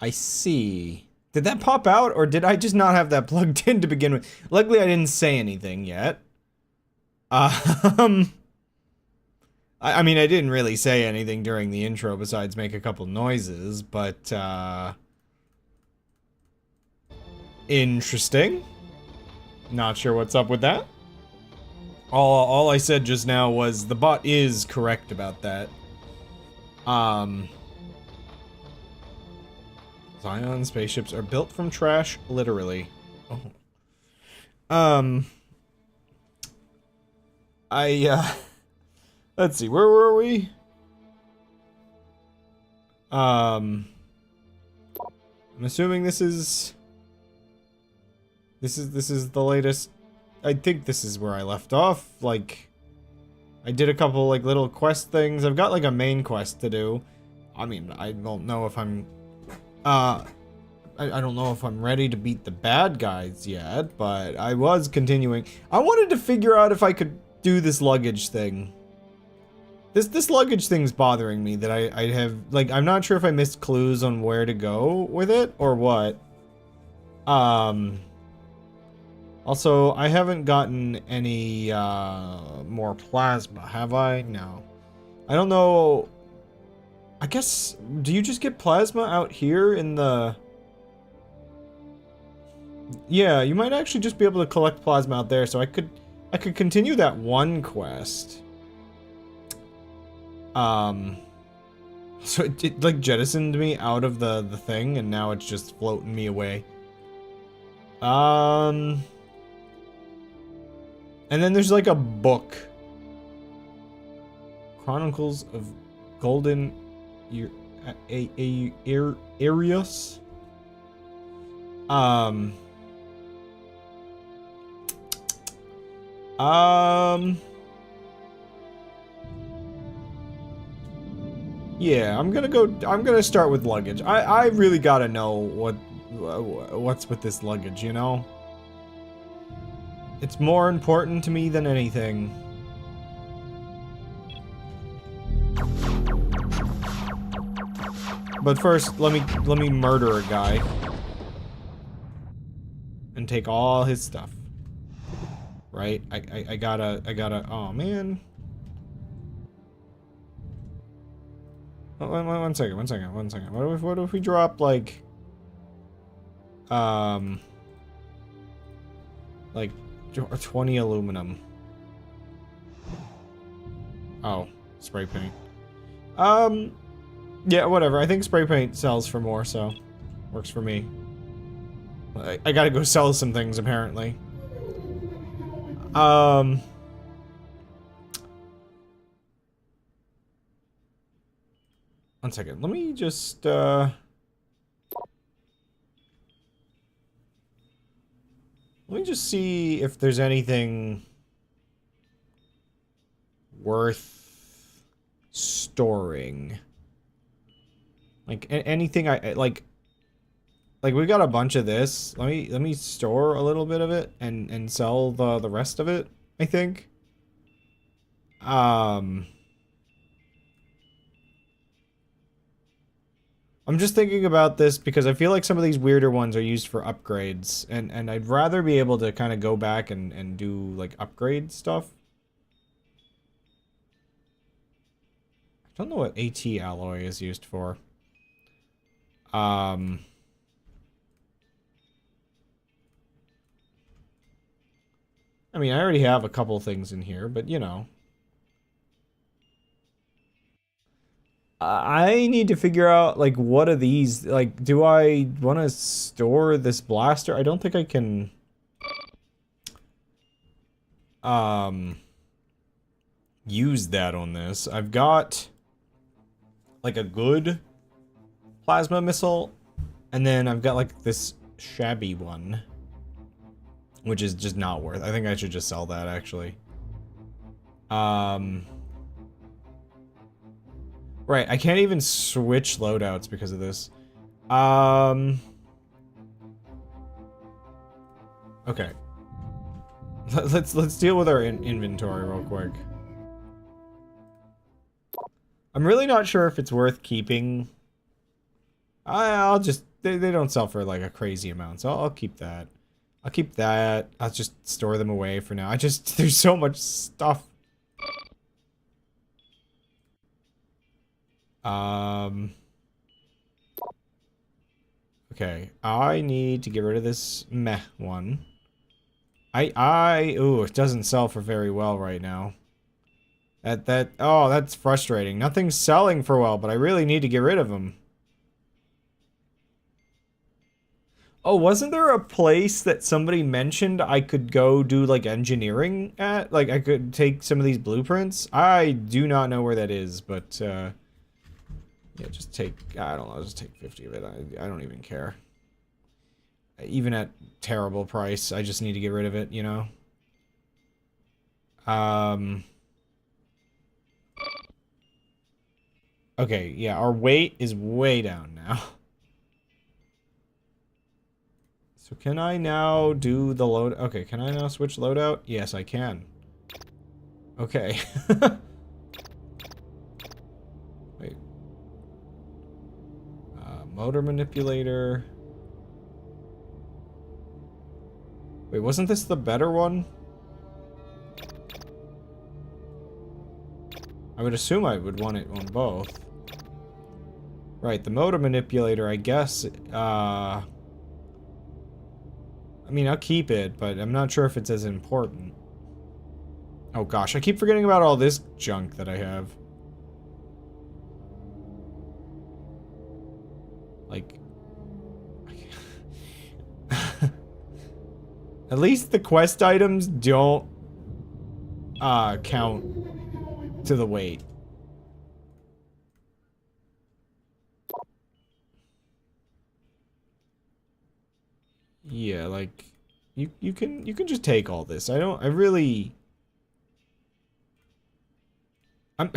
I see. Did that pop out, or did I just not have that plugged in to begin with? Luckily, I didn't say anything yet. I mean, I didn't really say anything during the intro besides make a couple noises, but, interesting. Not sure what's up with that. All I said just now was the bot is correct about that. Zion spaceships are built from trash, literally. Oh. Let's see, where were we? I'm assuming this is the latest. I think this is where I left off. Like, I did a couple, like, little quest things. I've got, like, a main quest to do. I mean, I don't know if I'm, I don't know if I'm ready to beat the bad guys yet, but I was continuing. I wanted to figure out if I could do this luggage thing. This luggage thing's bothering me, that I have, like, I'm not sure if I missed clues on where to go with it, or what. Also, I haven't gotten any, more plasma, have I? No. I don't know. I guess, do you just get plasma out here in the... Yeah, you might actually just be able to collect plasma out there, so I could continue that one quest. So it like jettisoned me out of the thing, and now it's just floating me away. And then there's like a book. Chronicles of Golden Arius. Yeah, I'm gonna start with luggage. I really gotta know what's with this luggage, you know? It's more important to me than anything. But first, let me murder a guy. And take all his stuff. Right? I gotta, oh man. One second. What if we drop, like 20 aluminum? Oh, spray paint. Yeah, whatever. I think spray paint sells for more, so works for me. I gotta go sell some things, apparently. One second. Let me just, let me just see if there's anything worth storing. Like, anything like we got a bunch of this. Let me store a little bit of it and sell the rest of it, I think. I'm just thinking about this because I feel like some of these weirder ones are used for upgrades, and I'd rather be able to kind of go back and do, like, upgrade stuff. I don't know what AT alloy is used for. I mean, I already have a couple things in here, but, you know. I need to figure out, like, what are these? Like, do I want to store this blaster? I don't think I can... use that on this. I've got, like, a good plasma missile, and then I've got, like, this shabby one, which is just not worth. I think I should just sell that, actually. Right, I can't even switch loadouts because of this. Okay. Let's deal with our inventory real quick. I'm really not sure if it's worth keeping. I'll just they don't sell for like a crazy amount, so I'll keep that. I'll keep that. I'll just store them away for now. There's so much stuff. Okay, I need to get rid of this meh one. Ooh, it doesn't sell for very well right now. Oh, that's frustrating. Nothing's selling for well, but I really need to get rid of them. Oh, wasn't there a place that somebody mentioned I could go do, like, engineering at? Like, I could take some of these blueprints? I do not know where that is, but, yeah, just take, I don't know, just take 50 of it. I don't even care. Even at terrible price, I just need to get rid of it, you know? Okay, yeah, our weight is way down now. So can I now do the load? Okay, can I now switch loadout? Yes, I can. Okay. Wait. Motor manipulator. Wait, wasn't this the better one? I would assume I would want it on both. Right, the motor manipulator, I guess, I mean, I'll keep it, but I'm not sure if it's as important. Oh gosh, I keep forgetting about all this junk that I have. Like... At least the quest items don't, count to the weight. Yeah, like, you can just take all this. I really... I'm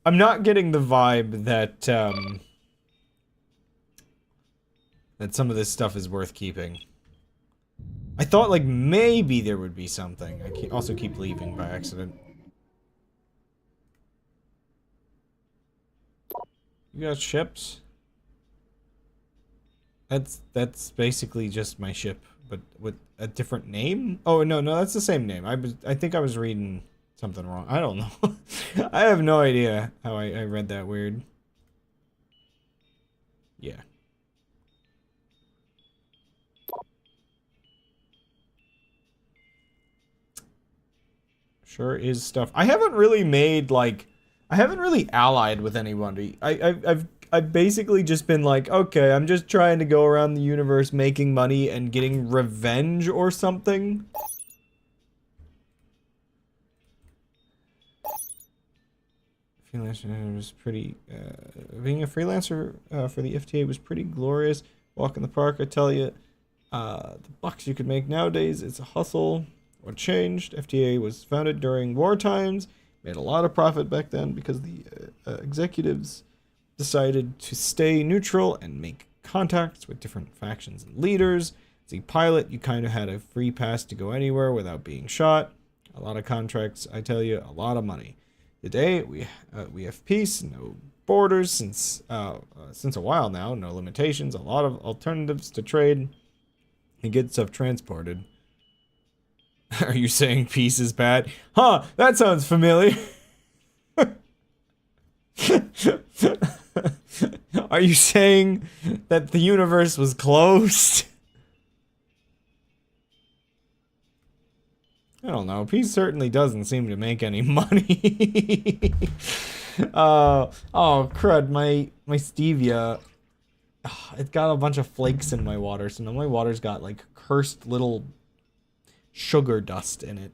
not getting the vibe that, that some of this stuff is worth keeping. I thought, like, maybe there would be something. I also keep leaving by accident. You got ships? That's basically just my ship, but with a different name? Oh, no, that's the same name. I think I was reading something wrong. I don't know. I have no idea how I read that weird. Yeah. Sure is stuff. I haven't really made, like... I haven't really allied with anybody. I've basically just been like, okay, I'm just trying to go around the universe making money and getting revenge or something. Freelancer was pretty, being a freelancer for the FTA was pretty glorious. Walk in the park, I tell you. The bucks you could make nowadays, it's a hustle. What changed? FTA was founded during war times. Made a lot of profit back then because the executives decided to stay neutral and make contacts with different factions and leaders. As a pilot, you kind of had a free pass to go anywhere without being shot. A lot of contracts, I tell you, a lot of money. Today, we have peace, no borders since a while now, no limitations, a lot of alternatives to trade and get stuff transported. Are you saying peace is bad? Huh, that sounds familiar. Are you saying that the universe was closed? I don't know. Peace certainly doesn't seem to make any money. Oh, crud, my stevia. It's got a bunch of flakes in my water, so now my water's got like cursed little sugar dust in it.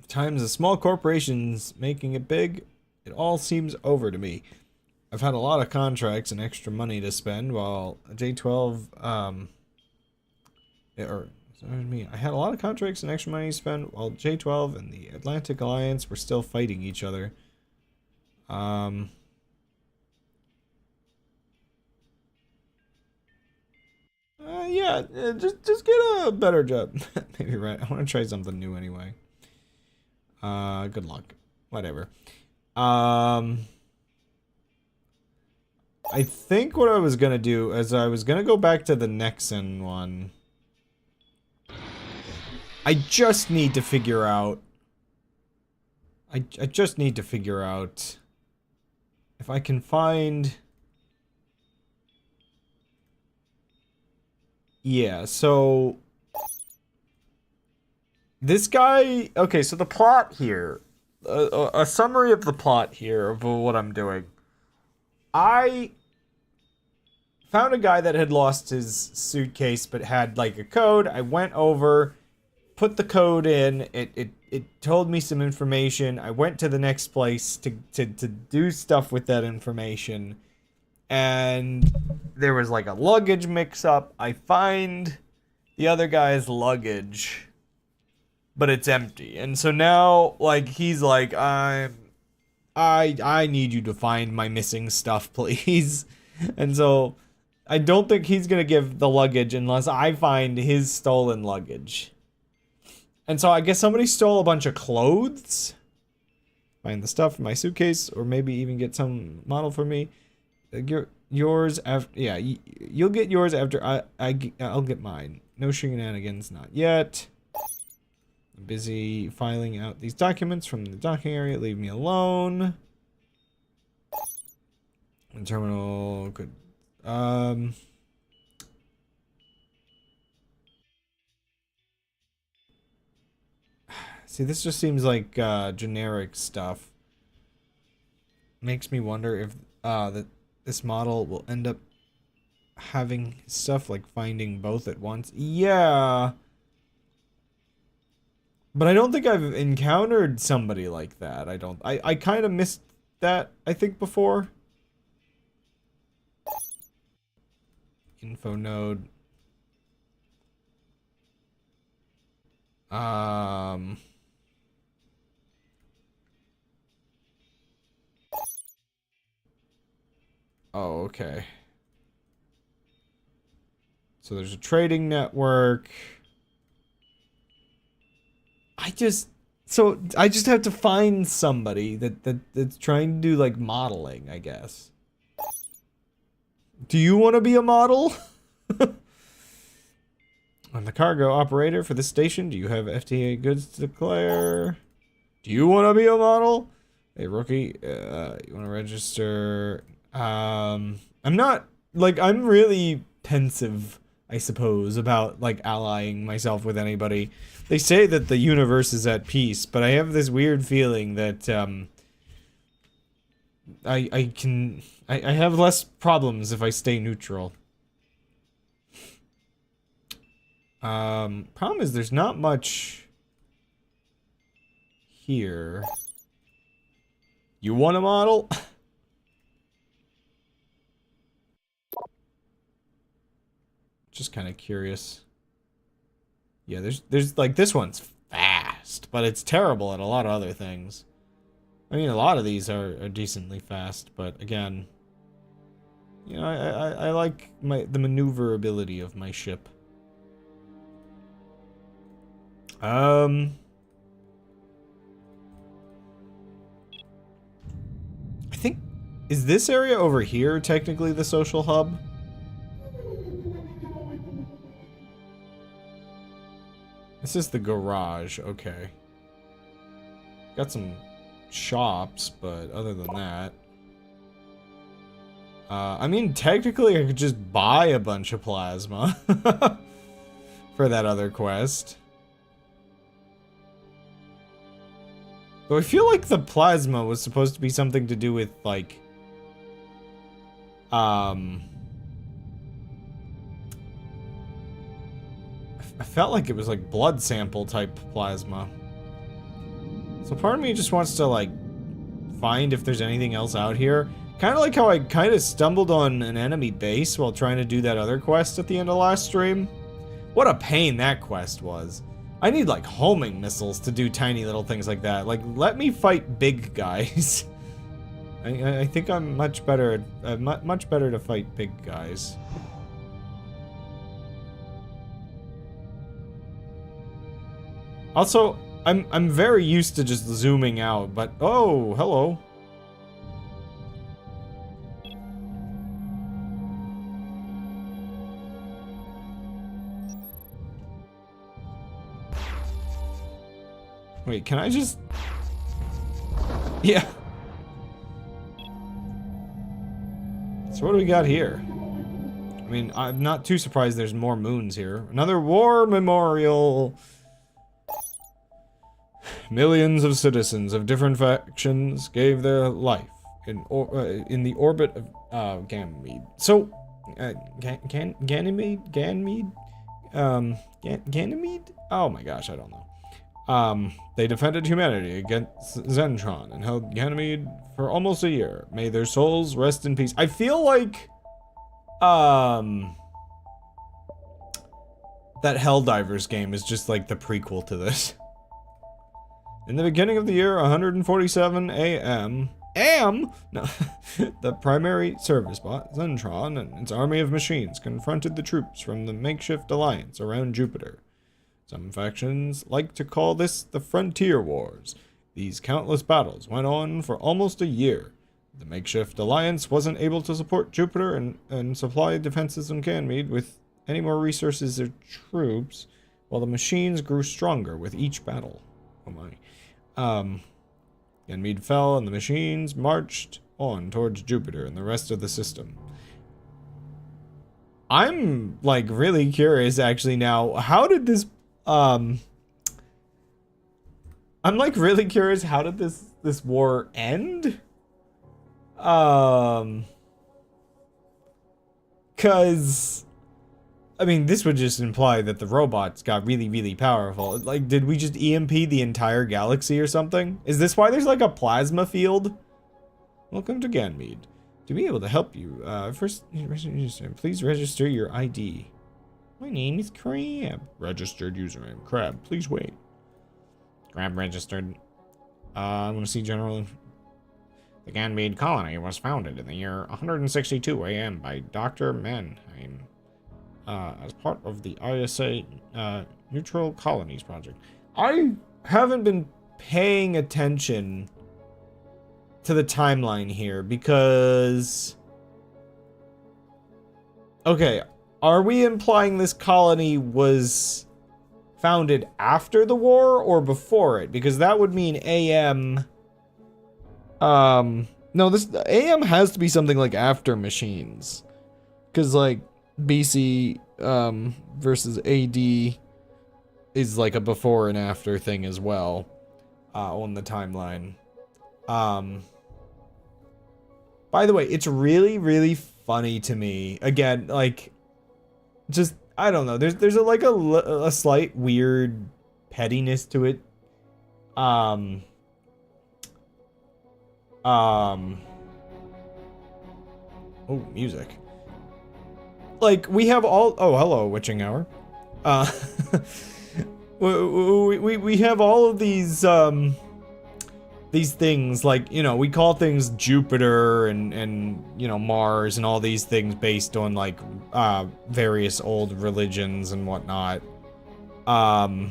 Times of small corporations making it big, it all seems over to me. I've had a lot of contracts and extra money to spend while J12, I had a lot of contracts and extra money to spend while J12 and the Atlantic Alliance were still fighting each other. Yeah, just get a better job. Maybe right. I want to try something new anyway. Good luck. Whatever. I think what I was gonna do is I was gonna go back to the Nexon one. I just need to figure out... I just need to figure out if I can find... Yeah, so... This guy... Okay, so the plot here. A summary of the plot here of what I'm doing. I found a guy that had lost his suitcase but had like a code. I went over, put the code in. It told me some information. I went to the next place to do stuff with that information. And there was like a luggage mix-up. I find the other guy's luggage, but it's empty. And so now, like, he's like, I need you to find my missing stuff, please. And so I don't think he's gonna give the luggage unless I find his stolen luggage. And so I guess somebody stole a bunch of clothes. Find the stuff in my suitcase, or maybe even get some model for me. Yours after, yeah, you'll get yours after I'll get mine. No shenanigans, not yet. I'm busy filing out these documents from the docking area. Leave me alone. Terminal, good. See, this just seems like generic stuff. Makes me wonder if this model will end up having stuff like finding both at once. Yeah. But I don't think I've encountered somebody like that. I kind of missed that, I think, before. Info node. Oh, okay. So there's a trading network. I just have to find somebody that's trying to do like modeling, I guess. Do you want to be a model? I'm the cargo operator for this station. Do you have FTA goods to declare? Do you want to be a model? Hey, rookie, you want to register? I'm not, like, I'm really pensive, I suppose, about, like, allying myself with anybody. They say that the universe is at peace, but I have this weird feeling that, I have less problems if I stay neutral. Problem is there's not much here. You want a model? Just kind of curious. Yeah, there's like, this one's fast, but it's terrible at a lot of other things. I mean, a lot of these are decently fast, but again, you know, I like the maneuverability of my ship. I think, is this area over here technically the social hub? This is the garage, okay. Got some shops, but other than that... I mean, technically I could just buy a bunch of plasma for that other quest. Though I feel like the plasma was supposed to be something to do with, like... I felt like it was like blood sample type plasma. So part of me just wants to like find if there's anything else out here. Kind of like how I kind of stumbled on an enemy base while trying to do that other quest at the end of last stream. What a pain that quest was. I need like homing missiles to do tiny little things like that. Like, let me fight big guys. I think I'm much better to fight big guys. Also, I'm very used to just zooming out, but oh, hello. Wait, can I just... Yeah. So what do we got here? I mean, I'm not too surprised there's more moons here. Another war memorial! Millions of citizens of different factions gave their life in the orbit of Ganymede. So, Ganymede? Ganymede? Oh my gosh, I don't know. They defended humanity against Zentron and held Ganymede for almost a year. May their souls rest in peace. I feel like, that Helldivers game is just like the prequel to this. In the beginning of the year 147 AM, no, the primary service bot, Zentron, and its army of machines confronted the troops from the makeshift alliance around Jupiter. Some factions like to call this the Frontier Wars. These countless battles went on for almost a year. The makeshift alliance wasn't able to support Jupiter and supply defenses on Ganymede with any more resources or troops, while the machines grew stronger with each battle. Oh my. Ganymede fell and the machines marched on towards Jupiter and the rest of the system. I'm, like, really curious, actually, now. How did this, I'm, like, really curious, how did this war end? Cause... I mean, this would just imply that the robots got really, really powerful. Like, did we just EMP the entire galaxy or something? Is this why there's like a plasma field? Welcome to Ganymede. To be able to help you, first, please register your ID. My name is Crab. Registered username. Crab, please wait. Crab registered. I want to see general. The Ganymede colony was founded in the year 162 AM by Dr. Mannheim. As part of the ISA Neutral Colonies Project. I haven't been paying attention to the timeline here because... Okay, are we implying this colony was founded after the war or before it? Because that would mean AM... No, this AM has to be something like after machines. Because, like... BC versus AD is like a before and after thing as well on the timeline. By the way, it's really, really funny to me. Again, like, just, I don't know. There's a slight weird pettiness to it. Oh, music. Like, we have all... Oh, hello, witching hour. We have all of these things, like, you know, we call things Jupiter and you know, Mars and all these things based on, like, various old religions and whatnot. But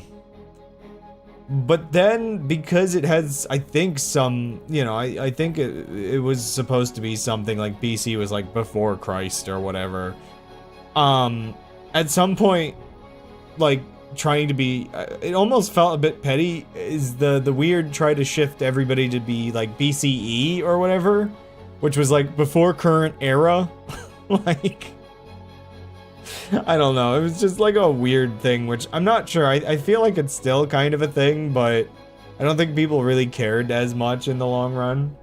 then, because it has, I think, some, you know, I think it was supposed to be something like BC was, like, before Christ or whatever. At some point, like, trying to be, it almost felt a bit petty, is the weird try to shift everybody to be, like, BCE or whatever, which was, like, before current era. Like, I don't know, it was just, like, a weird thing, which I'm not sure, I feel like it's still kind of a thing, but I don't think people really cared as much in the long run.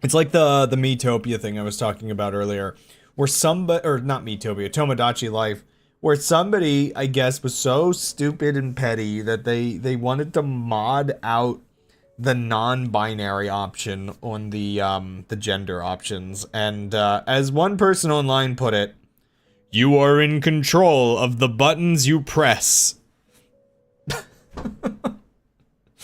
It's like the Miitopia thing I was talking about earlier, where somebody, or not Miitopia, Tomodachi Life, where somebody, I guess, was so stupid and petty that they wanted to mod out the non-binary option on the gender options, and as one person online put it, "You are in control of the buttons you press."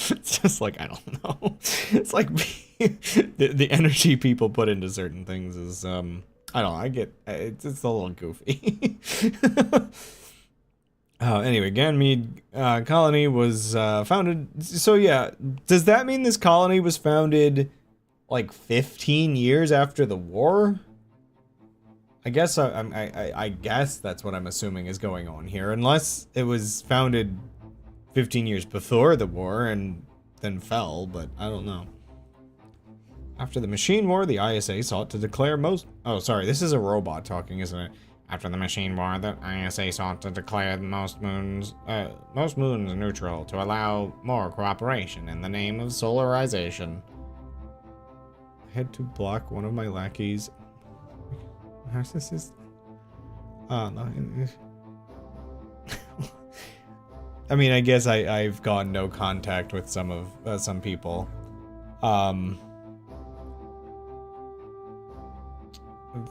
It's just like, I don't know. It's like the energy people put into certain things is, I don't know, I get, it's a little goofy. Anyway, Ganymede colony was founded, so yeah, does that mean this colony was founded like 15 years after the war? I guess I guess that's what I'm assuming is going on here, unless it was founded 15 years before the war and then fell, but I don't know. After the Machine War, the ISA sought to declare most... Oh, sorry, this is a robot talking, isn't it? After the Machine War, the ISA sought to declare most moons neutral to allow more cooperation in the name of solarization. I had to block one of my lackeys. Narcissist. Oh, no. I mean, I guess I've gone no contact with some people.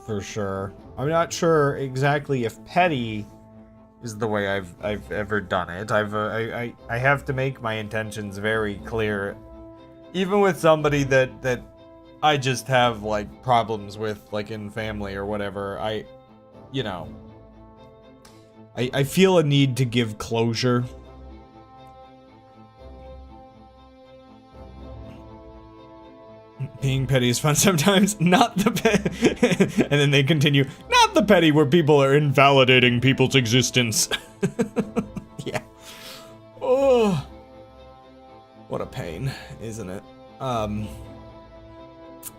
For sure. I'm not sure exactly if petty is the way I've ever done it. I have to make my intentions very clear, even with somebody that I just have like problems with, like in family or whatever. I feel a need to give closure. Being petty is fun sometimes, not the petty. And then they continue, not the petty where people are invalidating people's existence. Yeah. Oh. What a pain, isn't it?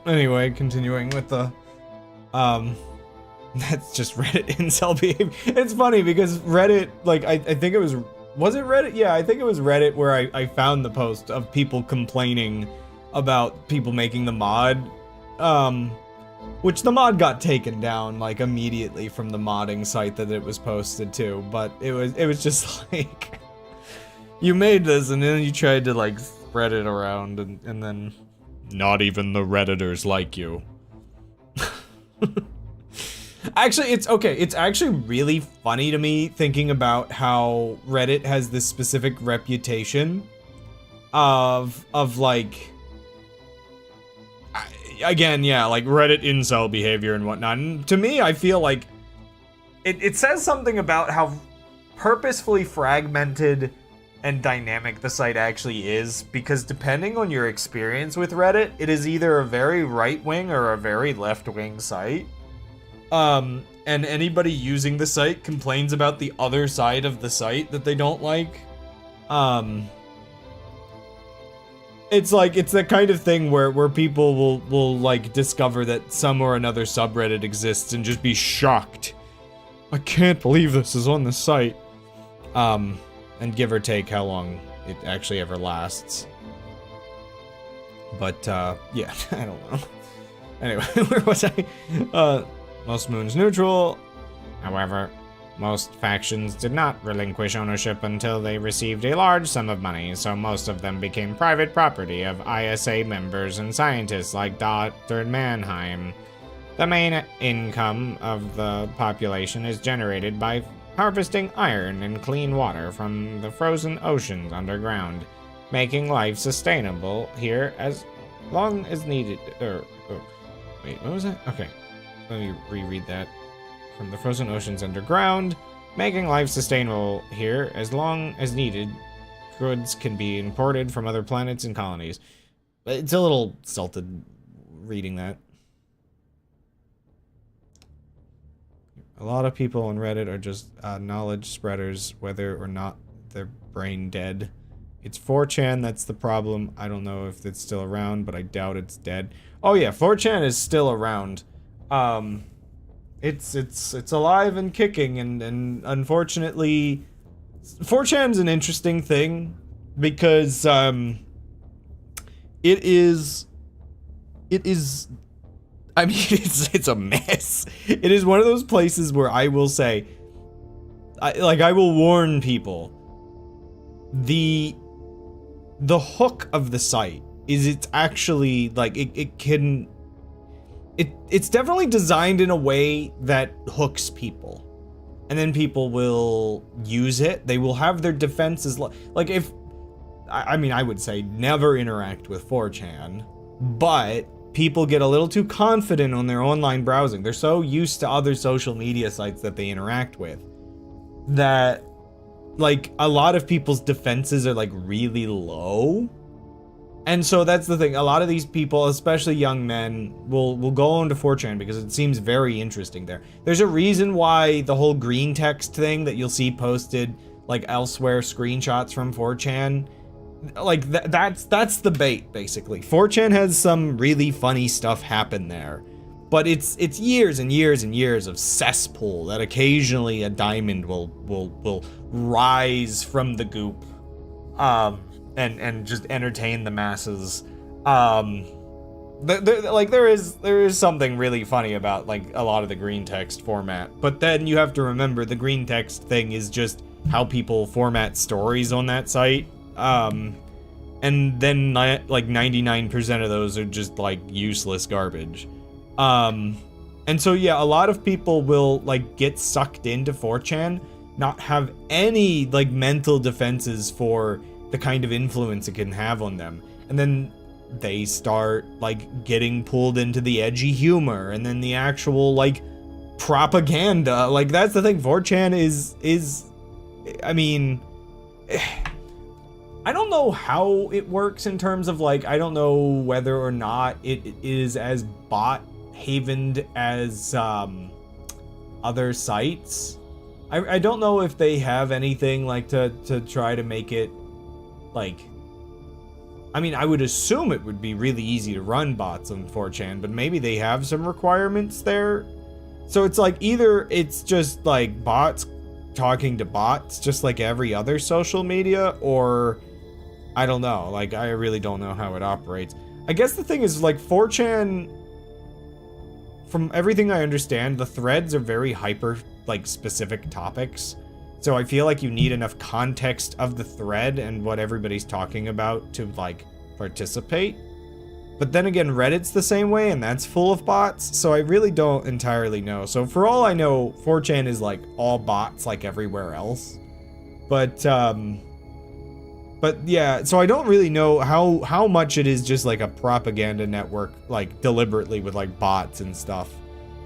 Anyway, continuing with the, that's just Reddit incel behavior. It's funny because Reddit, like, I think it was it Reddit? Yeah, I think it was Reddit where I found the post of people complaining about people making the mod, which the mod got taken down like immediately from the modding site that it was posted to, but it was just like, you made this and then you tried to like spread it around and then not even the Redditors like you. Actually, it's actually really funny to me thinking about how Reddit has this specific reputation of like, again, yeah, like Reddit incel behavior and whatnot. And to me, I feel like it says something about how purposefully fragmented and dynamic the site actually is, because depending on your experience with Reddit, it is either a very right-wing or a very left-wing site. And anybody using the site complains about the other side of the site that they don't like. It's like, it's that kind of thing where people will like discover that some or another subreddit exists and just be shocked. I can't believe this is on the site. And give or take how long it actually ever lasts. But, yeah, I don't know. Anyway, where was I? Most moons neutral. However, most factions did not relinquish ownership until they received a large sum of money, so most of them became private property of ISA members and scientists like Dr. Mannheim. The main income of the population is generated by harvesting iron and clean water from the frozen oceans underground, making life sustainable here as long as needed. Wait, what was that? Okay, let me reread that. From the frozen oceans underground, making life sustainable here as long as needed. Goods can be imported from other planets and colonies. It's a little salted reading that. A lot of people on Reddit are just knowledge spreaders, whether or not they're brain dead. It's 4chan that's the problem. I don't know if it's still around, but I doubt it's dead. Oh yeah, 4chan is still around. It's alive and kicking, and unfortunately 4chan's an interesting thing because it is I mean, it's a mess. It is one of those places where I will say, I will warn people, the hook of the site is it's actually like it's definitely designed in a way that hooks people, and then people will use it. They will have their defenses like if I mean, I would say never interact with 4chan, but people get a little too confident on their online browsing. They're so used to other social media sites that they interact with that, like, a lot of people's defenses are like really low, And so that's the thing. A lot of these people, especially young men, will go onto 4chan because it seems very interesting there. There's a reason why the whole green text thing that you'll see posted like elsewhere, screenshots from 4chan, like that's the bait basically. 4chan has some really funny stuff happen there, but it's years and years and years of cesspool that occasionally a diamond will rise from the goop, and just entertain the masses. There is something really funny about like a lot of the green text format, but then you have to remember the green text thing is just how people format stories on that site. And then like 99% of those are just like useless garbage. And so yeah, a lot of people will like get sucked into 4chan, not have any like mental defenses for the kind of influence it can have on them. And then they start like getting pulled into the edgy humor and then the actual like propaganda. Like that's the thing, 4chan is I mean, I don't know how it works in terms of like, I don't know whether or not it is as bot havened as other sites. I don't know if they have anything like to try to make it like, I mean, I would assume it would be really easy to run bots on 4chan, but maybe they have some requirements there. So it's like either it's just like bots talking to bots just like every other social media, or I don't know, like I really don't know how it operates. I guess the thing is like 4chan, from everything I understand, the threads are very hyper like specific topics. So I feel like you need enough context of the thread and what everybody's talking about to like participate. But then again, Reddit's the same way and that's full of bots, so I really don't entirely know. So for all I know, 4chan is like all bots like everywhere else. But yeah, so I don't really know how much it is just like a propaganda network, like deliberately with like bots and stuff.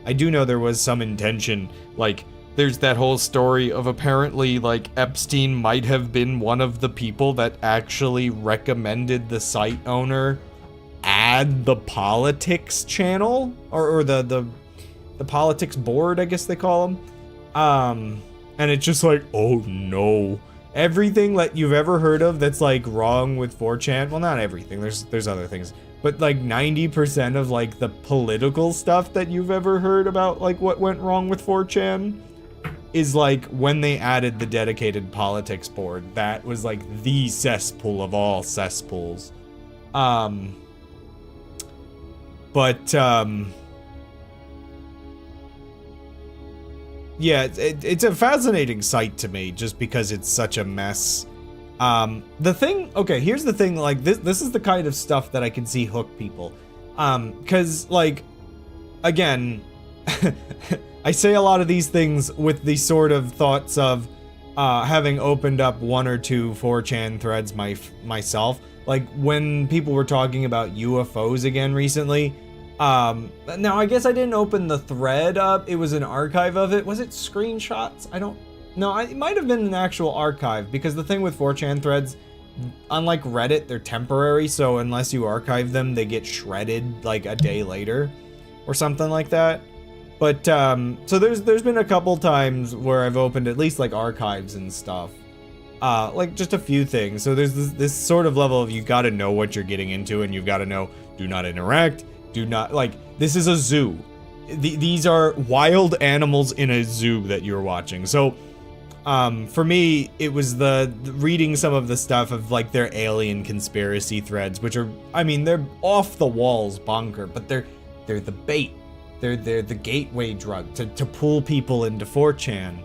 I do know there was some intention, like there's that whole story of apparently like Epstein might have been one of the people that actually recommended the site owner add the politics channel or the politics board, I guess they call them. And it's just like, oh no. Everything that you've ever heard of that's like wrong with 4chan, well, not everything, there's other things, but like 90% of like the political stuff that you've ever heard about like what went wrong with 4chan is like when they added the dedicated politics board. That was like the cesspool of all cesspools. Yeah, it's a fascinating site to me just because it's such a mess. The thing, okay, here's the thing, like this is the kind of stuff that I can see hook people. Cause like, again, I say a lot of these things with the sort of thoughts of having opened up one or two 4chan threads myself. Like when people were talking about UFOs again recently. Now I guess I didn't open the thread up. It was an archive of it. Was it screenshots? I don't know. It might have been an actual archive, because the thing with 4chan threads, unlike Reddit, they're temporary. So unless you archive them, they get shredded like a day later or something like that. But, so there's been a couple times where I've opened at least like archives and stuff. Like just a few things. So there's this sort of level of, you've got to know what you're getting into, and you've got to know, do not interact. Do not, like, this is a zoo. These are wild animals in a zoo that you're watching. So, for me, it was the reading some of the stuff of, like, their alien conspiracy threads, which are, I mean, they're off the walls bonker, but they're the bait. They're the gateway drug to pull people into 4chan.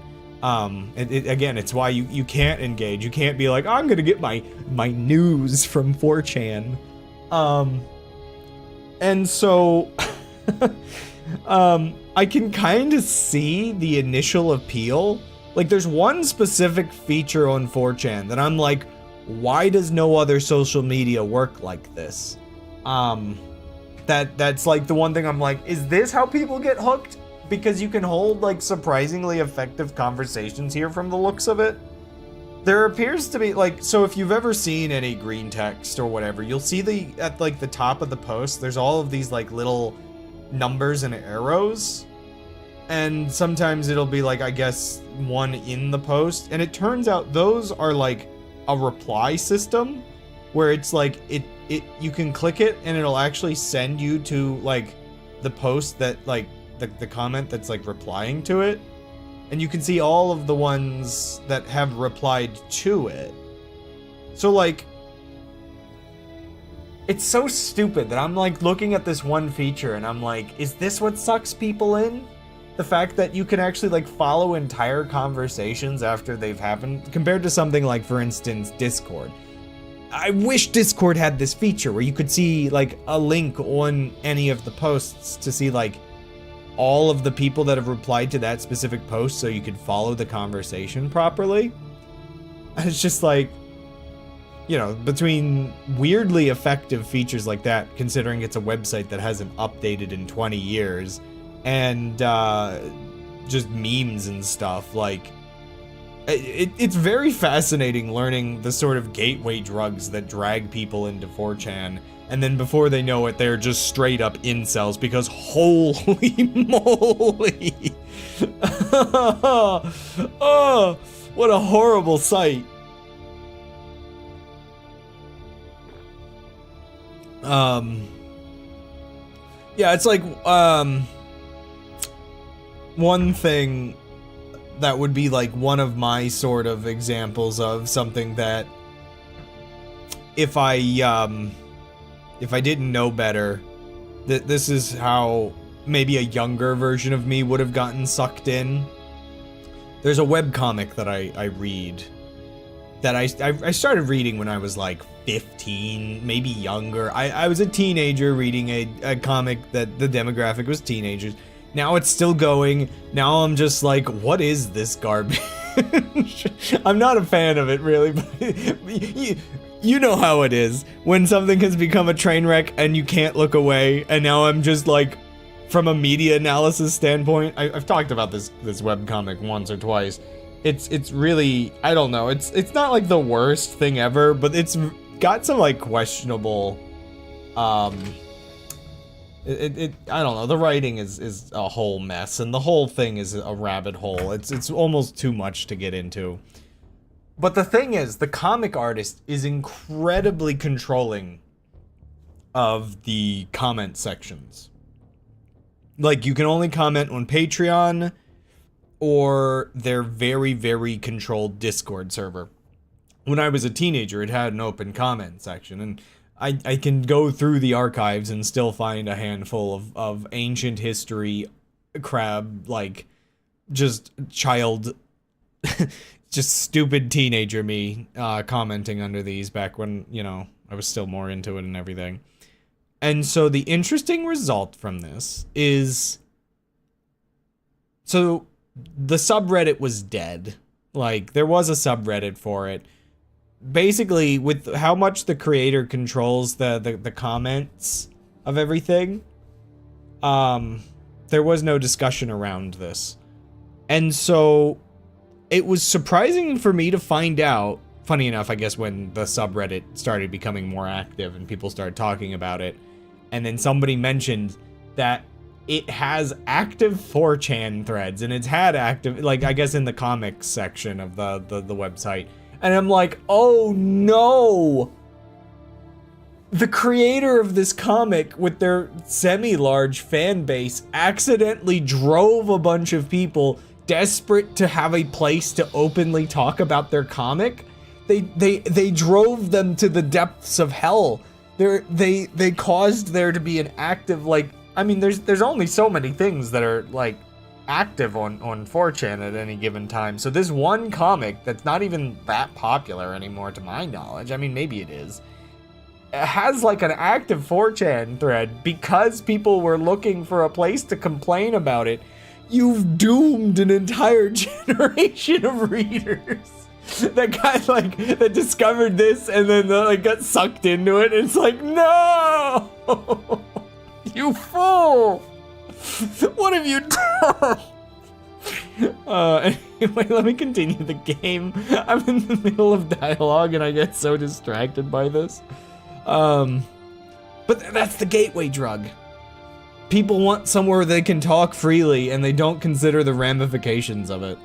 Again, it's why you can't engage. You can't be like, oh, I'm gonna get my news from 4chan. And so, I can kind of see the initial appeal. Like, there's one specific feature on 4chan that I'm like, why does no other social media work like this? That's like the one thing I'm like, is this how people get hooked? Because you can hold like surprisingly effective conversations here from the looks of it. There appears to be, like, so if you've ever seen any green text or whatever, you'll see at like the top of the post, there's all of these like little numbers and arrows. And sometimes it'll be like, I guess, one in the post. And it turns out those are like a reply system where it's like, you can click it and it'll actually send you to like the post that like the comment that's like replying to it. And you can see all of the ones that have replied to it. So like, it's so stupid that I'm like looking at this one feature and I'm like, is this what sucks people in? The fact that you can actually like follow entire conversations after they've happened, compared to something like, for instance, Discord. I wish Discord had this feature where you could see like a link on any of the posts to see like all of the people that have replied to that specific post so you could follow the conversation properly. And it's just like, you know, between weirdly effective features like that, considering it's a website that hasn't updated in 20 years, and just memes and stuff, like, it's very fascinating learning the sort of gateway drugs that drag people into 4chan. And then before they know it, they're just straight up incels because holy moly. Oh, what a horrible sight. Yeah, it's like, one thing that would be like one of my sort of examples of something that if I didn't know better, this is how maybe a younger version of me would have gotten sucked in. There's a webcomic that I read that I started reading when I was like 15, maybe younger. I was a teenager reading a comic that the demographic was teenagers. Now it's still going. Now I'm just like, what is this garbage? I'm not a fan of it, really, but you know how it is when something has become a train wreck and you can't look away. And now I'm just like, from a media analysis standpoint, I've talked about this webcomic once or twice. It's really, I don't know. It's not like the worst thing ever, but it's got some like questionable, I don't know, the writing is a whole mess, and the whole thing is a rabbit hole. It's almost too much to get into. But the thing is, the comic artist is incredibly controlling of the comment sections. Like, you can only comment on Patreon or their very, very controlled Discord server. When I was a teenager, it had an open comment section, and I can go through the archives and still find a handful of ancient history crab, like, just child, just stupid teenager me commenting under these back when, you know, I was still more into it and everything. And so the interesting result from this is, so the subreddit was dead. Like, there was a subreddit for it. Basically, with how much the creator controls the comments of everything, there was no discussion around this. And so it was surprising for me to find out, funny enough, I guess, when the subreddit started becoming more active and people started talking about it, and then somebody mentioned that it has active 4chan threads, and it's had active, like, I guess in the comics section of the website. And I'm like, oh no! The creator of this comic, with their semi-large fan base, accidentally drove a bunch of people desperate to have a place to openly talk about their comic. They drove them to the depths of hell. They caused there to be an active, like, I mean, there's only so many things that are, like, active on 4chan at any given time. So this one comic that's not even that popular anymore, to my knowledge, I mean, maybe it is, it has, like, an active 4chan thread because people were looking for a place to complain about it. You've doomed an entire generation of readers that got, like, that discovered this and then, like, got sucked into it. It's like, no! You fool! What have you done? Wait, let me continue the game. I'm in the middle of dialogue and I get so distracted by this. But that's the gateway drug. People want somewhere they can talk freely and they don't consider the ramifications of it.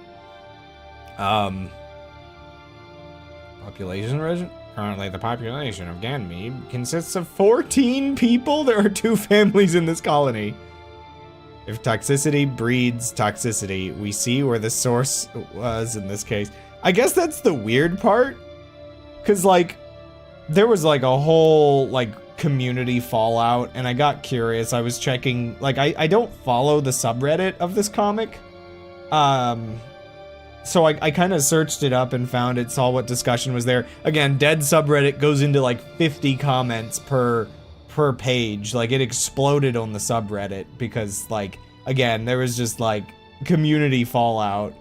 Population region? Currently, the population of Ganymede consists of 14 people. There are 2 families in this colony. If toxicity breeds toxicity, we see where the source was in this case. I guess that's the weird part. Because, like, there was, like, a whole, like, community fallout, and I got curious. I was checking, like, I don't follow the subreddit of this comic. So I kind of searched it up and found it, saw what discussion was there. Again, dead subreddit goes into like 50 comments per page. Like, it exploded on the subreddit because, like, again, there was just like community fallout.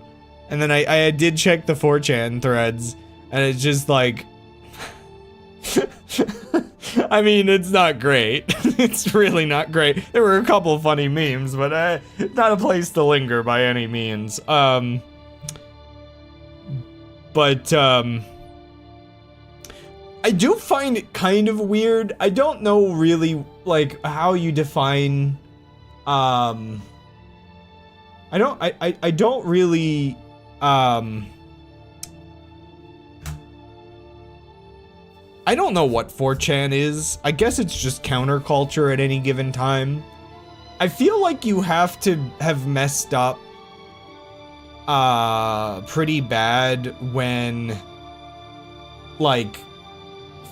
And then I did check the 4chan threads, and it's just like, I mean, it's not great. It's really not great. There were a couple funny memes, but not a place to linger by any means. But, I do find it kind of weird. I don't know really, like, how you define, I don't really, I don't know what 4chan is. I guess it's just counterculture at any given time. I feel like you have to have messed up pretty bad when, like,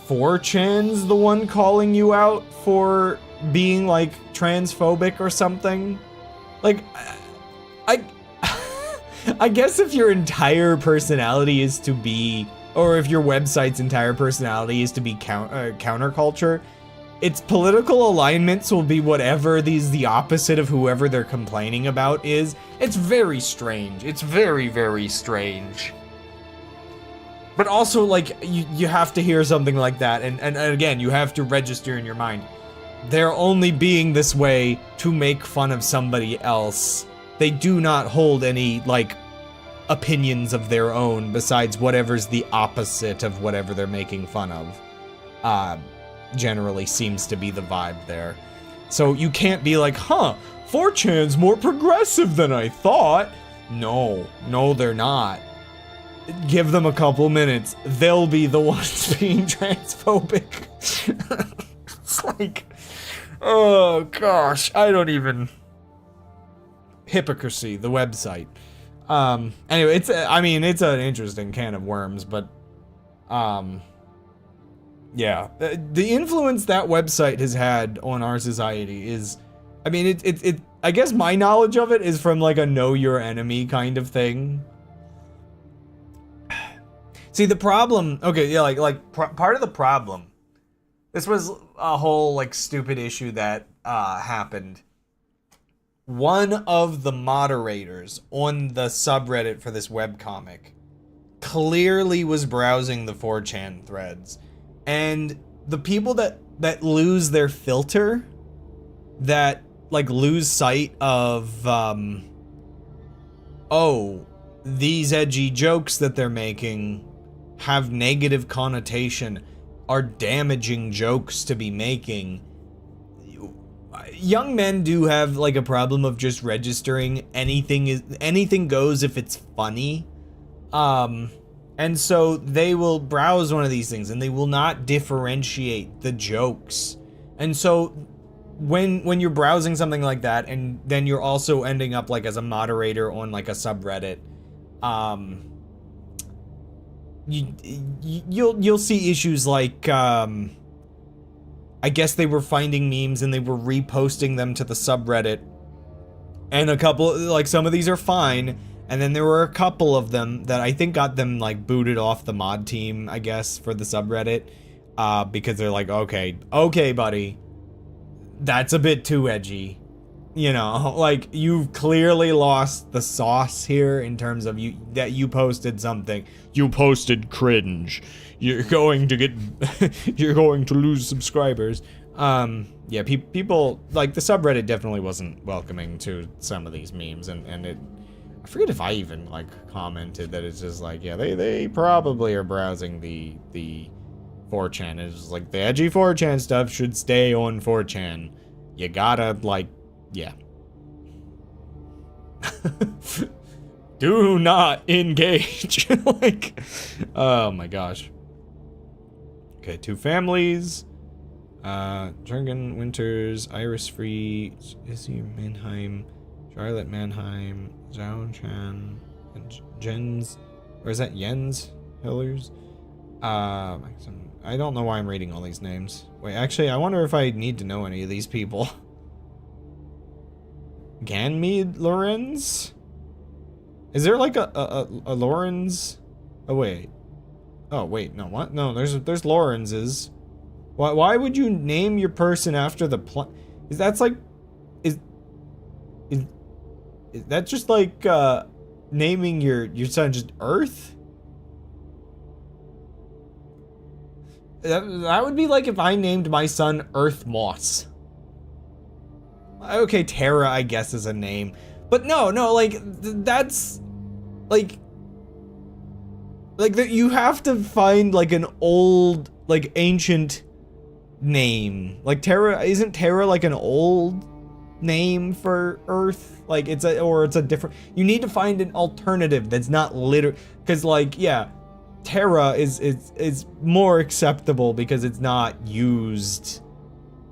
4chan's the one calling you out for being, like, transphobic or something. Like, I guess if your entire personality is to be, or if your website's entire personality is to be counterculture, its political alignments will be whatever the opposite of whoever they're complaining about is. It's very strange. It's very, very strange. But also, like, you have to hear something like that, and again, you have to register in your mind. They're only being this way to make fun of somebody else. They do not hold any, like, opinions of their own besides whatever's the opposite of whatever they're making fun of. Generally seems to be the vibe there. So you can't be like, huh, 4chan's more progressive than I thought. No, they're not. Give them a couple minutes. They'll be the ones being transphobic. It's like, oh gosh, I don't even... Hypocrisy, the website. Anyway, it's an interesting can of worms, but, yeah, the influence that website has had on our society is, I mean, I guess my knowledge of it is from, like, a know your enemy kind of thing. See, the problem, okay, yeah, part of the problem, this was a whole, like, stupid issue that, happened. One of the moderators on the subreddit for this webcomic clearly was browsing the 4chan threads. And the people that lose their filter, that, like, lose sight of, oh, these edgy jokes that they're making have negative connotation, are damaging jokes to be making. Young men do have, like, a problem of just registering anything goes if it's funny. And so they will browse one of these things and they will not differentiate the jokes. And so when you're browsing something like that, and then you're also ending up, like, as a moderator on, like, a subreddit, you'll see issues like, I guess they were finding memes and they were reposting them to the subreddit. And a couple, like, some of these are fine. And then there were a couple of them that I think got them, like, booted off the mod team, I guess, for the subreddit. Because they're like, okay, buddy. That's a bit too edgy. You know, like, you've clearly lost the sauce here in terms of that you posted something. You posted cringe. You're going to get, you're going to lose subscribers. Yeah, people, like, the subreddit definitely wasn't welcoming to some of these memes, and it, I forget if I even, like, commented that it's just like, yeah, they probably are browsing the 4chan. It's just like, the edgy 4chan stuff should stay on 4chan. You gotta, like, yeah. Do not engage. Like, oh my gosh. Okay, 2 families. Jürgen Winters, Iris Free, Izzy Mannheim, Charlotte Mannheim, Zhao Chan, and Jens, or is that Jens Hillers? I don't know why I'm reading all these names. Wait, actually, I wonder if I need to know any of these people. Ganmead Lorenz? Is there like a Lorenz? Oh wait. Oh wait, no, what? No, there's Lorenz's. Why would you name your person after the is that just like naming your son just Earth? That would be like if I named my son Earth Moss. Okay, Terra, I guess, is a name. But no, like, that's, like that you have to find, like, an old, like, ancient name. Like, Terra, isn't Terra, like, an old name for Earth? Like, it's a different, you need to find an alternative that's not because, like, yeah, Terra is more acceptable because it's not used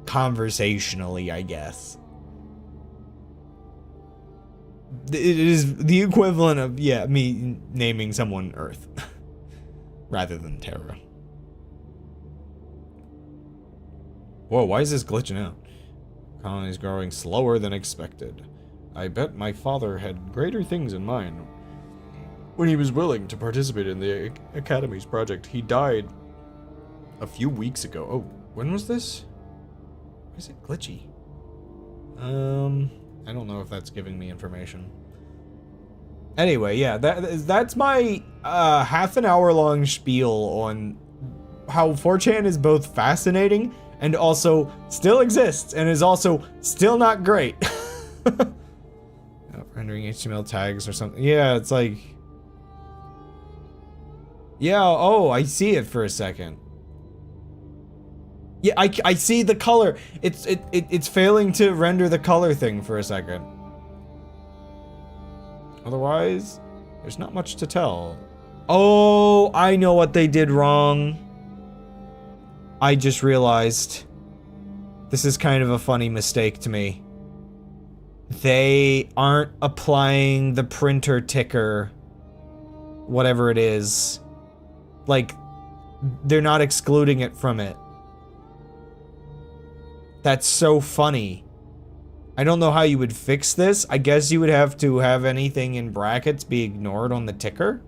conversationally, I guess. It is the equivalent of, yeah, me naming someone Earth rather than Terra. Whoa, why is this glitching out? Colony's growing slower than expected. I bet my father had greater things in mind when he was willing to participate in the Academy's project. He died a few weeks ago. Oh, when was this? Why is it glitchy? I don't know if that's giving me information. Anyway, yeah, that's my half an hour long spiel on how 4chan is both fascinating and also still exists and is also still not great. Rendering HTML tags or something. Yeah, it's like, yeah, oh, I see it for a second. Yeah, I see the color. It's failing to render the color thing for a second. Otherwise, there's not much to tell. Oh, I know what they did wrong. I just realized. This is kind of a funny mistake to me. They aren't applying the printer ticker, whatever it is. Like, they're not excluding it from it. That's so funny. I don't know how you would fix this. I guess you would have to have anything in brackets be ignored on the ticker.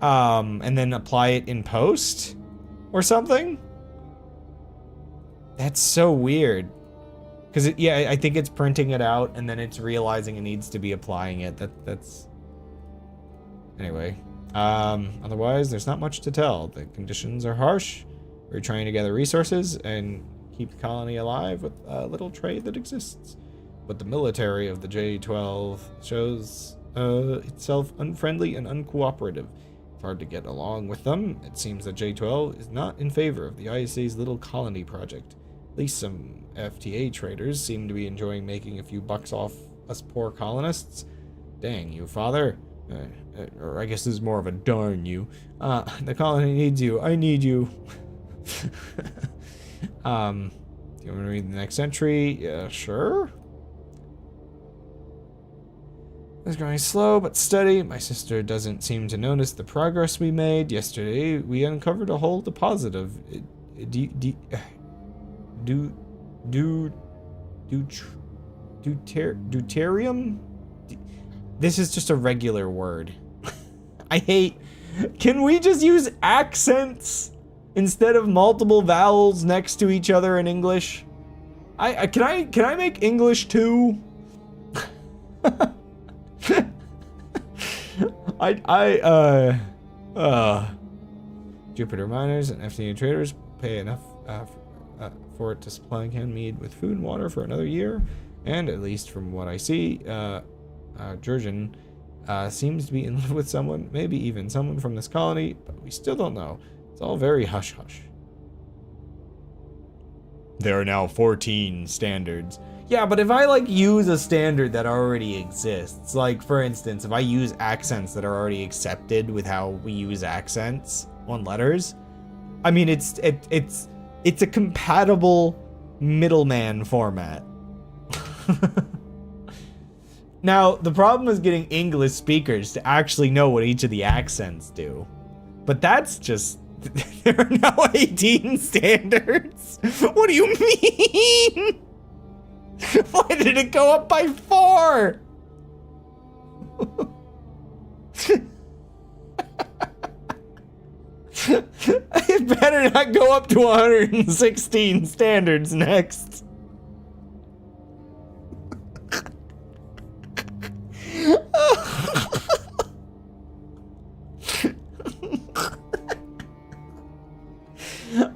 And then apply it in post or something. That's so weird. Because, yeah, I think it's printing it out and then it's realizing it needs to be applying it. That's... Anyway. Otherwise, there's not much to tell. The conditions are harsh. We're trying to gather resources and keep the colony alive with a little trade that exists. But the military of the J-12 shows itself unfriendly and uncooperative. It's hard to get along with them. It seems that J-12 is not in favor of the ISA's little colony project. At least some FTA traders seem to be enjoying making a few bucks off us poor colonists. Dang you, father. Or I guess this is more of a darn you. The colony needs you. I need you. Do you want to read the next entry? Yeah, sure. It's going slow but steady. My sister doesn't seem to notice the progress we made. Yesterday, we uncovered a whole deposit of deuterium? This is just a regular word. I hate... Can we just use accents instead of multiple vowels next to each other in English? Can I make English too? Jupiter miners and FTA traders pay enough for it to supply Ganymede with food and water for another year, and at least from what I see, Jurgen seems to be in love with someone, maybe even someone from this colony, but we still don't know. It's all very hush-hush. There are now 14 standards. Yeah, but if I, like, use a standard that already exists, like, for instance, if I use accents that are already accepted with how we use accents on letters, I mean, it's a compatible middleman format. Now, the problem is getting English speakers to actually know what each of the accents do. But that's just... There are now 18 standards? What do you mean? Why did it go up by 4? It better not go up to 116 standards next.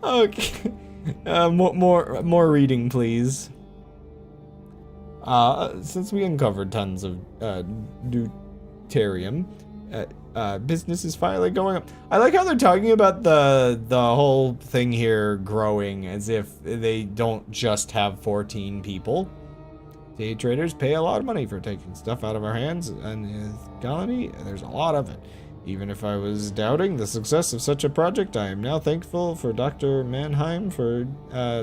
Okay. More reading, please. Since we uncovered tons of deuterium, business is finally going up. I like how they're talking about the whole thing here growing as if they don't just have 14 people. Day traders pay a lot of money for taking stuff out of our hands, and in the colony, there's a lot of it. Even if I was doubting the success of such a project, I am now thankful for Dr. Mannheim for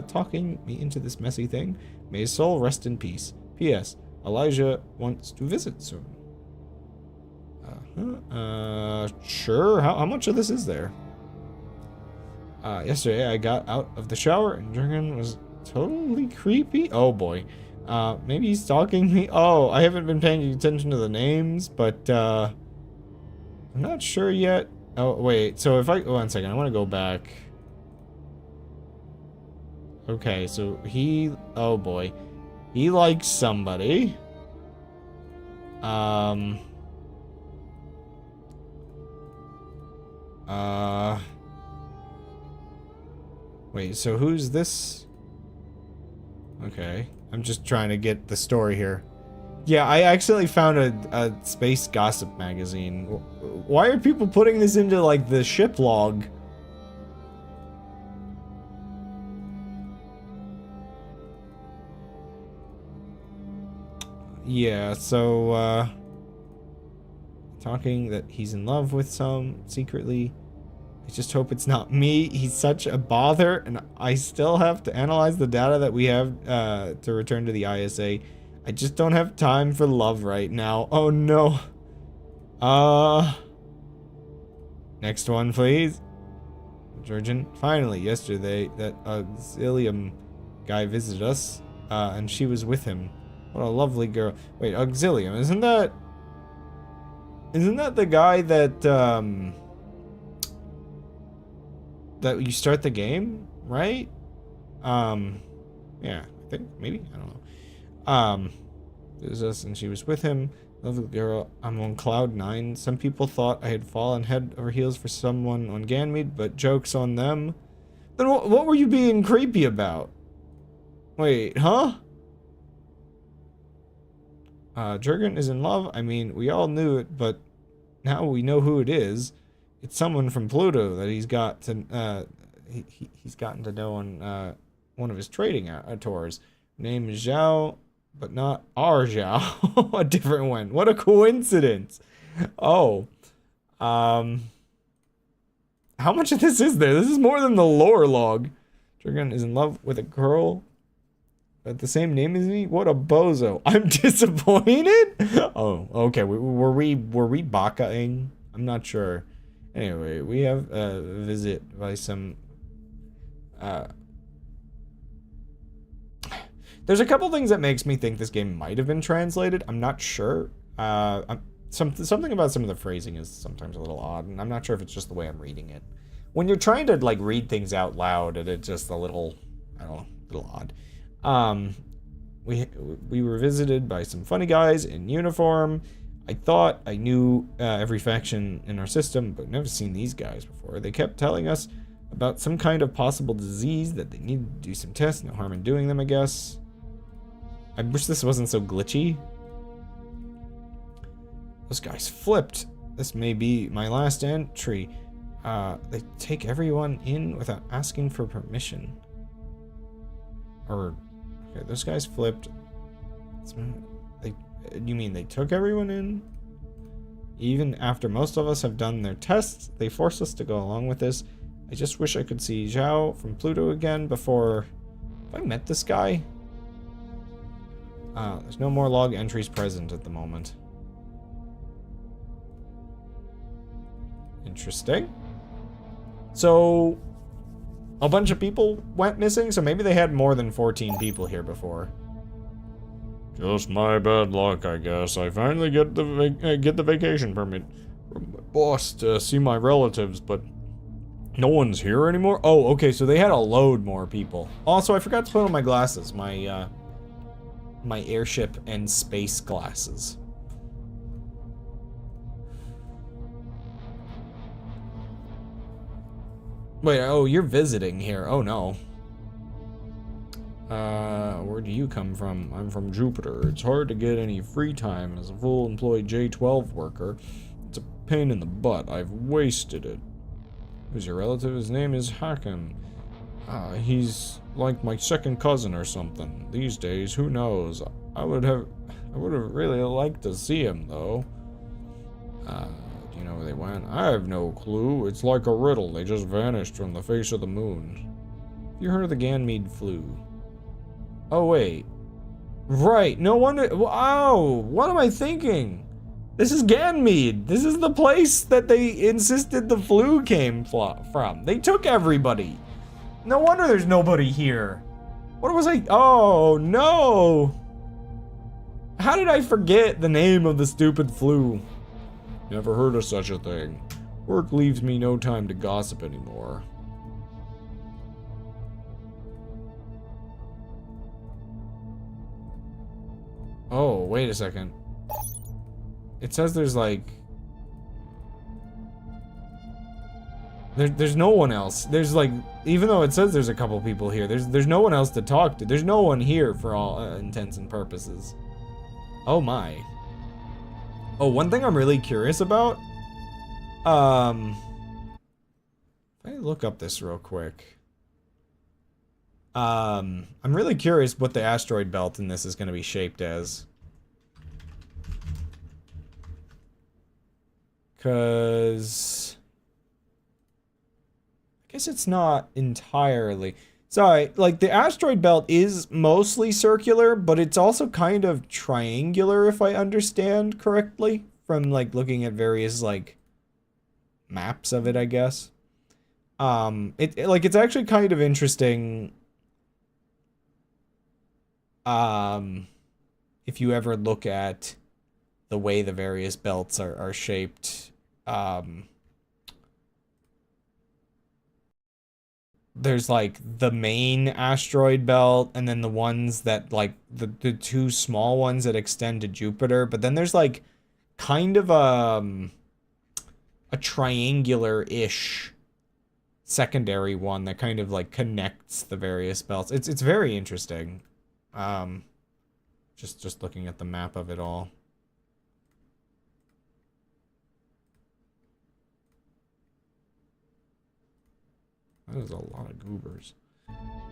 talking me into this messy thing. May his soul rest in peace. P.S. Elijah wants to visit soon. Sure. How much of this is there? Yesterday I got out of the shower and Jurgen was totally creepy. Oh boy. Maybe he's stalking me. Oh, I haven't been paying attention to the names, but I'm not sure yet. Oh, wait. So if one second, I want to go back. Okay, so oh boy. He likes somebody. Wait, so who's this? Okay. I'm just trying to get the story here. Yeah, I accidentally found a space gossip magazine. Why are people putting this into, like, the ship log? Yeah, so, talking that he's in love with some secretly. I just hope it's not me. He's such a bother, and I still have to analyze the data that we have to return to the ISA. I just don't have time for love right now. Oh no. Next one, please. Jurgen. Finally, yesterday, that auxilium guy visited us, and she was with him. What a lovely girl. Wait, auxilium, isn't that the guy that, that you start the game, right? Yeah, I think, maybe, I don't know. It was us and she was with him. Lovely girl, I'm on cloud 9. Some people thought I had fallen head over heels for someone on Ganymede, but joke's on them. Then what were you being creepy about? Wait, huh? Jurgen is in love. I mean, we all knew it, but now we know who it is. It's someone from Pluto that he's got to, he's gotten to know on, one of his trading tours. Name is Zhao, but not our Zhao. A different one. What a coincidence. Oh. How much of this is there? This is more than the lore log. Jurgen is in love with a girl at the same name as me? What a bozo. I'm disappointed? Oh, okay. Were we baka-ing? I'm not sure. Anyway, we have a visit by some... There's a couple things that makes me think this game might have been translated. I'm not sure. Something about some of the phrasing is sometimes a little odd, and I'm not sure if it's just the way I'm reading it. When you're trying to, like, read things out loud, it's just a little, I don't know, a little odd. We were visited by some funny guys in uniform. I thought I knew every faction in our system, but never seen these guys before. They kept telling us about some kind of possible disease that they needed to do some tests. No harm in doing them, I guess. I wish this wasn't so glitchy. Those guys flipped. This may be my last entry. They take everyone in without asking for permission. Or, okay, those guys flipped. You mean they took everyone in? Even after most of us have done their tests, they force us to go along with this. I just wish I could see Zhao from Pluto again before... Have I met this guy? There's no more log entries present at the moment. Interesting. So, a bunch of people went missing, so maybe they had more than 14 people here before. Just my bad luck, I guess. I finally get the vacation permit from my boss to see my relatives, but no one's here anymore? Oh, okay, so they had a load more people. Also, I forgot to put on my glasses, my airship and space glasses. Wait, oh, you're visiting here. Oh, no. Where do you come from? I'm from Jupiter. It's hard to get any free time as a full-employed J-12 worker. It's a pain in the butt. I've wasted it. Who's your relative? His name is Hakim. He's like my second cousin or something. These days, who knows? I would have really liked to see him, though. Do you know where they went? I have no clue. It's like a riddle. They just vanished from the face of the moon. Have you heard of the Ganymede flu? Oh, wait. Right. No wonder. Wow. What am I thinking? This is Ganymede. This is the place that they insisted the flu came from. They took everybody. No wonder there's nobody here. What was I? Oh, no. How did I forget the name of the stupid flu? Never heard of such a thing. Work leaves me no time to gossip anymore. Oh, wait a second. It says there's like... There's no one else. There's like... Even though it says there's a couple people here, there's no one else to talk to. There's no one here for all intents and purposes. Oh my. Oh, one thing I'm really curious about... If I look up this real quick. I'm really curious what the asteroid belt in this is going to be shaped as. Because... I guess it's not entirely... Sorry, like, the asteroid belt is mostly circular, but it's also kind of triangular, if I understand correctly. From, like, looking at various, like, maps of it, I guess. It's actually kind of interesting... if you ever look at the way the various belts are shaped, there's like the main asteroid belt and then the ones that like the two small ones that extend to Jupiter, but then there's like kind of a triangular-ish secondary one that kind of like connects the various belts. It's very interesting. Just looking at the map of it all. That is a lot of goobers.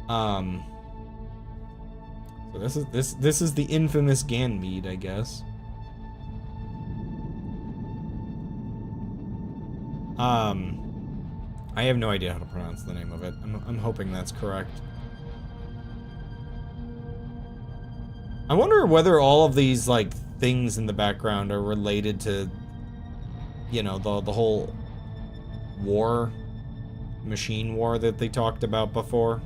So this is the infamous Ganymede, I guess. I have no idea how to pronounce the name of it. I'm hoping that's correct. I wonder whether all of these, like, things in the background are related to, you know, the whole war, machine war that they talked about before.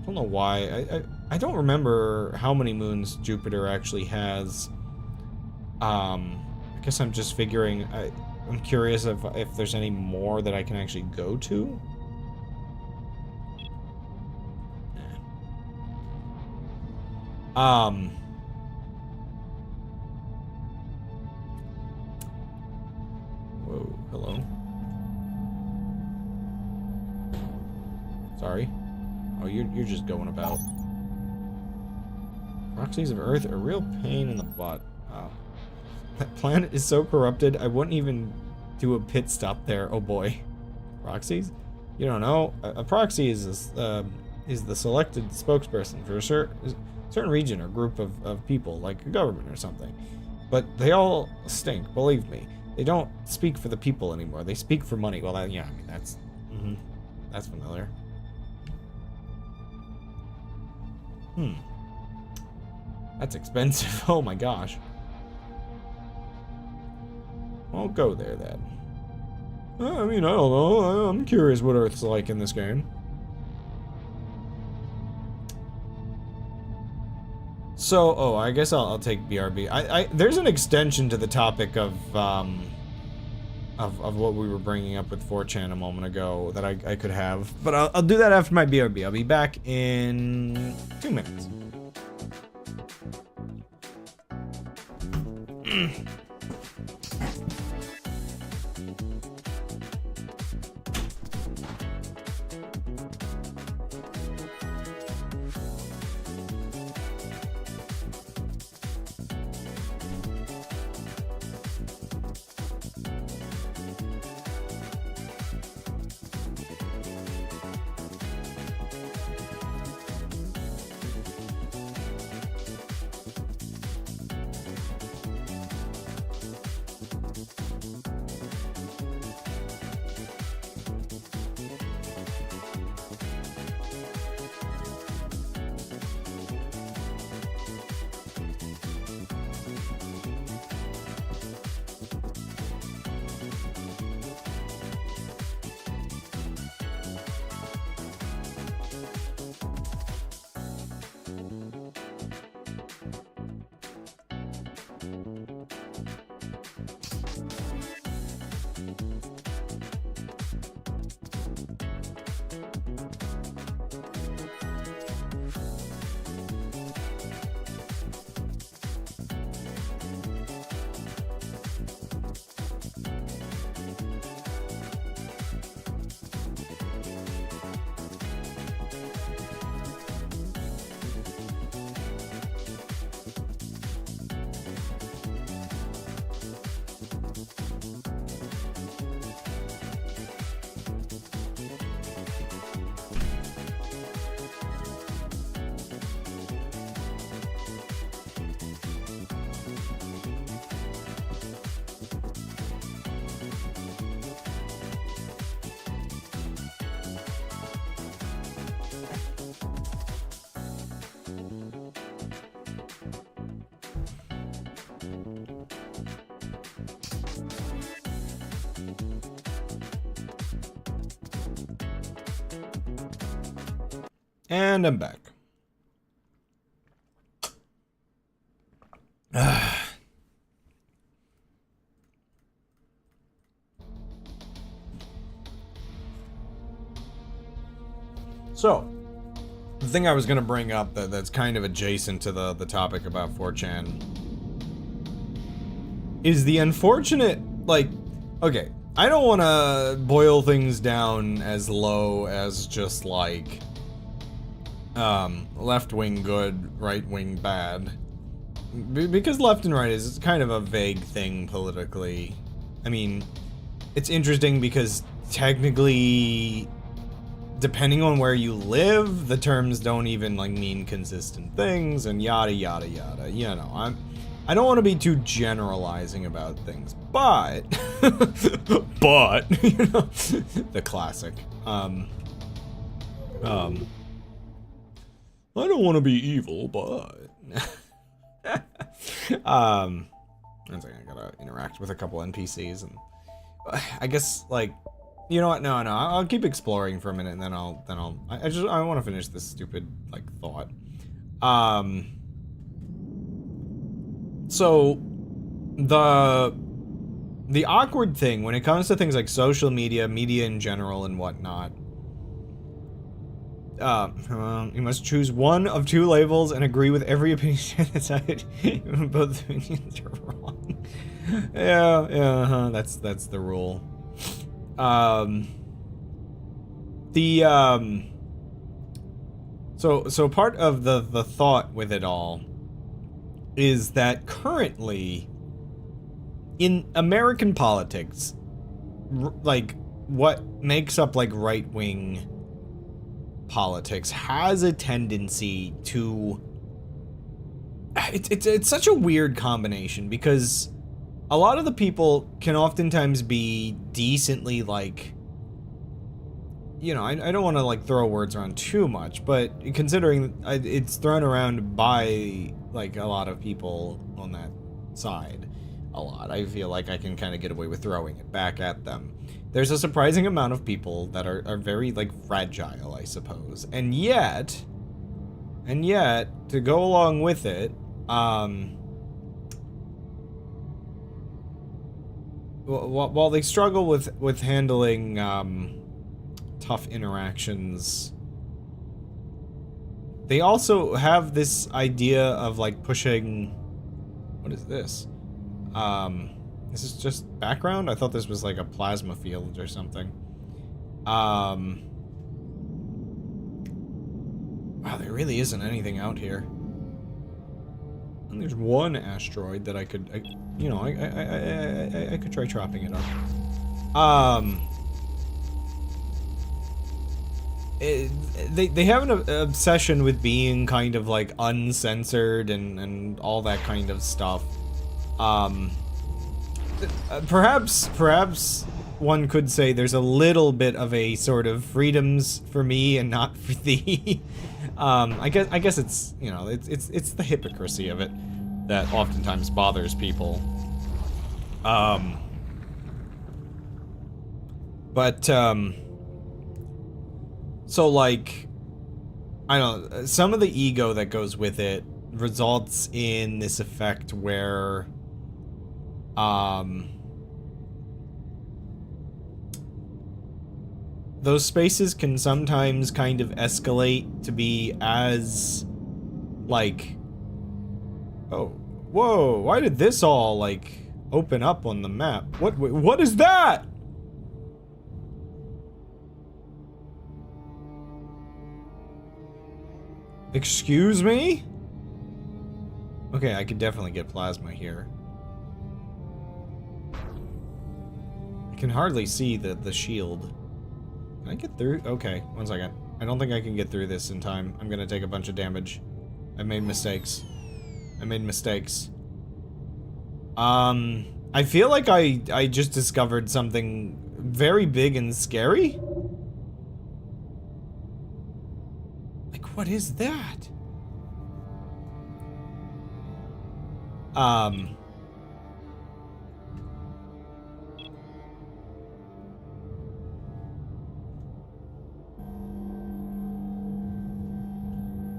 I don't know why. I don't remember how many moons Jupiter actually has. I guess I'm just figuring, I'm curious if there's any more that I can actually go to. Whoa, hello. Sorry. Oh, you're just going about. Proxies of Earth are a real pain in the butt. Oh. That planet is so corrupted, I wouldn't even do a pit stop there. Oh boy. Proxies? You don't know. A proxy is the selected spokesperson for a certain region or group of people, like a government or something. But they all stink, believe me. They don't speak for the people anymore. They speak for money. Well, yeah, I mean, that's familiar. That's expensive. Oh my gosh. I'll go there then. I mean, I don't know. I'm curious what Earth's like in this game. So, oh, I guess I'll take BRB. There's an extension to the topic of what we were bringing up with 4chan a moment ago that I could have, but I'll do that after my BRB. I'll be back in 2 minutes. And I'm back. So, the thing I was going to bring up that's kind of adjacent to the topic about 4chan is the unfortunate, like, okay, I don't want to boil things down as low as just like left wing good, right wing bad, because left and right is kind of a vague thing politically. I mean, it's interesting because technically, depending on where you live, the terms don't even like mean consistent things and yada yada yada. You know, I don't want to be too generalizing about things, but but you know, the classic. I don't want to be evil, but one second, I gotta interact with a couple NPCs, and I guess like, you know what? No, I'll keep exploring for a minute, and then I want to finish this stupid like thought. So the awkward thing when it comes to things like social media, media in general, and whatnot. You must choose one of two labels and agree with every opinion aside. Even both opinions are wrong. Yeah, that's the rule. So part of the thought with it all is that currently in American politics, like what makes up like right-wing politics has a tendency to it's such a weird combination, because a lot of the people can oftentimes be decently like, you know, I don't want to like throw words around too much, but considering it's thrown around by like a lot of people on that side a lot, I feel like I can kind of get away with throwing it back at them. There's a surprising amount of people that are very like fragile, I suppose, and yet to go along with it, while they struggle with handling tough interactions, they also have this idea of like pushing. What is this? This is just background? I thought this was like a plasma field or something. Wow, there really isn't anything out here. And there's one asteroid that I could, you know, I could try chopping it up. They have an obsession with being kind of like uncensored and all that kind of stuff. Perhaps one could say there's a little bit of a sort of freedoms for me and not for thee. I guess it's, you know, it's the hypocrisy of it that oftentimes bothers people. So like, I don't know, some of the ego that goes with it results in this effect where, those spaces can sometimes kind of escalate to be as, like, oh, whoa, why did this all, like, open up on the map? What is that? Excuse me? Okay, I could definitely get plasma here. I can hardly see the shield. Can I get through? Okay, one second. I don't think I can get through this in time. I'm gonna take a bunch of damage. I made mistakes. I feel like I just discovered something very big and scary. Like, what is that?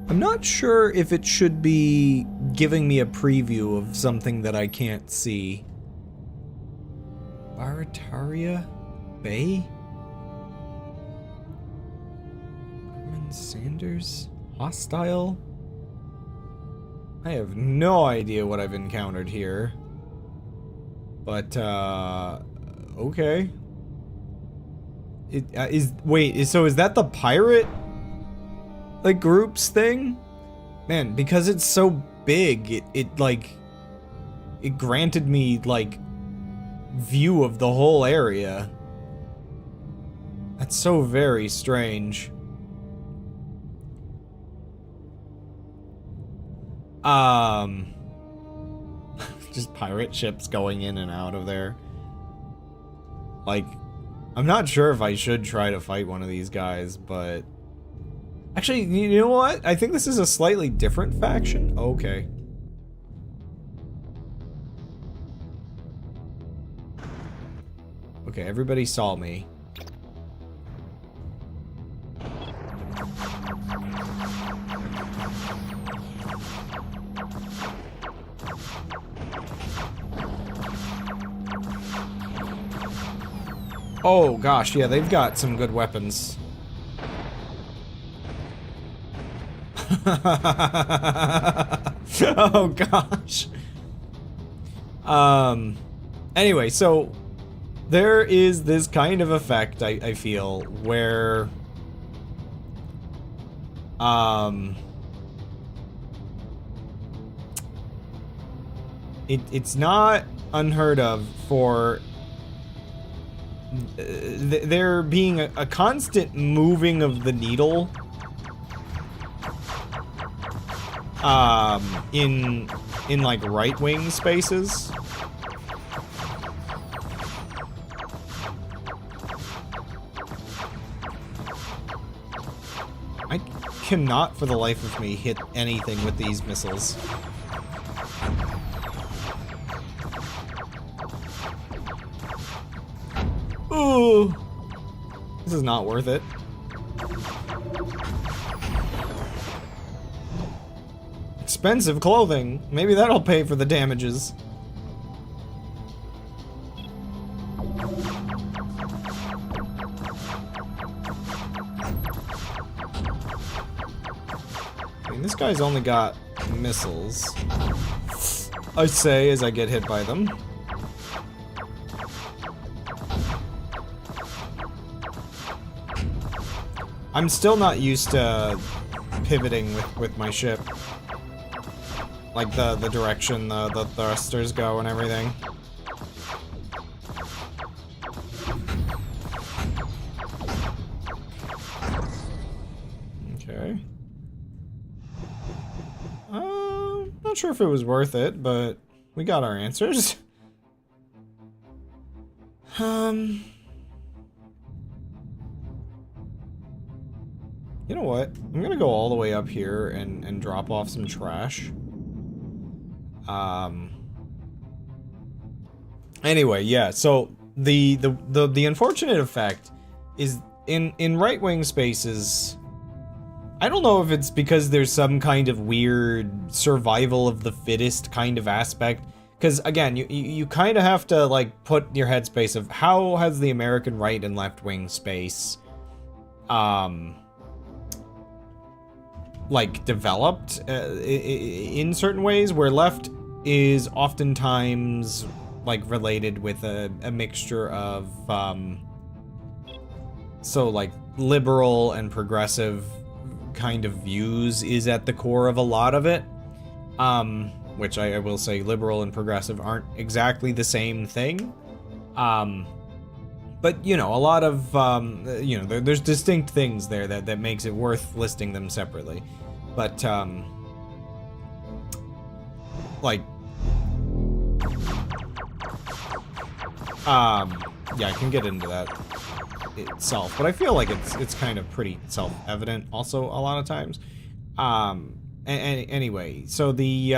I'm not sure if it should be giving me a preview of something that I can't see. Barataria Bay? Herman Sanders? Hostile? I have no idea what I've encountered here. But, okay. So is that the pirate, like, groups thing? Man, because it's so big, it granted me, like, view of the whole area. That's so very strange. Just pirate ships going in and out of there. Like, I'm not sure if I should try to fight one of these guys, but... Actually, you know what? I think this is a slightly different faction. Okay. Okay, everybody saw me. Oh gosh, yeah, they've got some good weapons. Oh gosh. Anyway, so there is this kind of effect I feel where it's not unheard of for there being a constant moving of the needle in like right-wing spaces. I cannot for the life of me hit anything with these missiles. Ooh, this is not worth it. Expensive clothing. Maybe that'll pay for the damages. I mean, this guy's only got missiles, I say as I get hit by them. I'm still not used to pivoting with my ship. Like the direction the thrusters go and everything. Okay. Not sure if it was worth it, but we got our answers. You know what? I'm gonna go all the way up here and drop off some trash. Anyway, yeah, so the unfortunate effect is in right-wing spaces, I don't know if it's because there's some kind of weird survival of the fittest kind of aspect, because again, you kind of have to like put your headspace of how has the American right and left-wing space like developed in certain ways, where left is oftentimes like related with a mixture of so like liberal and progressive kind of views is at the core of a lot of it, which I will say liberal and progressive aren't exactly the same thing, but you know, a lot of you know, there's distinct things there that makes it worth listing them separately. But like yeah, I can get into that itself, but I feel like it's kind of pretty self-evident also a lot of times. Anyway, so the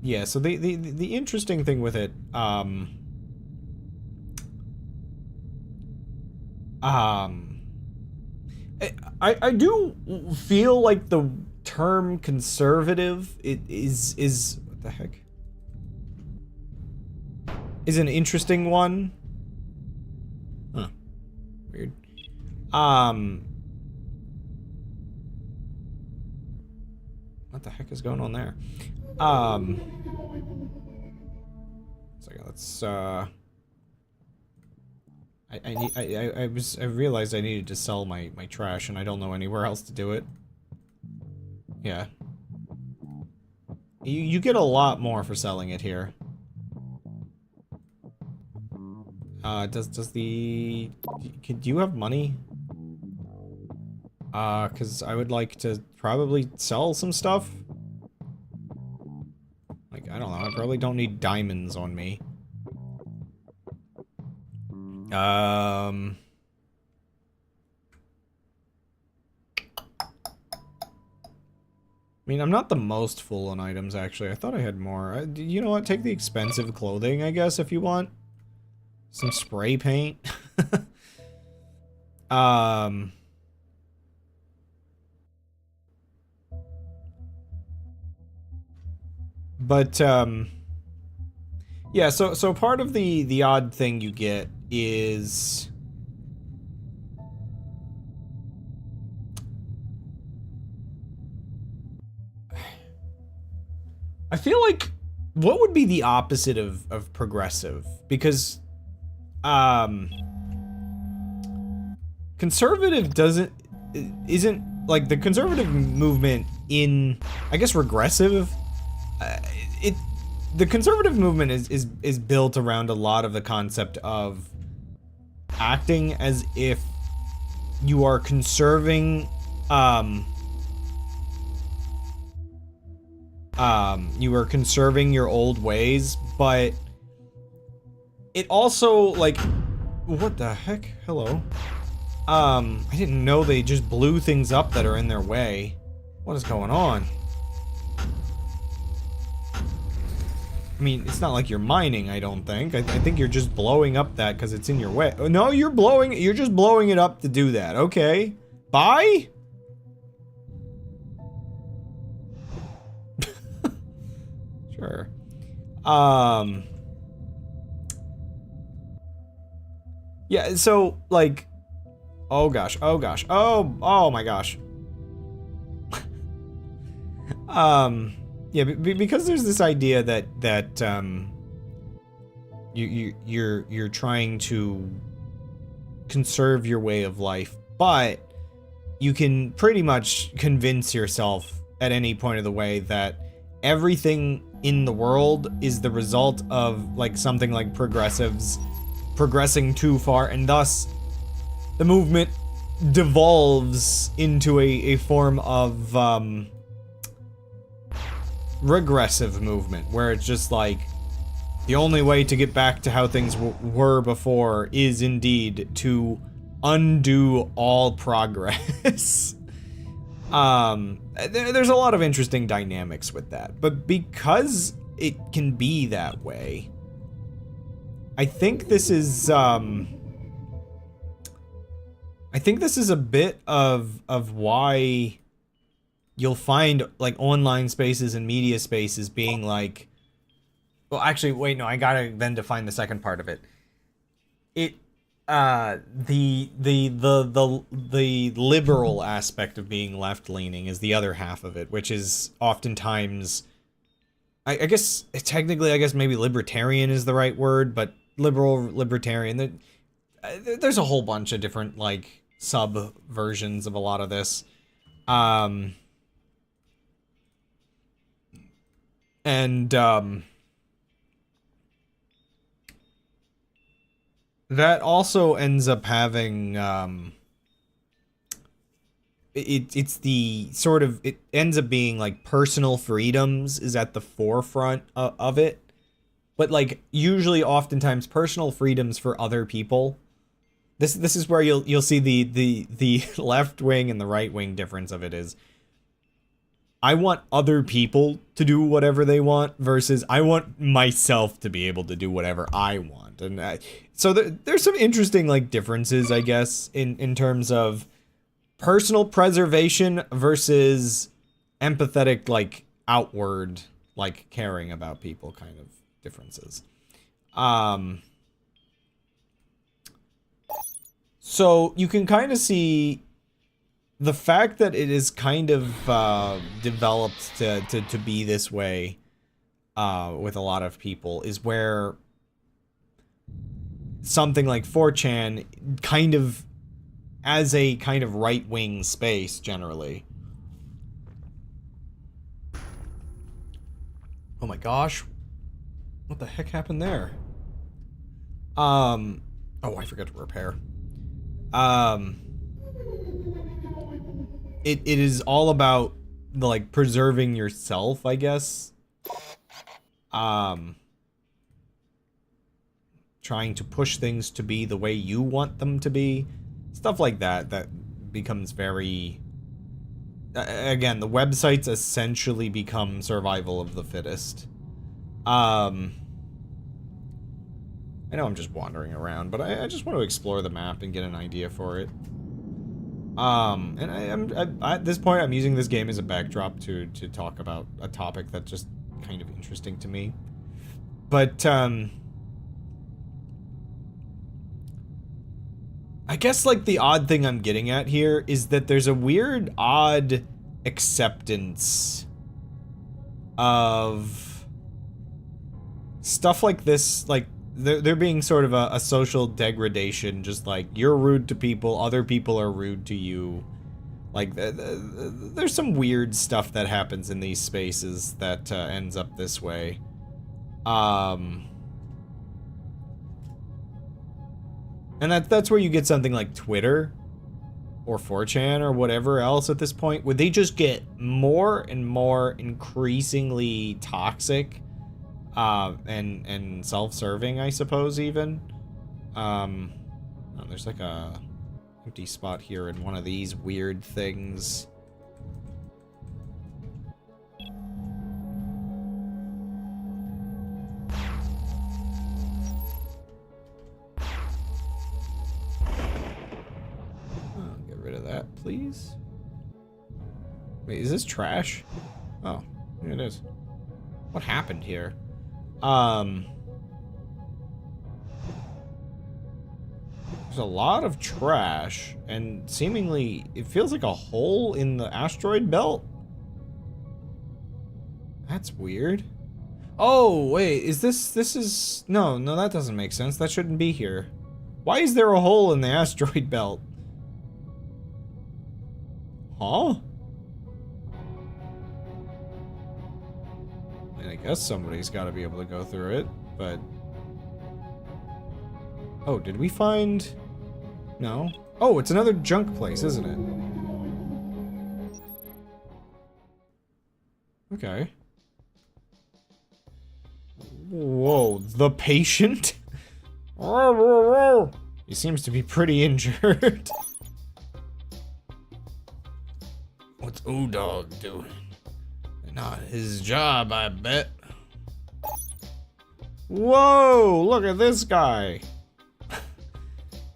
yeah, so the interesting thing with it, I do feel like the term conservative is what the heck? Is an interesting one. Huh. Weird. What the heck is going on there? So let's I realized I needed to sell my trash, and I don't know anywhere else to do it. Yeah. You get a lot more for selling it here. Do you have money? Cause I would like to probably sell some stuff. Like, I don't know, I probably don't need diamonds on me. I mean, I'm not the most full on items, actually. I thought I had more. You know what? Take the expensive clothing, I guess, if you want. Some spray paint. But, yeah, so part of the odd thing you get is... I feel like, what would be the opposite of progressive? Because, conservative isn't, like, the conservative movement in, I guess, regressive. The conservative movement is built around a lot of the concept of acting as if you are conserving, you are conserving your old ways, but it also, like, what the heck? Hello. I didn't know they just blew things up that are in their way. What is going on? I mean, it's not like you're mining, I don't think. I think you're just blowing up that because it's in your way. No, you're just blowing it up to do that. Okay. Bye? Sure. Yeah, so, like, oh gosh, oh my gosh. Yeah, because there's this idea that you're trying to conserve your way of life, but you can pretty much convince yourself at any point of the way that everything in the world is the result of, like, something like progressives progressing too far, and thus the movement devolves into a form of regressive movement, where it's just like the only way to get back to how things were before is indeed to undo all progress. There's a lot of interesting dynamics with that, but because it can be that way, I think this is a bit of why you'll find, like, online spaces and media spaces being like, well, actually, wait, no, I gotta then define the second part of it. The liberal aspect of being left-leaning is the other half of it, which is oftentimes, I guess, technically, I guess maybe libertarian is the right word, but libertarian, there's a whole bunch of different, like, sub-versions of a lot of this. That also ends up having, it's the sort of, it ends up being, like, personal freedoms is at the forefront of it. But, like, usually, oftentimes, personal freedoms for other people. This is where you'll see the left wing and the right wing difference of it is, I want other people to do whatever they want versus I want myself to be able to do whatever I want. And so there's some interesting, like, differences, I guess, in terms of personal preservation versus empathetic, like, outward, like, caring about people kind of differences. So you can kind of see the fact that it is kind of developed to be this way with a lot of people is where something like 4chan kind of, as a kind of right-wing space generally. Oh my gosh. What the heck happened there? Oh, I forgot to repair. It is all about the, like, preserving yourself, I guess. Trying to push things to be the way you want them to be. Stuff like that becomes very... Again, the websites essentially become survival of the fittest. I know I'm just wandering around, but I just want to explore the map and get an idea for it. And at this point, I'm using this game as a backdrop to talk about a topic that's just kind of interesting to me. But, I guess, like, the odd thing I'm getting at here is that there's a weird, odd acceptance of stuff like this, like, there being sort of a social degradation, just like, you're rude to people, other people are rude to you. Like, there's some weird stuff that happens in these spaces that ends up this way. And that's where you get something like Twitter or 4chan or whatever else at this point, where they just get more and more increasingly toxic and self-serving, I suppose, even. Oh, there's like a empty spot here in one of these weird things. Get rid of that, please. Wait, is this trash? Oh, here it is. What happened here? There's a lot of trash, and seemingly it feels like a hole in the asteroid belt. That's weird. Oh, wait, is this is... No, that doesn't make sense. That shouldn't be here. Why is there a hole in the asteroid belt? Huh? And I guess somebody's got to be able to go through it, but... Oh, did we find... No. Oh, it's another junk place, isn't it? Okay. Whoa, the patient? He seems to be pretty injured. What's O-Dog doing? Not his job, I bet. Whoa, look at this guy.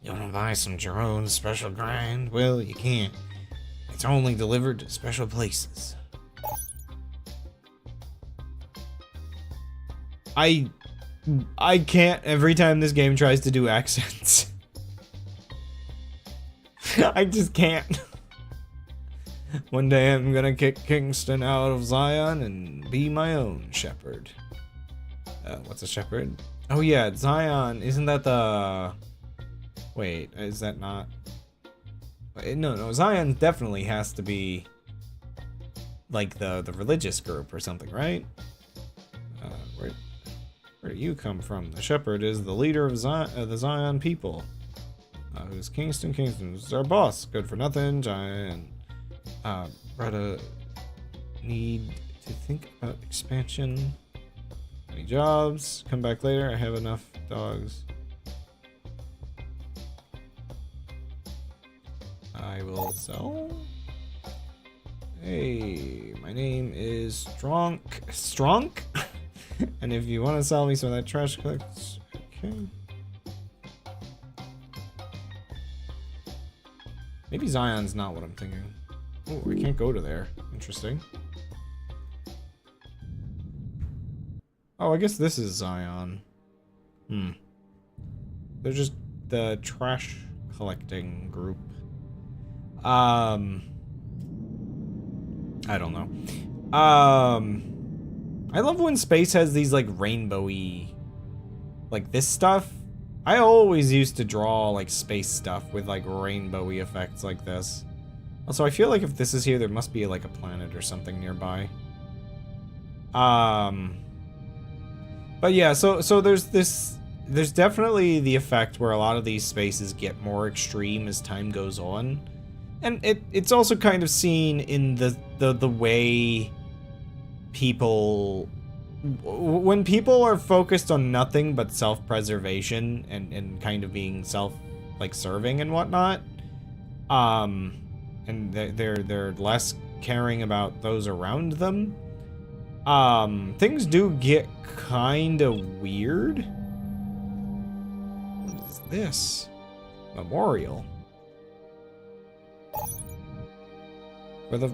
You wanna buy some Jerome's special grind? Well, you can't. It's only delivered to special places. I can't every time this game tries to do accents. I just can't. One day I'm gonna kick Kingston out of Zion and be my own shepherd. What's a shepherd? Oh yeah, Zion, isn't that the... Wait, is that not... No, Zion definitely has to be like the religious group or something, right? Where do you come from? The shepherd is the leader of the Zion people. Who's Kingston? Kingston's our boss. Good for nothing, giant. Bretta need to think about expansion. Any jobs? Come back later. I have enough dogs. I will sell. Hey, my name is Stronk. And if you want to sell me some of that trash collects, okay. Maybe Zion's not what I'm thinking. Oh, we can't go to there. Interesting. Oh, I guess this is Zion. They're just the trash collecting group. I don't know. I love when space has these like rainbowy, like this stuff. I always used to draw like space stuff with like rainbowy effects like this. Also, I feel like if this is here, there must be like a planet or something nearby. But yeah, so there's definitely the effect where a lot of these spaces get more extreme as time goes on. And it's also kind of seen in the way people, when people are focused on nothing but self-preservation and kind of being serving and whatnot, and they're less caring about those around them, things do get kind of weird. What is this? Memorial. For the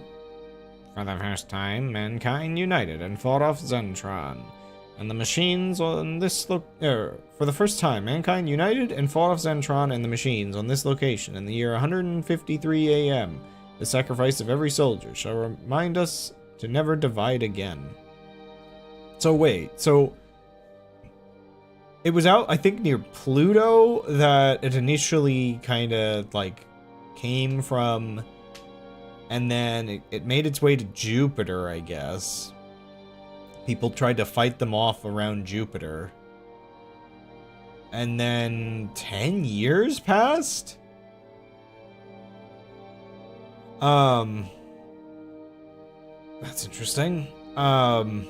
first time, mankind united and fought off Zentron. And the machines on this for the first time, mankind united and fought off Zentron and the machines on this location in the year 153 AM. The sacrifice of every soldier shall remind us to never divide again. So wait, so it was out, I think, near Pluto that it initially kind of like came from And then it made its way to Jupiter, I guess. People tried to fight them off around Jupiter. And then 10 years passed? That's interesting. And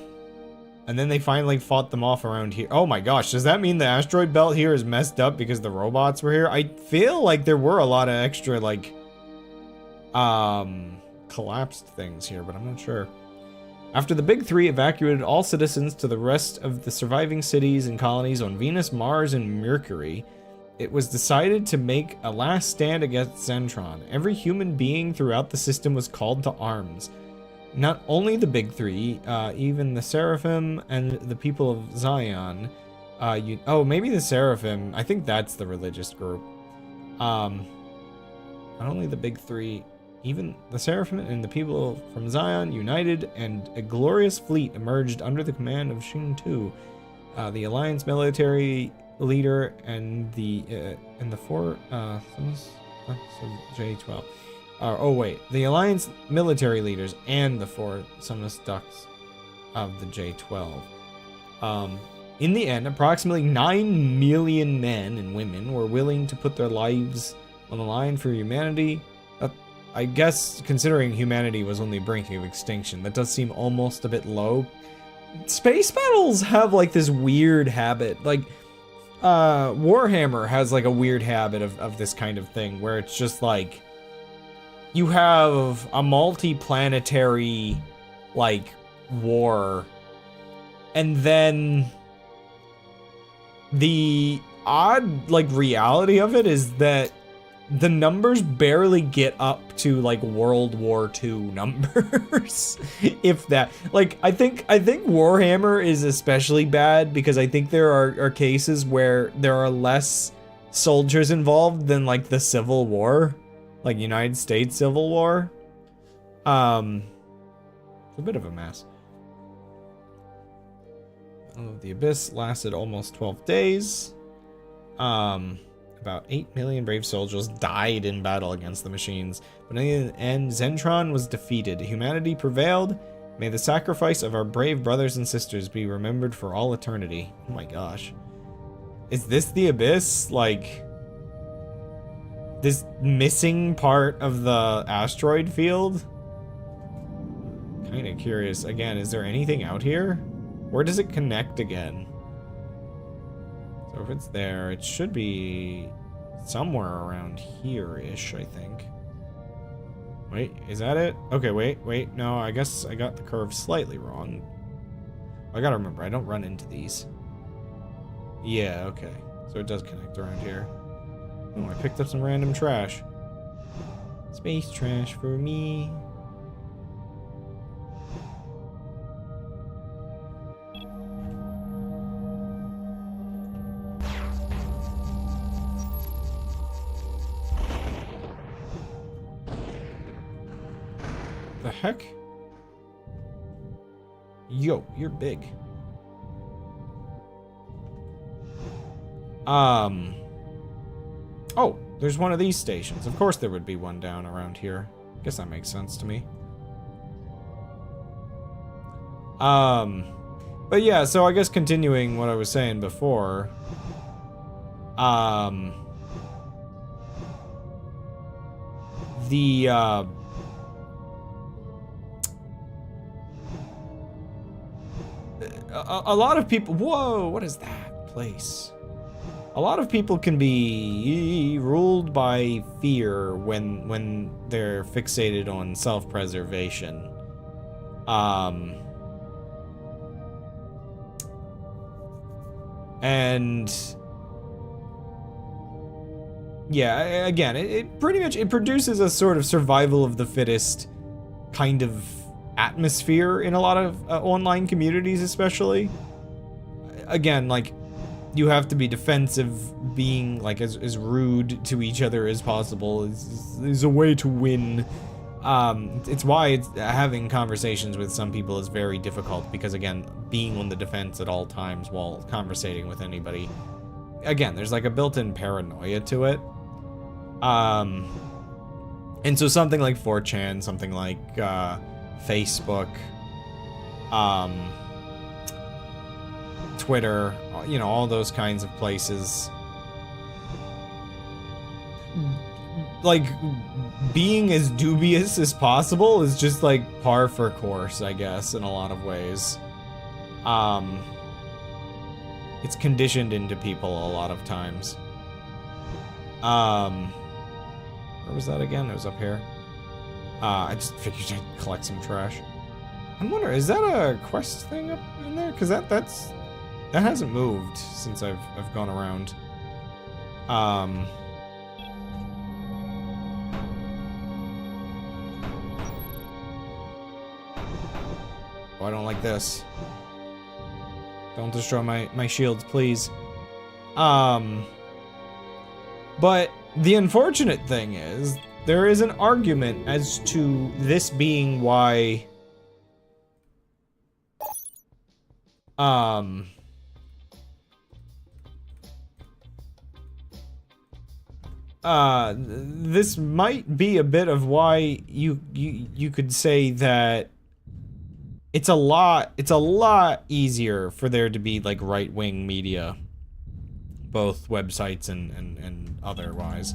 then they finally fought them off around here. Oh my gosh, does that mean the asteroid belt here is messed up because the robots were here? I feel like there were a lot of extra, like, collapsed things here, but I'm not sure. After the Big Three evacuated all citizens to the rest of the surviving cities and colonies on Venus, Mars, and Mercury, it was decided to make a last stand against Zentron. Every human being throughout the system was called to arms. Not only the Big Three, even the Seraphim and the people of Zion. Oh, maybe the Seraphim. I think that's the religious group. Not only the Big Three, even the Seraphim and the people from Zion united, and a glorious fleet emerged under the command of Xing Tu, the Alliance military leader, and the four J12. Oh wait, the Alliance military leaders and the four Summus Ducks of the J12. In the end, approximately 9 million men and women were willing to put their lives on the line for humanity. I guess, considering humanity was only brinking of extinction, that does seem almost a bit low. Space battles have, like, this weird habit. Like, Warhammer has, like, a weird habit of this kind of thing, where it's just, like, you have a multi-planetary, like, war, and then the odd, like, reality of it is that the numbers barely get up to, like, World War II numbers, if that. Like, I think Warhammer is especially bad because I think there are cases where there are less soldiers involved than, like, the Civil War, like United States Civil War. It's a bit of a mess. The Abyss lasted almost 12 days. About 8 million brave soldiers died in battle against the machines, but in the end, Zentron was defeated. Humanity prevailed. May the sacrifice of our brave brothers and sisters be remembered for all eternity. Oh my gosh. Is this the Abyss? Like, this missing part of the asteroid field? Kind of curious. Again, is there anything out here? Where does it connect again? So if it's there, it should be somewhere around here-ish, I think. Wait, is that it? Okay, wait, no, I guess I got the curve slightly wrong. I gotta remember, I don't run into these. Yeah, okay. So it does connect around here. Oh, I picked up some random trash. Space trash for me. The heck? Yo, you're big. Oh, there's one of these stations. Of course there would be one down around here. Guess that makes sense to me. But yeah, so I guess continuing what I was saying before. A lot of people, whoa, what is that place? A lot of people can be ruled by fear when they're fixated on self-preservation. And yeah, again, it pretty much, it produces a sort of survival of the fittest kind of atmosphere in a lot of online communities, especially. Again, like, you have to be defensive, being like as rude to each other as possible is a way to win. It's why having conversations with some people is very difficult, because again, being on the defense at all times while conversating with anybody, again, there's like a built-in paranoia to it. And so something like 4chan, something like Facebook, Twitter, you know, all those kinds of places, like, being as dubious as possible is just like par for course, I guess, in a lot of ways. It's conditioned into people a lot of times. Where was that again? It was up here. I just figured I'd collect some trash. I'm wondering, is that a quest thing up in there? Because that hasn't moved since I've gone around. Oh, I don't like this. Don't destroy my shields, please. But the unfortunate thing is, there is an argument as to this being why, this might be a bit of why you could say that it's a lot easier for there to be like right-wing media, both websites and otherwise,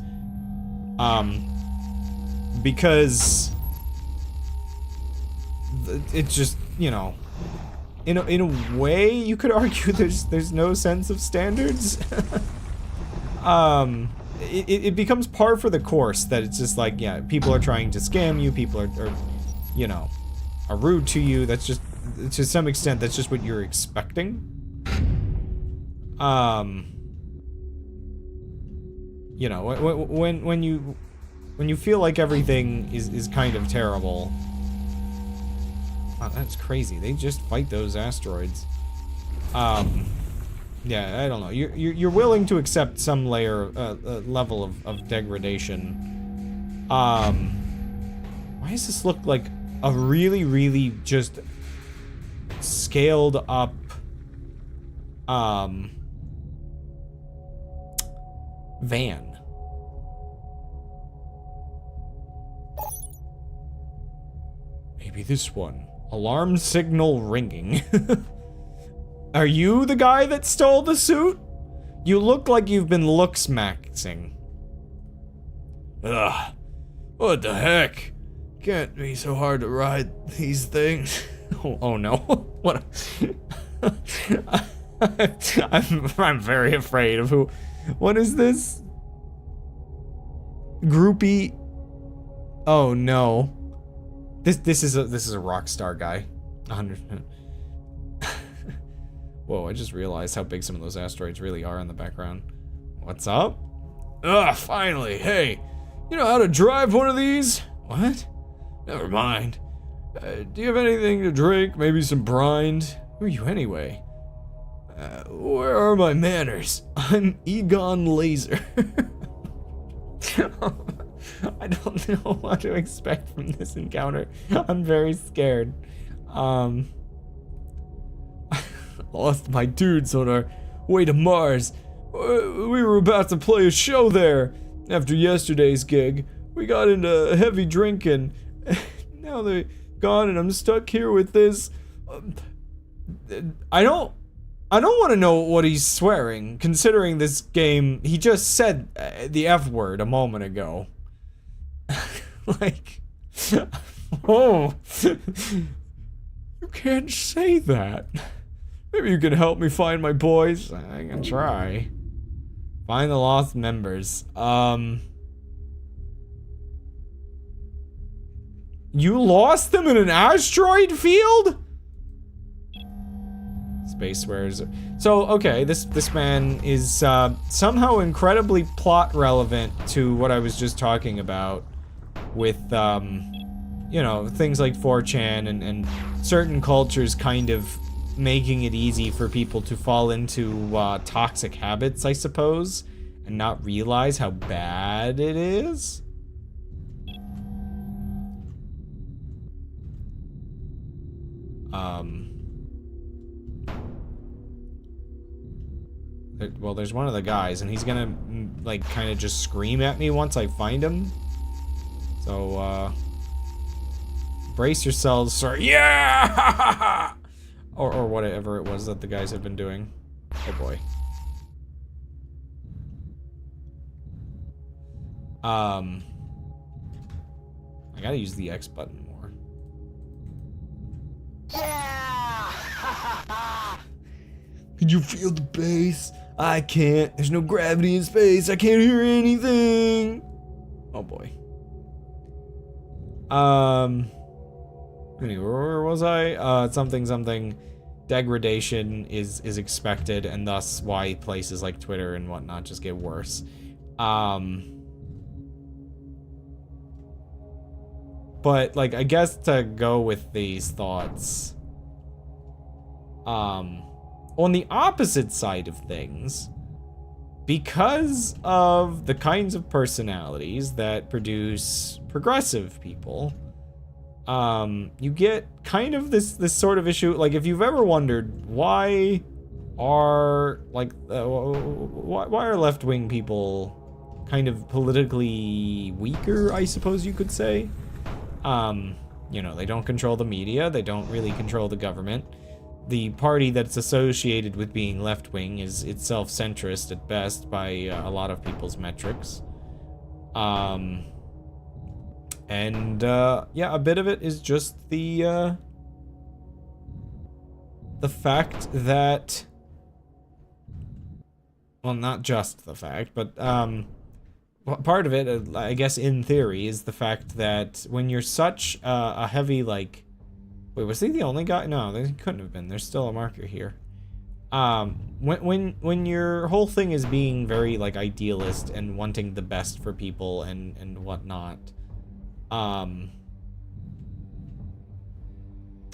because it's just, you know, in a way you could argue there's no sense of standards. It becomes par for the course that it's just like, yeah, people are trying to scam you, people are you know, are rude to you. That's just, to some extent, that's just what you're expecting. You know, when you feel like everything is kind of terrible. Wow, that's crazy. They just fight those asteroids. Yeah, I don't know. You're willing to accept some level of degradation. Why does this look like a really just scaled up van? Maybe this one. Alarm signal ringing. Are you the guy that stole the suit? You look like you've been looks-maxing. Ugh. What the heck? Can't be so hard to ride these things. Oh no. What? I'm very afraid of who. What is this? Groupie. Oh no. This is a rock star guy. 100%. Whoa, I just realized how big some of those asteroids really are in the background. What's up? Ugh, finally. Hey, you know how to drive one of these? What? Never mind. Do you have anything to drink? Maybe some brine? Who are you anyway? Where are my manners? I'm Egon Laser. I don't know what to expect from this encounter. I'm very scared. Lost my dudes on our way to Mars. We were about to play a show there. After yesterday's gig, we got into heavy drinking. Now they're gone and I'm stuck here with this. I don't want to know what he's swearing, considering this game, he just said the F word a moment ago. Like, oh, you can't say that. Maybe you can help me find my boys. I can try. Find the lost members. You lost them in an asteroid field? Space swears. So, okay, this man is somehow incredibly plot relevant to what I was just talking about with, you know, things like 4chan and certain cultures kind of making it easy for people to fall into toxic habits, I suppose, and not realize how bad it is. Well, there's one of the guys, and he's gonna, like, kind of just scream at me once I find him. So, brace yourselves, sir. Yeah! or whatever it was that the guys have been doing. Oh boy. I gotta use the X button more. Yeah! Can you feel the bass? I can't. There's no gravity in space. I can't hear anything. Oh boy. Anyway, where was I? Something. Degradation is expected, and thus why places like Twitter and whatnot just get worse. But, like, I guess to go with these thoughts, on the opposite side of things, because of the kinds of personalities that produce progressive people, you get kind of this sort of issue. Like, if you've ever wondered why are, like, why are left-wing people kind of politically weaker, I suppose you could say. You know, they don't control the media, they don't really control the government. The party that's associated with being left-wing is itself centrist at best by a lot of people's metrics. Yeah, a bit of it is just the fact that, well, not just the fact, but, part of it, I guess, in theory, is the fact that when you're such a heavy, like... Wait, was he the only guy? No, he couldn't have been. There's still a marker here. When your whole thing is being very, like, idealist and wanting the best for people and whatnot,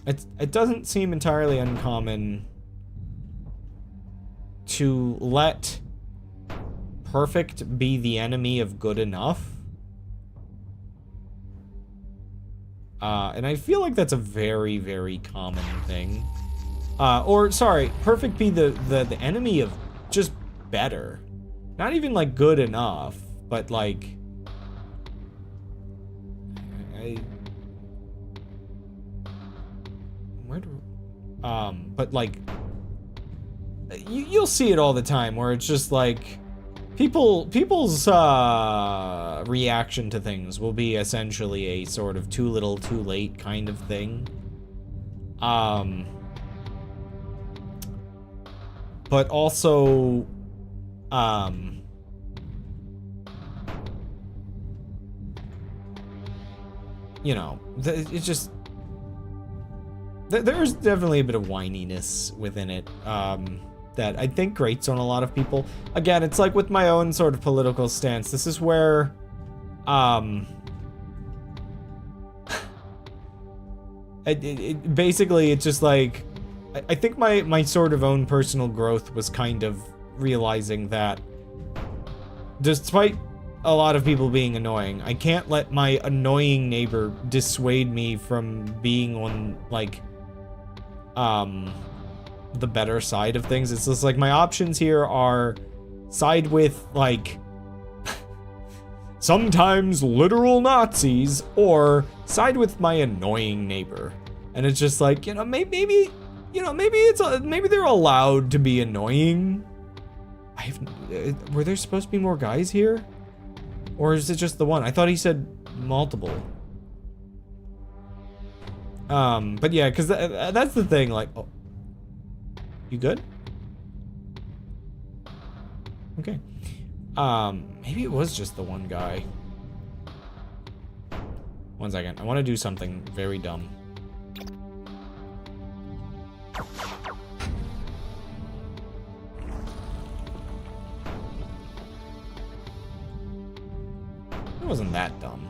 it doesn't seem entirely uncommon to let perfect be the enemy of good enough. And I feel like that's a very, very common thing. Or, sorry, perfect be the enemy of just better. Not even, like, good enough, but, like... But, like... You'll see it all the time, where it's just, like... People's reaction to things will be essentially a sort of too little, too late kind of thing. But also, you know, it's just, there's definitely a bit of whininess within it, that I think grates on a lot of people. Again, it's like with my own sort of political stance. This is where, basically, it's just like, I think my sort of own personal growth was kind of realizing that despite a lot of people being annoying, I can't let my annoying neighbor dissuade me from being on, like, the better side of things. It's just like my options here are side with, like, sometimes literal Nazis, or side with my annoying neighbor. And it's just like, you know, maybe they're allowed to be annoying. Were there supposed to be more guys here? Or is it just the one? I thought he said multiple. But yeah, because that's the thing, like, oh. You good? Okay. Maybe it was just the one guy. One second. I want to do something very dumb. It wasn't that dumb.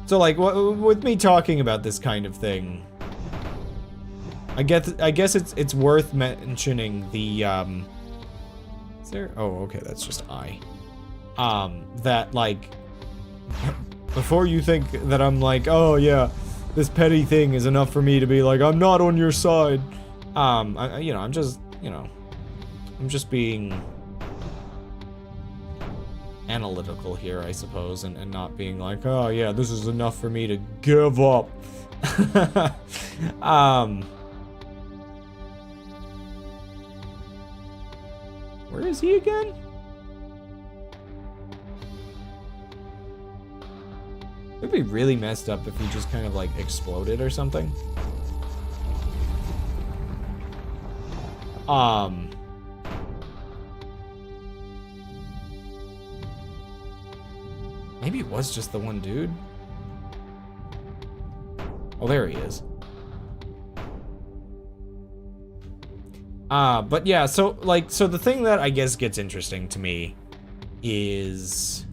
So, like, with me talking about this kind of thing, I guess it's worth mentioning the, is there? Oh, okay, that's just I. That, like, before you think that I'm like, oh yeah, this petty thing is enough for me to be like, I'm not on your side. I'm just being analytical here, I suppose, and not being like, oh yeah, this is enough for me to give up. Where is he again? It'd be really messed up if he just kind of like exploded or something. Maybe it was just the one dude. Oh, there he is. But yeah, so the thing that I guess gets interesting to me is,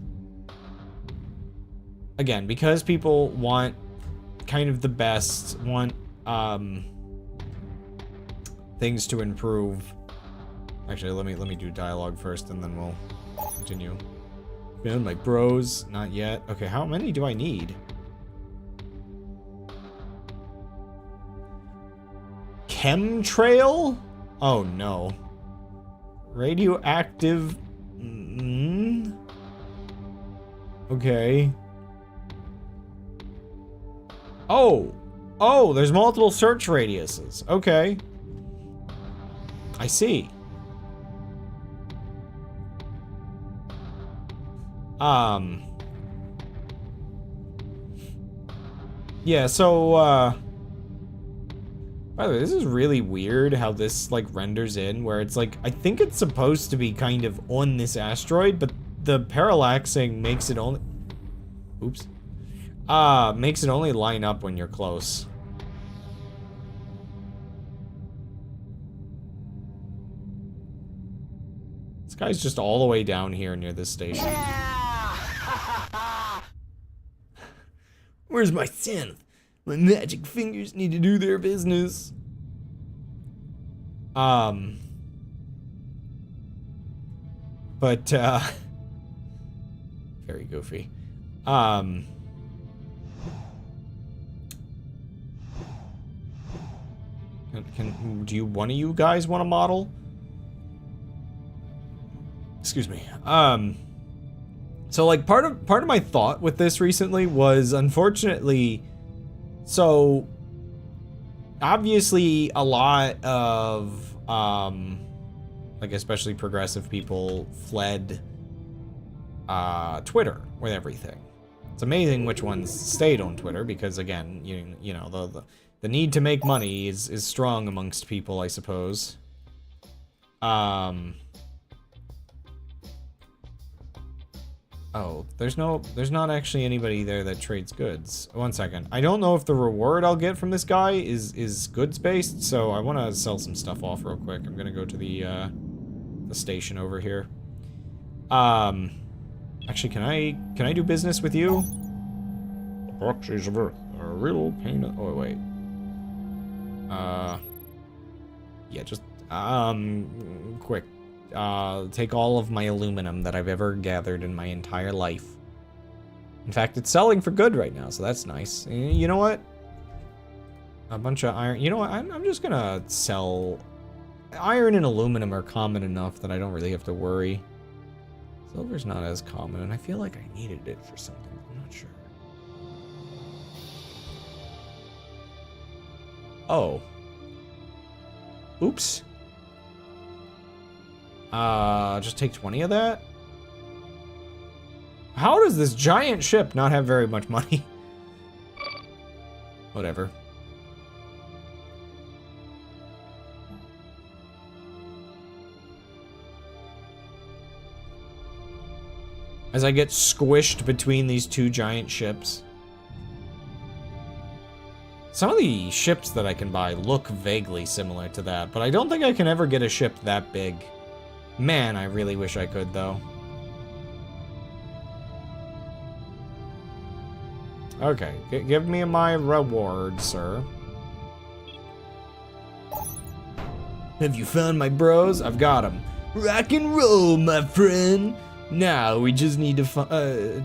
again, because people want kind of the best, want, things to improve. Actually, let me do dialogue first, and then we'll continue. Man, my bros, not yet. Okay, how many do I need? Chemtrail? Oh no. Radioactive. Okay. Oh, there's multiple search radiuses. Okay. I see. Yeah, so, by the way, this is really weird how this, like, renders in, where it's like, I think it's supposed to be kind of on this asteroid, but the parallaxing makes it only... Oops. Makes it only line up when you're close. This guy's just all the way down here near this station. Where's my synth? My magic fingers need to do their business. But, very goofy. Do one of you guys want a model? Excuse me. So like part of my thought with this recently was, unfortunately, so obviously a lot of like especially progressive people fled Twitter with everything. It's amazing which ones stayed on Twitter because, again, you know the need to make money is strong amongst people, I suppose. Oh, there's not actually anybody there that trades goods. One second. I don't know if the reward I'll get from this guy is goods based, so I want to sell some stuff off real quick. I'm gonna go to the station over here. Actually, can I do business with you? Proxies of Earth are a real pain. Oh wait. Yeah, just quick. Take all of my aluminum that I've ever gathered in my entire life. In fact, it's selling for good right now, so that's nice. You know what? A bunch of iron. You know what? I'm just gonna sell. Iron and aluminum are common enough that I don't really have to worry. Silver's not as common, and I feel like I needed it for something. I'm not sure. Oh. Oops. Just take 20 of that? How does this giant ship not have very much money? Whatever. As I get squished between these two giant ships. Some of the ships that I can buy look vaguely similar to that, but I don't think I can ever get a ship that big. Man, I really wish I could, though. Okay, give me my reward, sir. Have you found my bros? I've got them. Rock and roll, my friend. Now we just need to find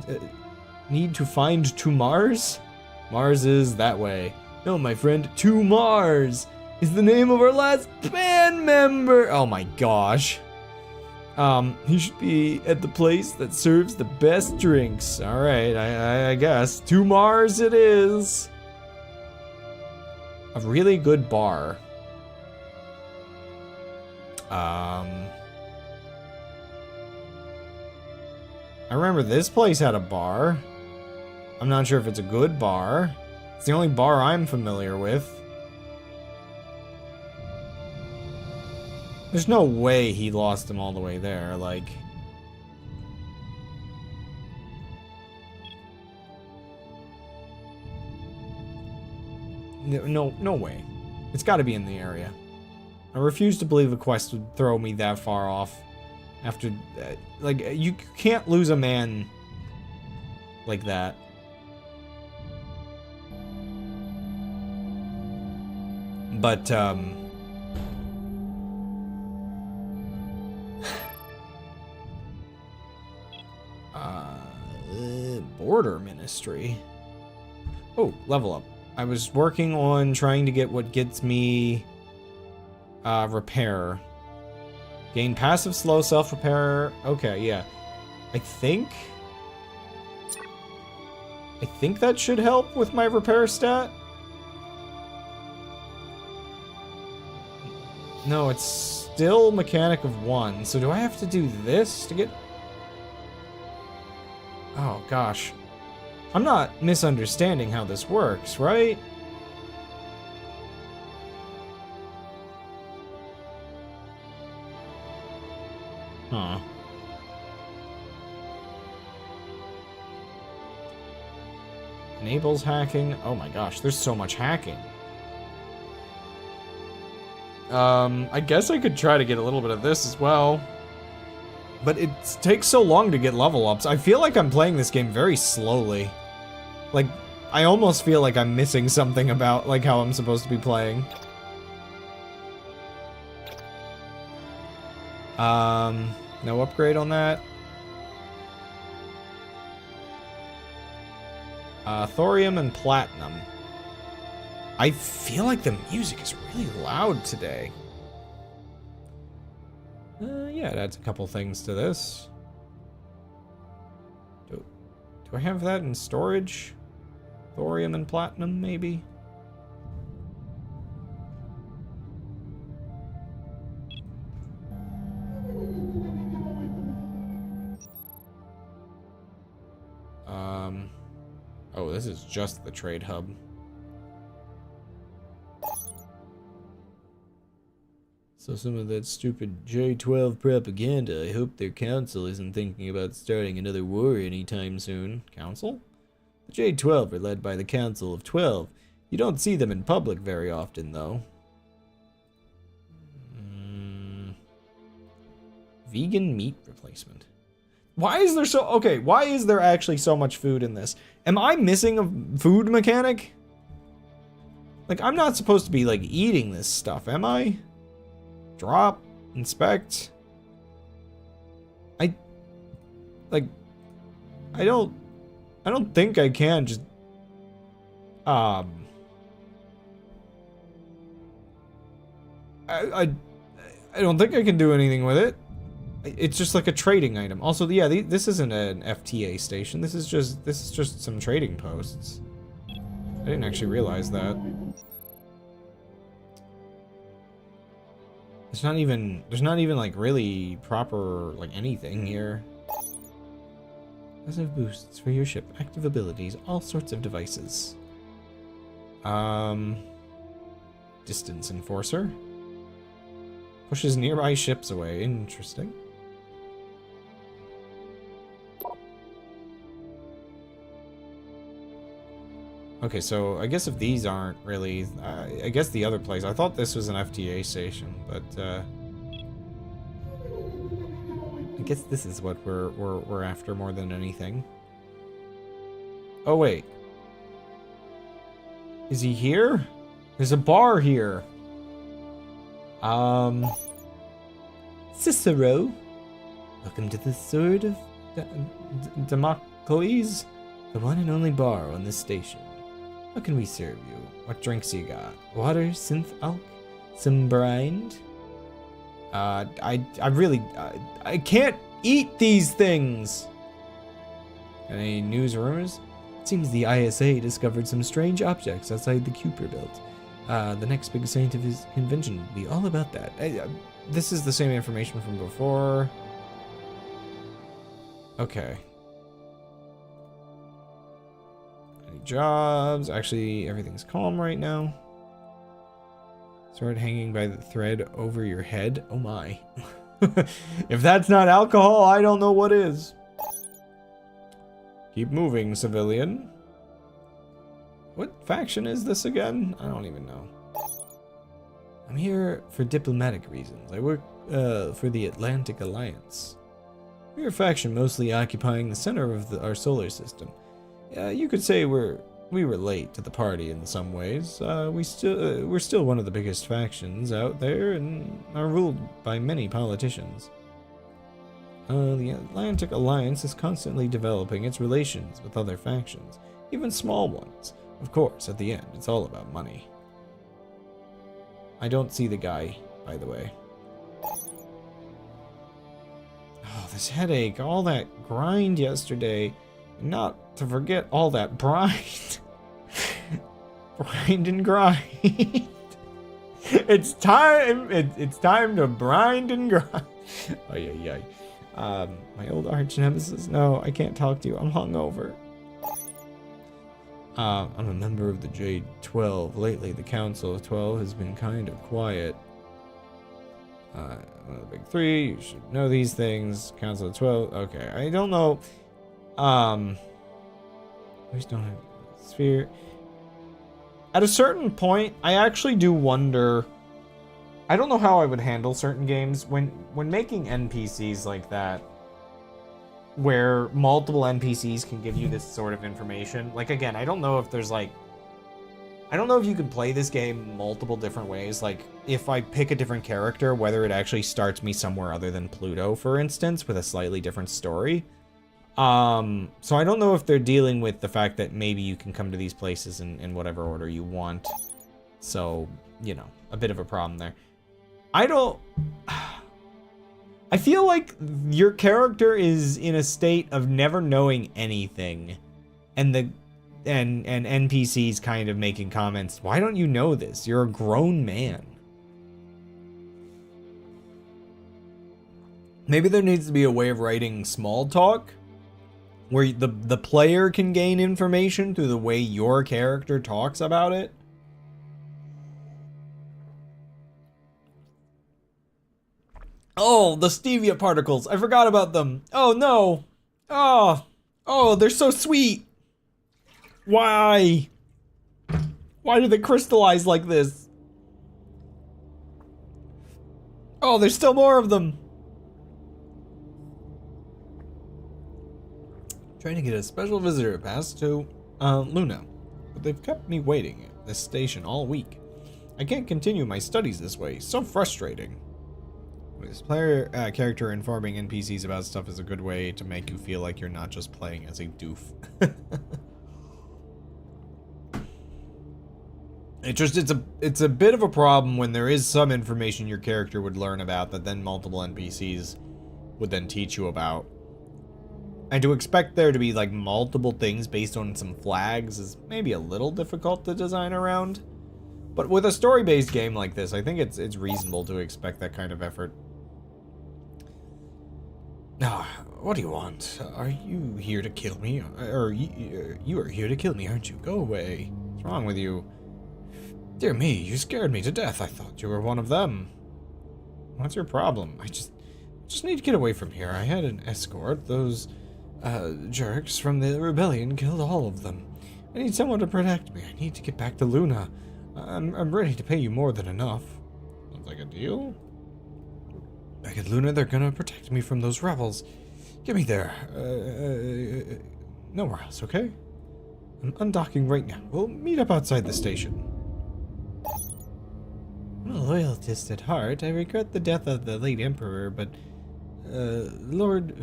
to Mars. Mars is that way. No, my friend, to Mars is the name of our last band member. Oh my gosh. He should be at the place that serves the best drinks. Alright, I guess. To Mars it is. A really good bar. I remember this place had a bar. I'm not sure if it's a good bar. It's the only bar I'm familiar with. There's no way he lost him all the way there, like... No way. It's gotta be in the area. I refuse to believe a quest would throw me that far off. After... like, you can't lose a man... like that. But, border ministry. Oh, level up. I was working on trying to get what gets me repair. Gain passive slow self-repair. Okay, yeah. I think that should help with my repair stat. No, it's still mechanic of 1. So do I have to do this to get... Oh, gosh. I'm not misunderstanding how this works, right? Huh. Enables hacking. Oh my gosh, there's so much hacking. I guess I could try to get a little bit of this as well. But it takes so long to get level ups. I feel like I'm playing this game very slowly. Like, I almost feel like I'm missing something about, like, how I'm supposed to be playing. No upgrade on that. Thorium and platinum. I feel like the music is really loud today. Yeah, it adds a couple things to this. Do I have that in storage? Thorium and platinum, maybe? Oh, this is just the trade hub. So some of that stupid J-12 propaganda, I hope their council isn't thinking about starting another war anytime soon. Council? The J-12 are led by the Council of 12. You don't see them in public very often, though. Vegan meat replacement. Why is there so... Okay, why is there actually so much food in this? Am I missing a food mechanic? Like, I'm not supposed to be, like, eating this stuff, am I? Drop. Inspect. I don't think I can just... I don't think I can do anything with it. It's just like a trading item. Also, yeah, this isn't an FTA station. This is just some trading posts. I didn't actually realize that. There's not even like really proper like anything here. Passive boosts for your ship, active abilities, all sorts of devices. Distance enforcer. Pushes nearby ships away. Interesting. Okay, so I guess if these aren't really, I guess the other place. I thought this was an FTA station, but I guess this is what we're after more than anything. Oh wait, is he here? There's a bar here. Cicero, welcome to the Sword of Damocles, the one and only bar on this station. How can we serve you? What drinks you got? Water, synth alk, some brine? I really, I can't eat these things. Any news or rumors? It seems the ISA discovered some strange objects outside the Kuiper belt. The next big scientific convention will be all about that. This is the same information from before. Okay. Any jobs? Actually, everything's calm right now. Sword hanging by the thread over your head. Oh my. If that's not alcohol, I don't know what is. Keep moving, civilian. What faction is this again? I don't even know. I'm here for diplomatic reasons. I work for the Atlantic Alliance. We're a faction mostly occupying the center of our solar system. You could say we were late to the party in some ways. We're still one of the biggest factions out there and are ruled by many politicians. The Atlantic Alliance is constantly developing its relations with other factions, even small ones. Of course, at the end, it's all about money. I don't see the guy, by the way. Oh, this headache, all that grind yesterday, and not to forget all that brine. Grind and grind. It's time. It's time to grind and grind. Oh yeah. My old arch nemesis. No, I can't talk to you. I'm hungover. I'm a member of the J-12. Lately, the Council of 12 has been kind of quiet. One of the big three. You should know these things. Council of 12. Okay, I don't know. We just don't have sphere. At a certain point, I actually do wonder. I don't know how I would handle certain games when making NPCs like that, where multiple NPCs can give you this sort of information. Like, again, I don't know if there's like, I don't know if you can play this game multiple different ways. Like, if I pick a different character, whether it actually starts me somewhere other than Pluto, for instance, with a slightly different story. So I don't know if they're dealing with the fact that maybe you can come to these places in whatever order you want. So, you know, a bit of a problem there. I feel like your character is in a state of never knowing anything, and NPCs kind of making comments. Why don't you know this? You're a grown man. Maybe there needs to be a way of writing small talk where the player can gain information through the way your character talks about it. Oh, the stevia particles. I forgot about them. Oh, no. Oh, they're so sweet. Why? Why do they crystallize like this? Oh, there's still more of them. Trying to get a special visitor pass to Luna, but they've kept me waiting at this station all week. I can't continue my studies this way. So frustrating. This player character informing NPCs about stuff is a good way to make you feel like you're not just playing as a doof. It's a bit of a problem when there is some information your character would learn about that then multiple NPCs would then teach you about. And to expect there to be like multiple things based on some flags is maybe a little difficult to design around. But with a story-based game like this, I think it's reasonable to expect that kind of effort. What do you want? Are you here to kill me? Or you are here to kill me, aren't you? Go away. What's wrong with you? Dear me, you scared me to death. I thought you were one of them. What's your problem? I just need to get away from here. I had an escort. Those jerks from the rebellion killed all of them. I need someone to protect me. I need to get back to Luna. I'm ready to pay you more than enough. Sounds like a deal. Back at Luna, they're gonna protect me from those rebels. Get me there. Nowhere else, okay? I'm undocking right now. We'll meet up outside the station. I'm a loyalist at heart. I regret the death of the late Emperor, but Lord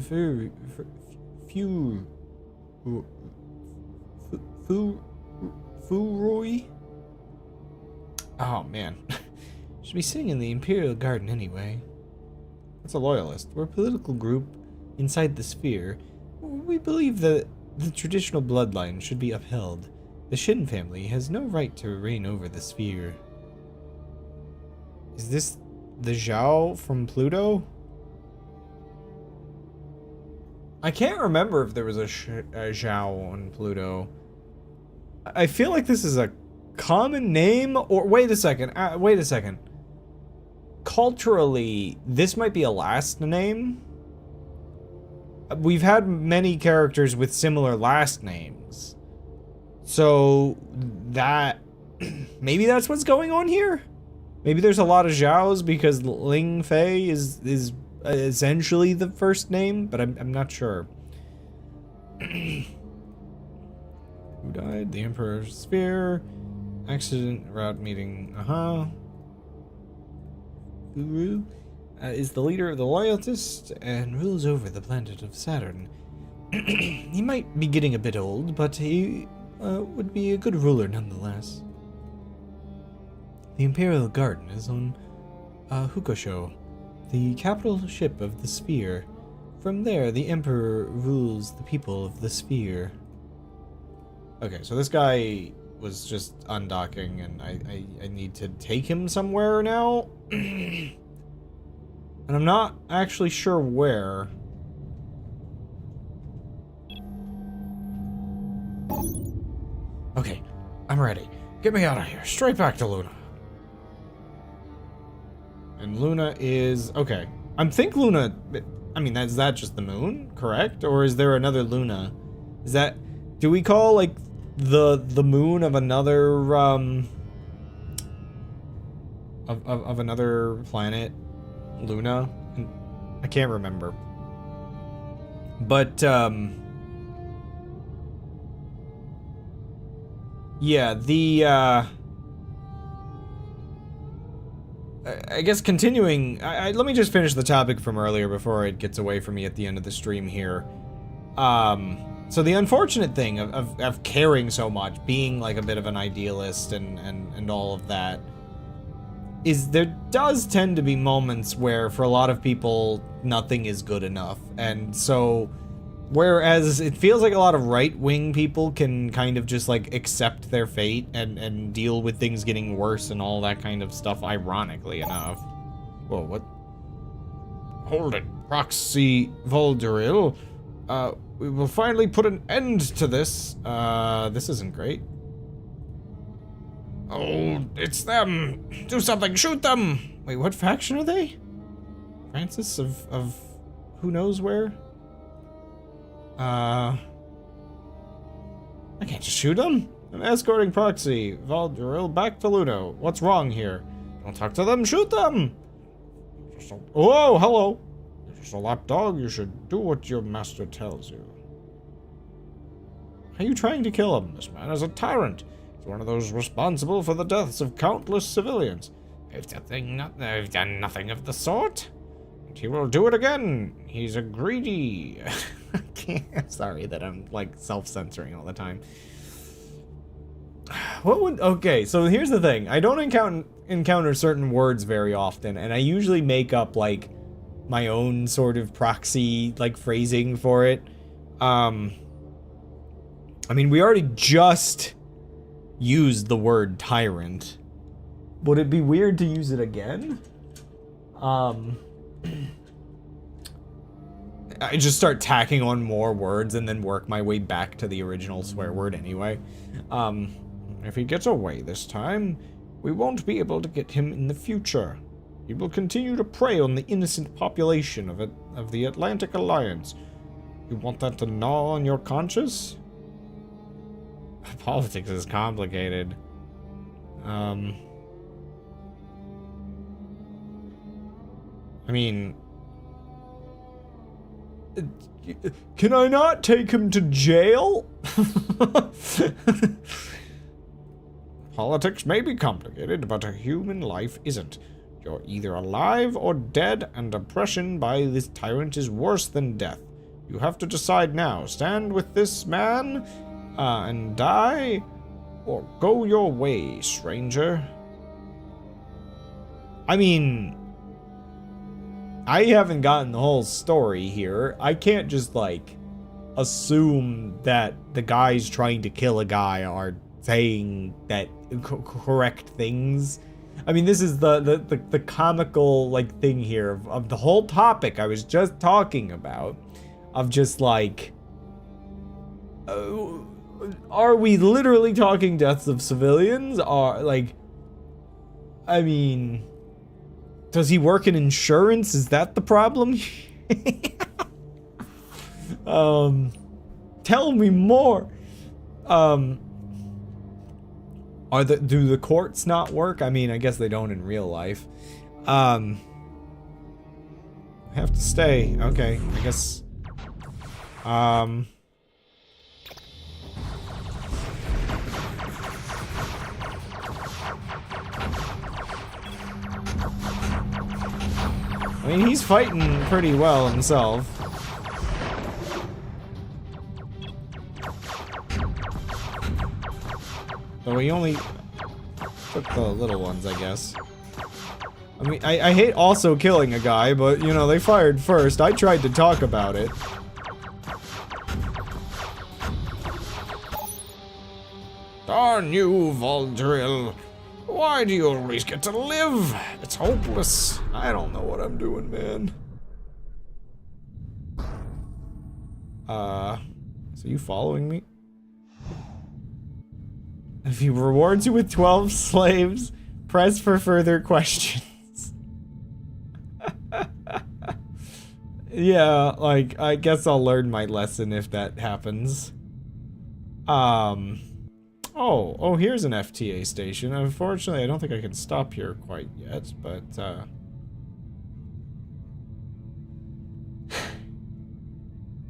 Furoy? Oh man. Should be sitting in the Imperial Garden anyway. What's a loyalist? We're a political group inside the sphere. We believe that the traditional bloodline should be upheld. The Shin family has no right to reign over the sphere. Is this the Zhao from Pluto? I can't remember if there was a Zhao on Pluto. I feel like this is a common name, or wait a second. Culturally, this might be a last name. We've had many characters with similar last names. So that maybe that's what's going on here? Maybe there's a lot of Zhaos because Ling Fei is essentially the first name, but I'm not sure. Who died? The Emperor's Sphere. Accident route meeting. Guru is the leader of the Loyalists and rules over the planet of Saturn. He might be getting a bit old, but he would be a good ruler nonetheless. The Imperial Garden is on Hukosho, the capital ship of the sphere. From there, the Emperor rules the people of the sphere. Okay, so this guy was just undocking, and I need to take him somewhere now. And I'm not actually sure where. Okay, I'm ready. Get me out of here. Straight back to Luna. And Luna is... okay. I think Luna... I mean, is that just the moon, correct? Or is there another Luna? Is that... do we call, like, the moon of another, of another planet Luna? I can't remember. But, yeah, the, I guess continuing, let me just finish the topic from earlier before it gets away from me at the end of the stream here. So the unfortunate thing of caring so much, being like a bit of an idealist and all of that, is there does tend to be moments where for a lot of people nothing is good enough. And so whereas it feels like a lot of right-wing people can kind of just like accept their fate and deal with things getting worse and all that kind of stuff, ironically enough. Whoa, what? Hold it, Proxy Volduril. We will finally put an end to this. This isn't great. Oh, it's them! Do something, shoot them! Wait, what faction are they? Francis of who knows where? I can't just shoot them. I'm escorting Proxy Volduril back to Ludo. What's wrong here? Don't talk to them, shoot them! Whoa, hello! You're just a lapdog, you should do what your master tells you. Are you trying to kill him? This man is a tyrant. He's one of those responsible for the deaths of countless civilians. I've done nothing of the sort. And he will do it again. He's a greedy... I can't... I'm sorry that I'm, like, self-censoring all the time. What would... okay, so here's the thing. I don't encounter certain words very often, and I usually make up, like, my own sort of proxy, like, phrasing for it. I mean, we already just used the word tyrant. Would it be weird to use it again? I just start tacking on more words and then work my way back to the original swear word anyway. If he gets away this time, we won't be able to get him in the future. He will continue to prey on the innocent population of the Atlantic Alliance. You want that to gnaw on your conscience? Politics is complicated. I mean... can I not take him to jail? Politics may be complicated, but a human life isn't. You're either alive or dead, and oppression by this tyrant is worse than death. You have to decide now. Stand with this man, and die, or go your way, stranger. I mean... I haven't gotten the whole story here. I can't just, like, assume that the guys trying to kill a guy are saying that correct things. I mean, this is the comical, like, thing here of the whole topic I was just talking about. Of just, like... are we literally talking deaths of civilians? Or, like... I mean... Does he work in insurance? Is that the problem? Tell me more. Do the courts not work? I mean, I guess they don't in real life. I have to stay. Okay, I guess. I mean, he's fighting pretty well himself. So he only took the little ones, I guess. I mean, I hate also killing a guy, but, you know, they fired first. I tried to talk about it. Darn you, Valdrill. Why do you always get to live? It's hopeless. I don't know what I'm doing, man. So you following me? If he rewards you with 12 slaves, press for further questions. Yeah, like, I guess I'll learn my lesson if that happens. Oh, here's an FTA station. Unfortunately, I don't think I can stop here quite yet, but,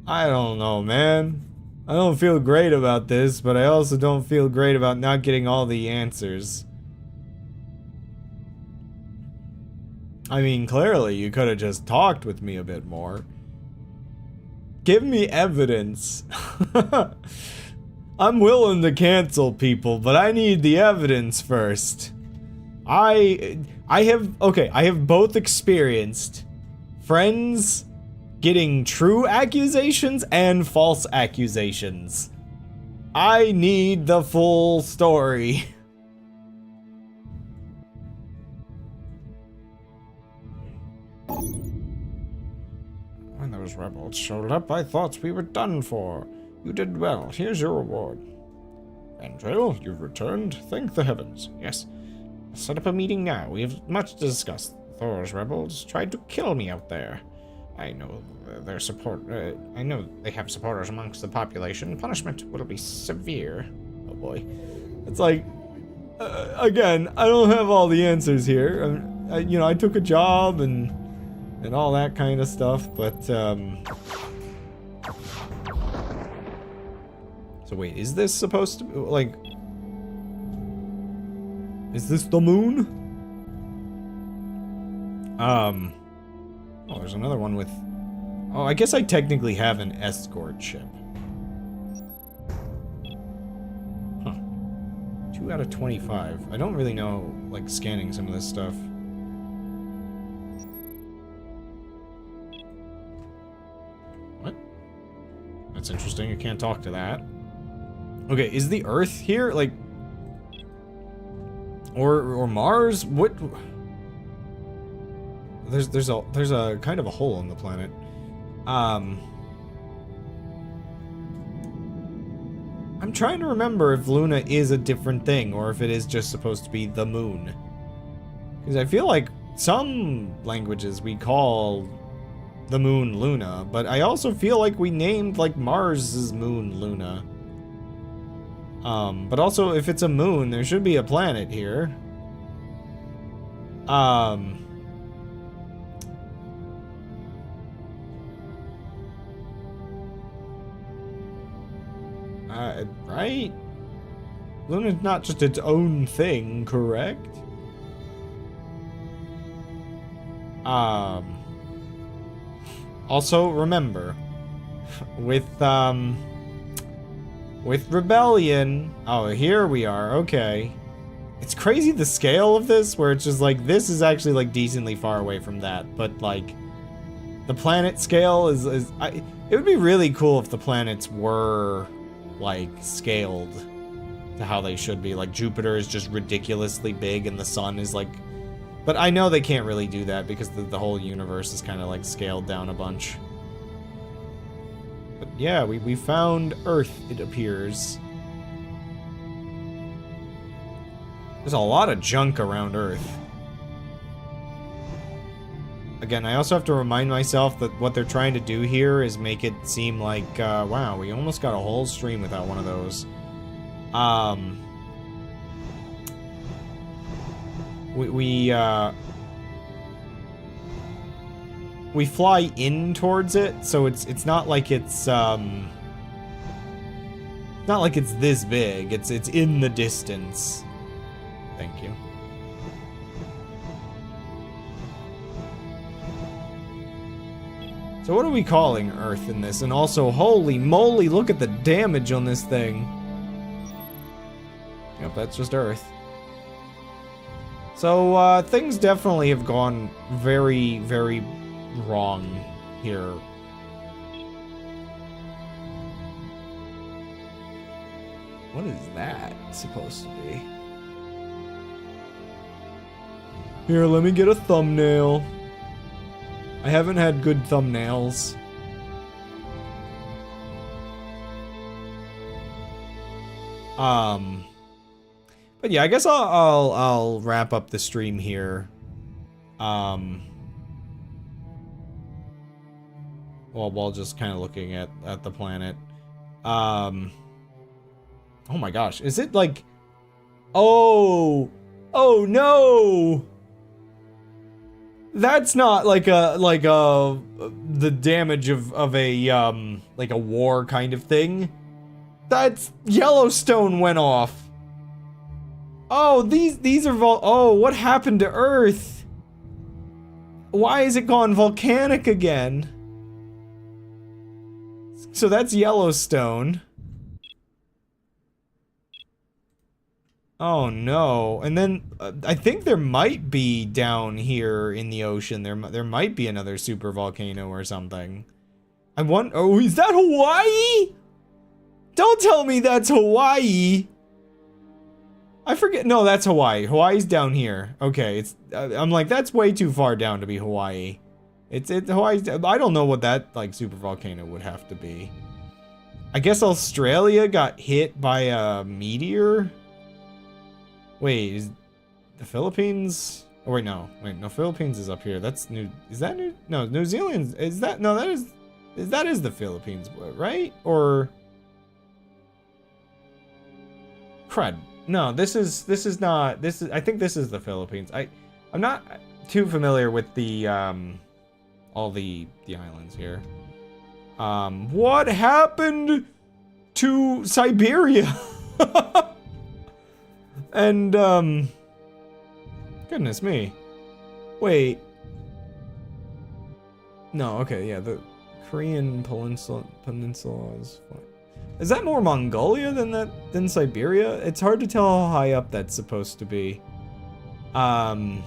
I don't know, man. I don't feel great about this, but I also don't feel great about not getting all the answers. I mean, clearly, you could have just talked with me a bit more. Give me evidence. I'm willing to cancel people, but I need the evidence first. I have both experienced friends getting true accusations and false accusations. I need the full story. When those rebels showed up, I thought we were done for. You did well. Here's your reward. Andril, you've returned. Thank the heavens. Yes. Set up a meeting now. We have much to discuss. Thor's rebels tried to kill me out there. I know their support. I know they have supporters amongst the population. Punishment will be severe. Oh boy. It's like, again, I don't have all the answers here. You know, I took a job and all that kind of stuff, but so wait, is this supposed to be, like, is this the moon? Oh, there's another one with, oh, I guess I technically have an escort ship. Huh. 2 out of 25. I don't really know, like, scanning some of this stuff. What? That's interesting. You can't talk to that. Okay, is the Earth here? Like, or Mars? What? There's a kind of a hole on the planet. I'm trying to remember if Luna is a different thing or if it is just supposed to be the moon. Because I feel like some languages we call the moon Luna, but I also feel like we named like Mars's moon Luna. But also if it's a moon, there should be a planet here. Right? Luna's not just its own thing, correct? Also, remember, with Rebellion, oh, here we are, okay. It's crazy the scale of this, where it's just like, this is actually like decently far away from that, but like, The planet scale is it would be really cool if the planets were, like, scaled to how they should be. Like, Jupiter is just ridiculously big and the sun is, like... But I know they can't really do that because the whole universe is kind of, like, scaled down a bunch. But yeah, we found Earth, it appears. There's a lot of junk around Earth. Again, I also have to remind myself that what they're trying to do here is make it seem like, wow, we almost got a whole stream without one of those. We fly in towards it, so it's not like it's not like it's this big. It's in the distance. Thank you. So what are we calling Earth in this? And also, holy moly, look at the damage on this thing. Yep, that's just Earth. So, things definitely have gone very, very wrong here. What is that supposed to be? Here, let me get a thumbnail. I haven't had good thumbnails. But yeah, I guess I'll wrap up the stream here. Well, while just kind of looking at the planet. Oh my gosh, is it like... Oh no! That's not like the damage of a like a war kind of thing. That's Yellowstone went off. Oh, these are oh, what happened to Earth? Why is it gone volcanic again? So that's Yellowstone. Oh no. And then I think there might be down here in the ocean, there might be another super volcano or something. I want, oh, is that Hawaii? Don't tell me that's Hawaii. I forget, no, that's Hawaii. Hawaii's down here. Okay, it's I'm like, that's way too far down to be Hawaii. Hawaii's, I don't know what that like super volcano would have to be. I guess Australia got hit by a meteor. Wait, is the Philippines? Oh wait, no, Philippines is up here. That's New. Is that New? No, New Zealand. Is that no? That is the Philippines, right? Or crud. No, this is not. This is. I think this is the Philippines. I'm not too familiar with the all the islands here. What happened to Siberia? And, goodness me. Wait. No, okay, yeah, the Korean peninsula is fine. Is that more Mongolia than Siberia? It's hard to tell how high up that's supposed to be. I'm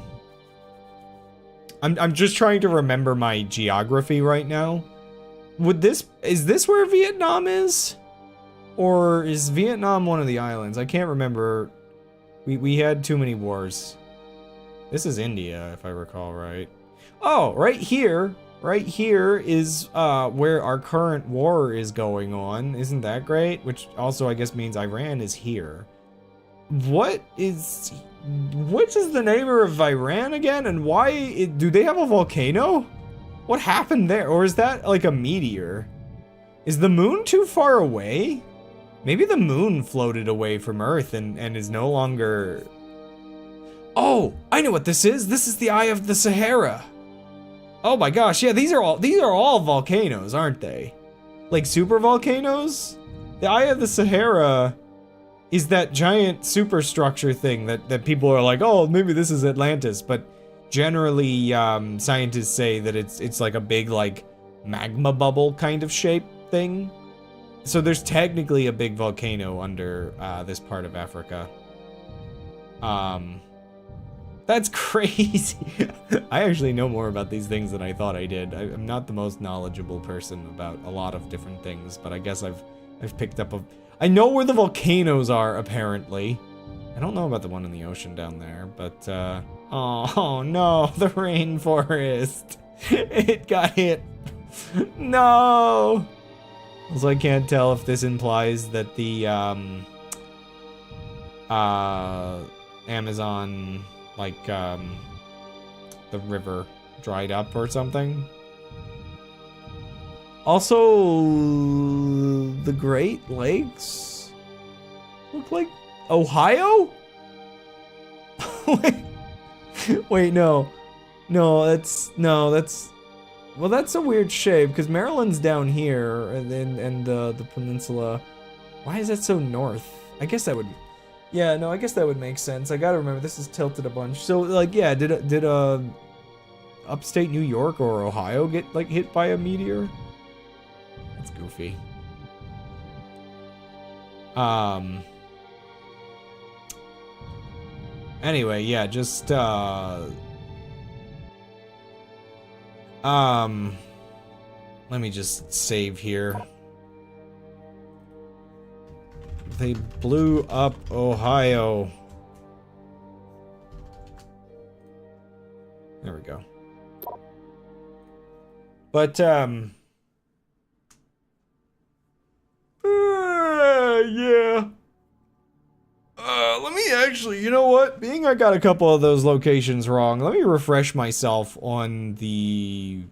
just trying to remember my geography right now. Is this where Vietnam is? Or is Vietnam one of the islands? I can't remember. We had too many wars. This is India, if I recall right. Oh, right here is where our current war is going on. Isn't that great? Which also I guess means Iran is here. Which is the neighbor of Iran again? And why do they have a volcano? What happened there? Or is that like a meteor? Is the moon too far away? Maybe the moon floated away from Earth and is no longer... Oh, I know what this is. This is the Eye of the Sahara. Oh my gosh, yeah, these are all volcanoes, aren't they? Like super volcanoes? The Eye of the Sahara is that giant superstructure thing that people are like, oh, maybe this is Atlantis, but generally scientists say that it's like a big like magma bubble kind of shape thing. So there's technically a big volcano under this part of Africa. That's crazy. I actually know more about these things than I thought I did. I'm not the most knowledgeable person about a lot of different things, but I guess I've picked up I know where the volcanoes are, apparently. I don't know about the one in the ocean down there, but, oh no, the rainforest. It got hit. No! Also, I can't tell if this implies that the, Amazon, like, the river dried up or something. Also, the Great Lakes look like Ohio? Wait, no. No, that's, well, that's a weird shape, because Maryland's down here, and the peninsula. Why is that so north? I guess that would, yeah, no, I guess that would make sense. I gotta remember, this is tilted a bunch. So, like, yeah, did upstate New York or Ohio get, like, hit by a meteor? That's goofy. Anyway, yeah, just, let me just save here. They blew up Ohio. There we go. But, yeah. Let me actually, you know what? Being I got a couple of those locations wrong, let me refresh myself on the...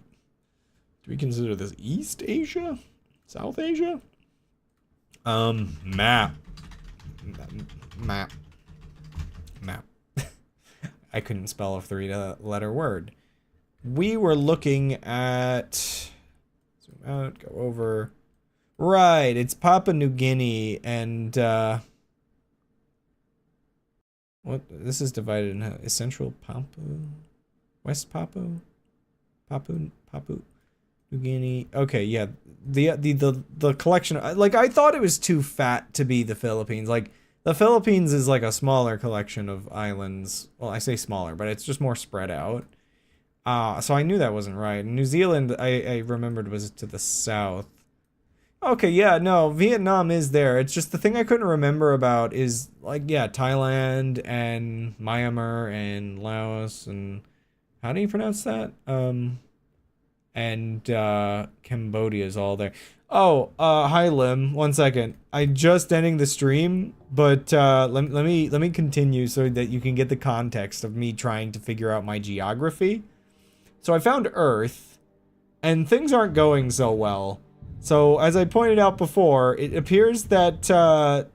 Do we consider this East Asia? South Asia? Map. I couldn't spell a three-letter word. We were looking at... Zoom out, go over... Right, it's Papua New Guinea, and, what? This is divided in Central Papua? West Papua? Papua New Guinea. Okay, yeah. The collection, like, I thought it was too fat to be the Philippines. Like, the Philippines is like a smaller collection of islands. Well, I say smaller, but it's just more spread out. So I knew that wasn't right. New Zealand, I remembered, was to the south. Okay, yeah, no, Vietnam is there. It's just the thing I couldn't remember about is, like, yeah, Thailand and Myanmar and Laos and... How do you pronounce that? And Cambodia is all there. Oh, hi Lim. 1 second. I just ending the stream, but let me continue so that you can get the context of me trying to figure out my geography. So I found Earth, and things aren't going so well. So as I pointed out before, it appears that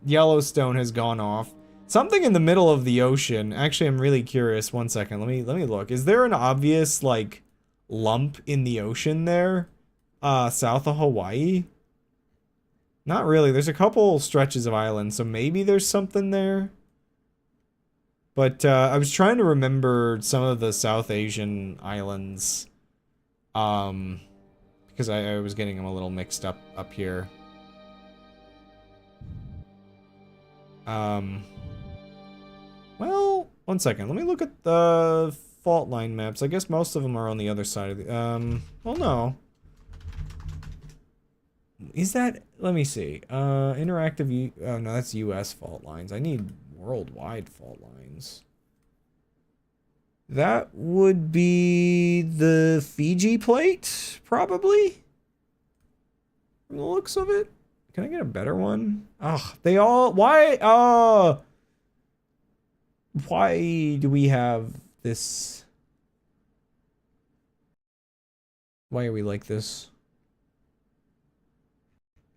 Yellowstone has gone off. Something in the middle of the ocean. Actually, I'm really curious. 1 second. Let me look. Is there an obvious, like, lump in the ocean there? South of Hawaii? Not really. There's a couple stretches of islands, so maybe there's something there. But I was trying to remember some of the South Asian islands. Because I was getting them a little mixed up here. Well, 1 second. Let me look at the fault line maps. I guess most of them are on the other side of the... well, no. Is that... Let me see. Interactive... Oh, no, that's US fault lines. I need worldwide fault lines. That would be the Fiji plate, probably? From the looks of it. Can I get a better one? Ugh, they all... Why? Why do we have this? Why are we like this?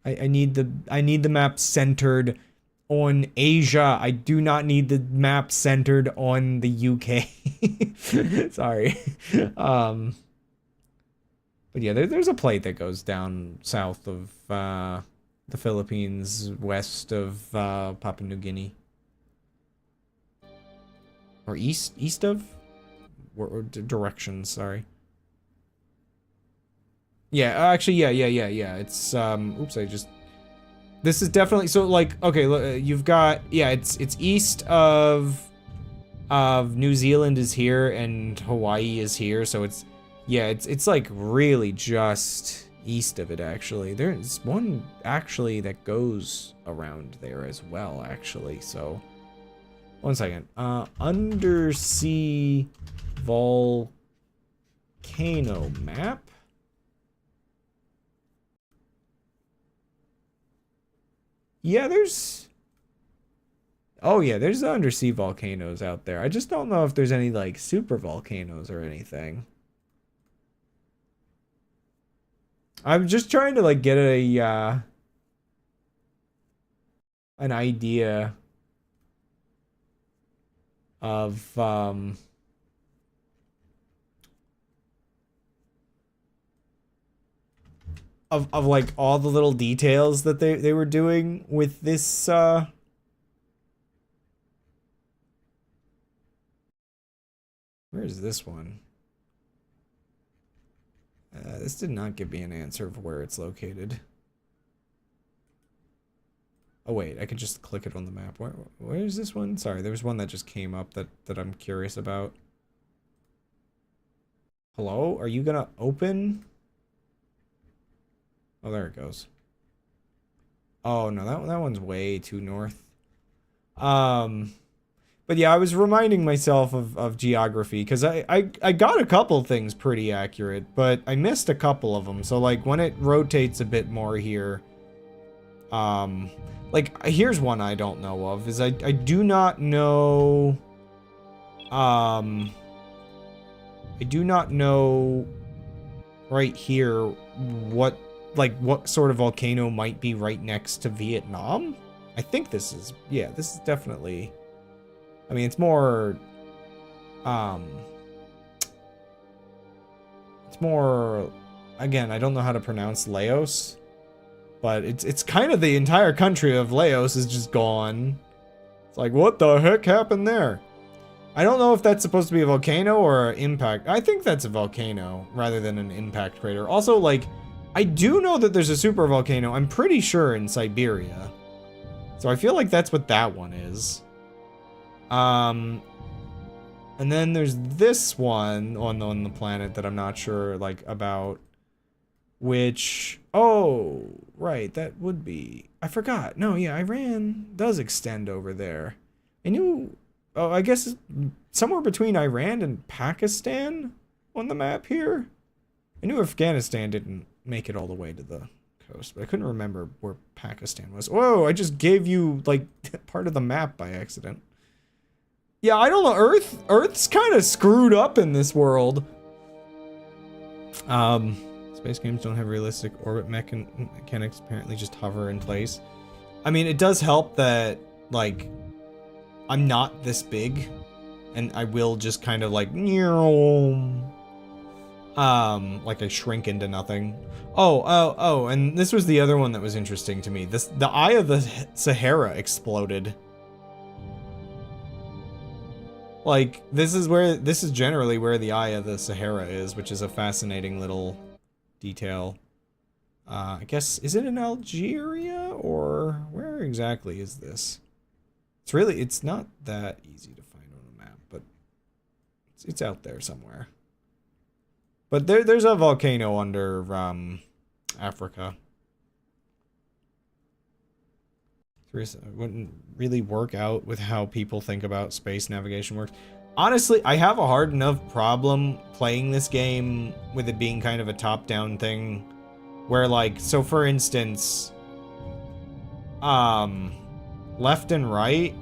I need the map centered on Asia. I do not need the map centered on the UK. Sorry. But yeah, there's a plate that goes down south of the Philippines, west of Papua New Guinea. Or east of? Or directions, sorry. Yeah, actually, yeah. It's, oops, this is definitely, so, like, okay, look, you've got, yeah, it's east of, New Zealand is here and Hawaii is here, so it's, yeah, it's like really just east of it, actually. There's one actually that goes around there as well, actually, so one second. Undersea volcano map. Yeah, there's, oh yeah, there's the undersea volcanoes out there. I just don't know if there's any like super volcanoes or anything. I'm just trying to like get a an idea of of like all the little details that they were doing with this where is this one? This did not give me an answer of where it's located. Oh wait, I can just click it on the map. Where is this one? Sorry, there was one that just came up that I'm curious about. Hello? Are you gonna open? Oh, there it goes. Oh no, that one's way too north. But yeah, I was reminding myself of geography because I got a couple things pretty accurate, but I missed a couple of them. So like when it rotates a bit more here, like here's one I don't know of is I do not know, I do not know right here what sort of volcano might be right next to Vietnam. I think this is, yeah, this is definitely, I mean, it's more, again, I don't know how to pronounce Laos, but it's kind of the entire country of Laos is just gone. It's like, what the heck happened there? I don't know if that's supposed to be a volcano or an impact. I think that's a volcano rather than an impact crater. Also, like, I do know that there's a super volcano, I'm pretty sure, in Siberia. So I feel like that's what that one is. And then there's this one on the planet that I'm not sure, like, about. Which, oh, right, that would be, I forgot. No, yeah, Iran does extend over there. I knew, oh, I guess somewhere between Iran and Pakistan on the map here. I knew Afghanistan didn't make it all the way to the coast, but I couldn't remember where Pakistan was. Whoa, I just gave you, like, part of the map by accident. Yeah, I don't know, Earth's kind of screwed up in this world. Space games don't have realistic orbit mechanics, apparently just hover in place. I mean, it does help that, like, I'm not this big, and I will just kind of like I shrink into nothing. Oh, and this was the other one that was interesting to me. The Eye of the Sahara exploded. Like, this is generally where the Eye of the Sahara is, which is a fascinating little detail. I guess, is it in Algeria, or where exactly is this? It's not that easy to find on a map, but it's out there somewhere. But there's a volcano under Africa. It wouldn't really work out with how people think about space navigation works. Honestly, I have a hard enough problem playing this game with it being kind of a top-down thing, where, like, so for instance, left and right,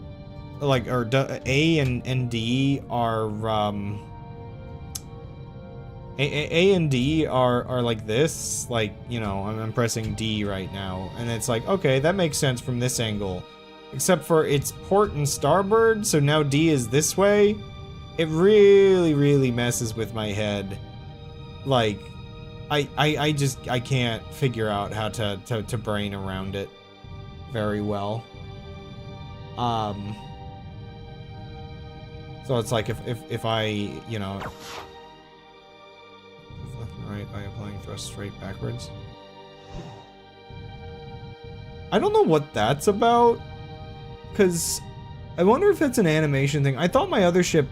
like, or A and D are A and D are like this, like, you know, I'm pressing D right now, and it's like, okay, that makes sense from this angle, except for it's port and starboard, so now D is this way. It really messes with my head. Like, I can't figure out how to brain around it very well. So it's like if I, you know, left and right by applying thrust straight backwards. I don't know what that's about, because I wonder if that's an animation thing. I thought my other ship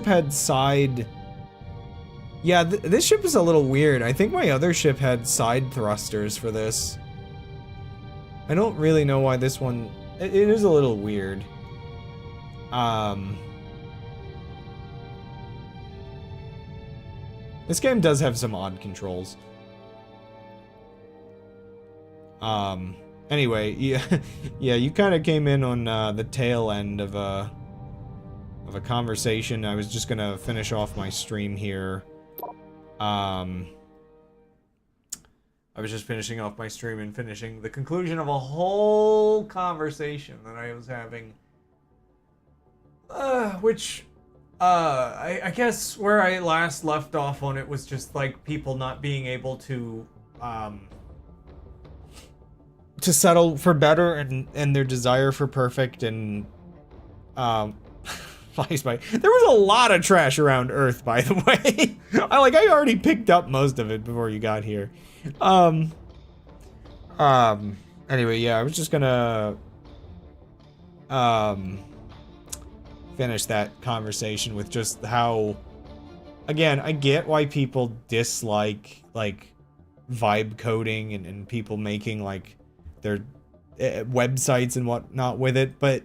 had side... Yeah, this ship is a little weird. I think my other ship had side thrusters for this. I don't really know why this one... It is a little weird. This game does have some odd controls. Anyway, yeah, yeah, you kind of came in on the tail end of a conversation. I was just gonna finish off my stream here. I was just finishing off my stream and finishing the conclusion of a whole conversation that I was having. I guess where I last left off on it was just like people not being able to settle for better and their desire for perfect and flies by. There was a lot of trash around Earth, by the way. I already picked up most of it before you got here. Anyway, yeah, I was just gonna finish that conversation with just how, again, I get why people dislike like vibe coding and people making like their websites and whatnot with it, but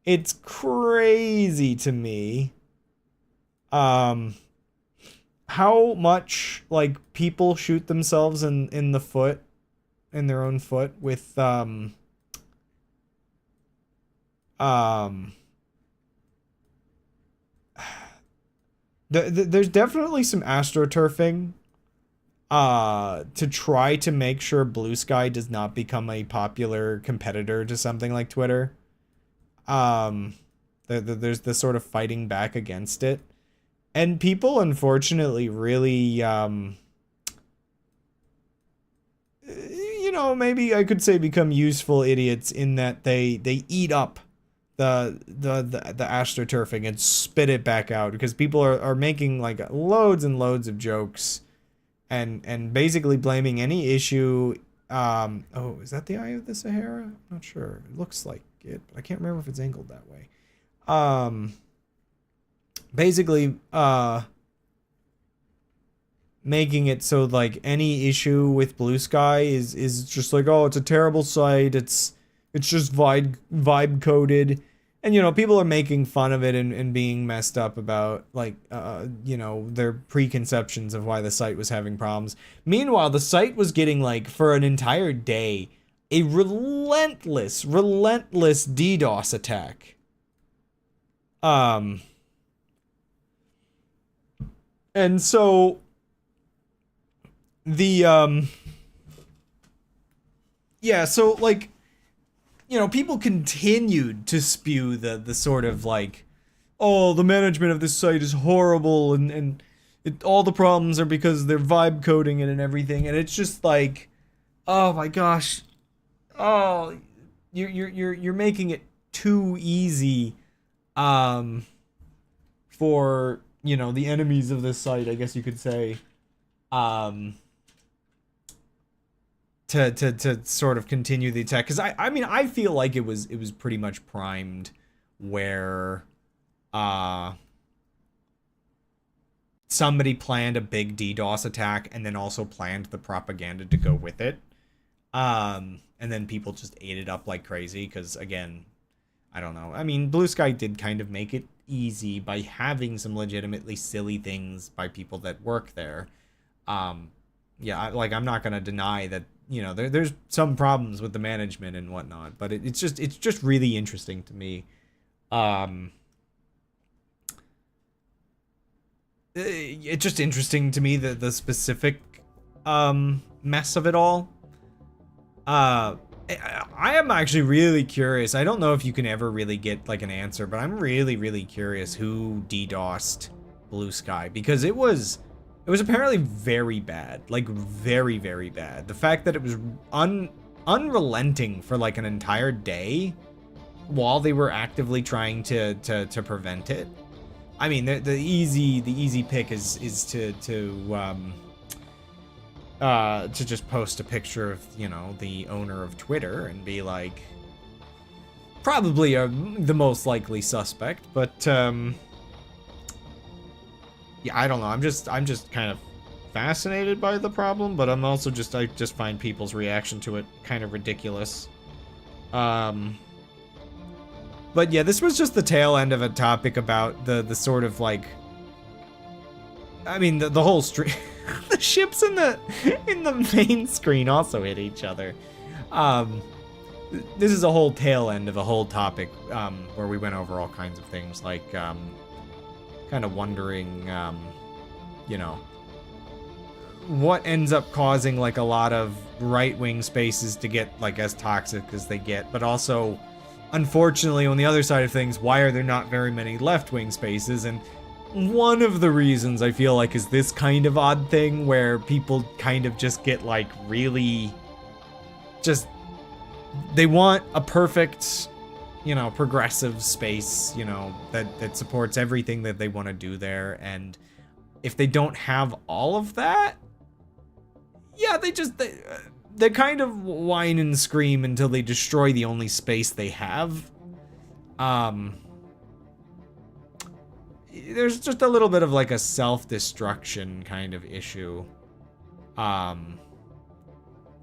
it's crazy to me how much like people shoot themselves in the foot, in their own foot with there's definitely some astroturfing to try to make sure Blue Sky does not become a popular competitor to something like Twitter. There's this sort of fighting back against it. And people, unfortunately, really, you know, maybe I could say become useful idiots in that they eat up the astroturfing and spit it back out, because people are making like loads and loads of jokes and basically blaming any issue. Oh, is that the Eye of the Sahara? I'm not sure. It looks like it, but I can't remember if it's angled that way. Basically, making it so like any issue with Blue Sky is just like, oh, it's a terrible site. It's just vibe coded. And, you know, people are making fun of it and being messed up about, like, you know, their preconceptions of why the site was having problems. Meanwhile, the site was getting, like, for an entire day, a relentless DDoS attack. And so, yeah, so, like, you know, people continued to spew the sort of like, oh, the management of this site is horrible and all the problems are because they're vibe coding it and everything, and it's just like, oh my gosh, oh, you're making it too easy, for, you know, the enemies of this site, I guess you could say, to sort of continue the attack, because I mean, I feel like it was pretty much primed where somebody planned a big DDoS attack and then also planned the propaganda to go with it, and then people just ate it up like crazy, because again, I don't know, I mean, Blue Sky did kind of make it easy by having some legitimately silly things by people that work there. Yeah, like, I'm not gonna deny that, you know, there's some problems with the management and whatnot, but it's just really interesting to me. It's just interesting to me the specific mess of it all. I am actually really curious. I don't know if you can ever really get like an answer, but I'm really curious who DDoSed Blue Sky, because it was apparently very bad, like very bad. The fact that it was unrelenting for like an entire day while they were actively trying to prevent it. I mean, the easy pick is to just post a picture of, you know, the owner of Twitter and be like, probably the most likely suspect, but yeah, I don't know. I'm just kind of fascinated by the problem, but I'm also I just find people's reaction to it kind of ridiculous. But yeah, this was just the tail end of a topic about the sort of like, I mean, the whole stream, the ships in the main screen also hit each other. This is a whole tail end of a whole topic where we went over all kinds of things, like kind of wondering, you know, what ends up causing like a lot of right-wing spaces to get like as toxic as they get, but also, unfortunately, on the other side of things, why are there not very many left-wing spaces? And one of the reasons I feel like is this kind of odd thing where people kind of just get like really just, they want a perfect, you know, progressive space, you know, that supports everything that they want to do there. And if they don't have all of that, yeah, they kind of whine and scream until they destroy the only space they have. There's just a little bit of like a self-destruction kind of issue.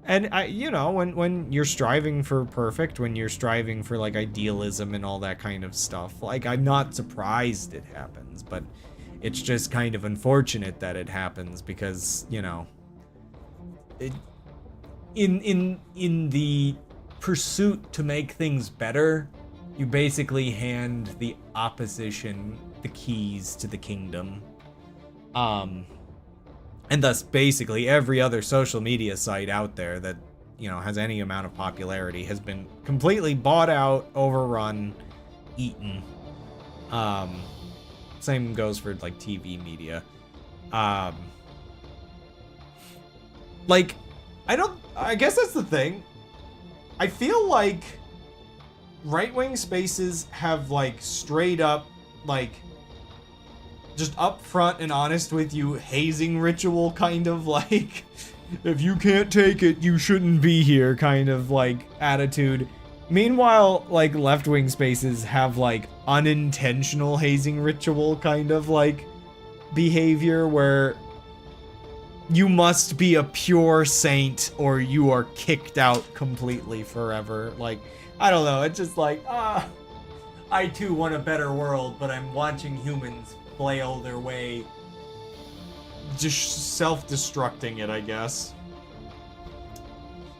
And you know, when you're striving for perfect, when you're striving for like idealism and all that kind of stuff, like I'm not surprised it happens, but it's just kind of unfortunate that it happens because, you know, in the pursuit to make things better, you basically hand the opposition the keys to the kingdom. And thus basically every other social media site out there that, you know, has any amount of popularity has been completely bought out, overrun, eaten. Same goes for like TV media. Like, I guess that's the thing. I feel like right-wing spaces have like straight up, like, just upfront and honest with you hazing ritual kind of like, if you can't take it, you shouldn't be here kind of like attitude. Meanwhile, like left-wing spaces have like unintentional hazing ritual kind of like behavior where you must be a pure saint or you are kicked out completely forever. Like, I don't know, it's just like, I too want a better world, but I'm watching humans flail their way, just self-destructing it, I guess.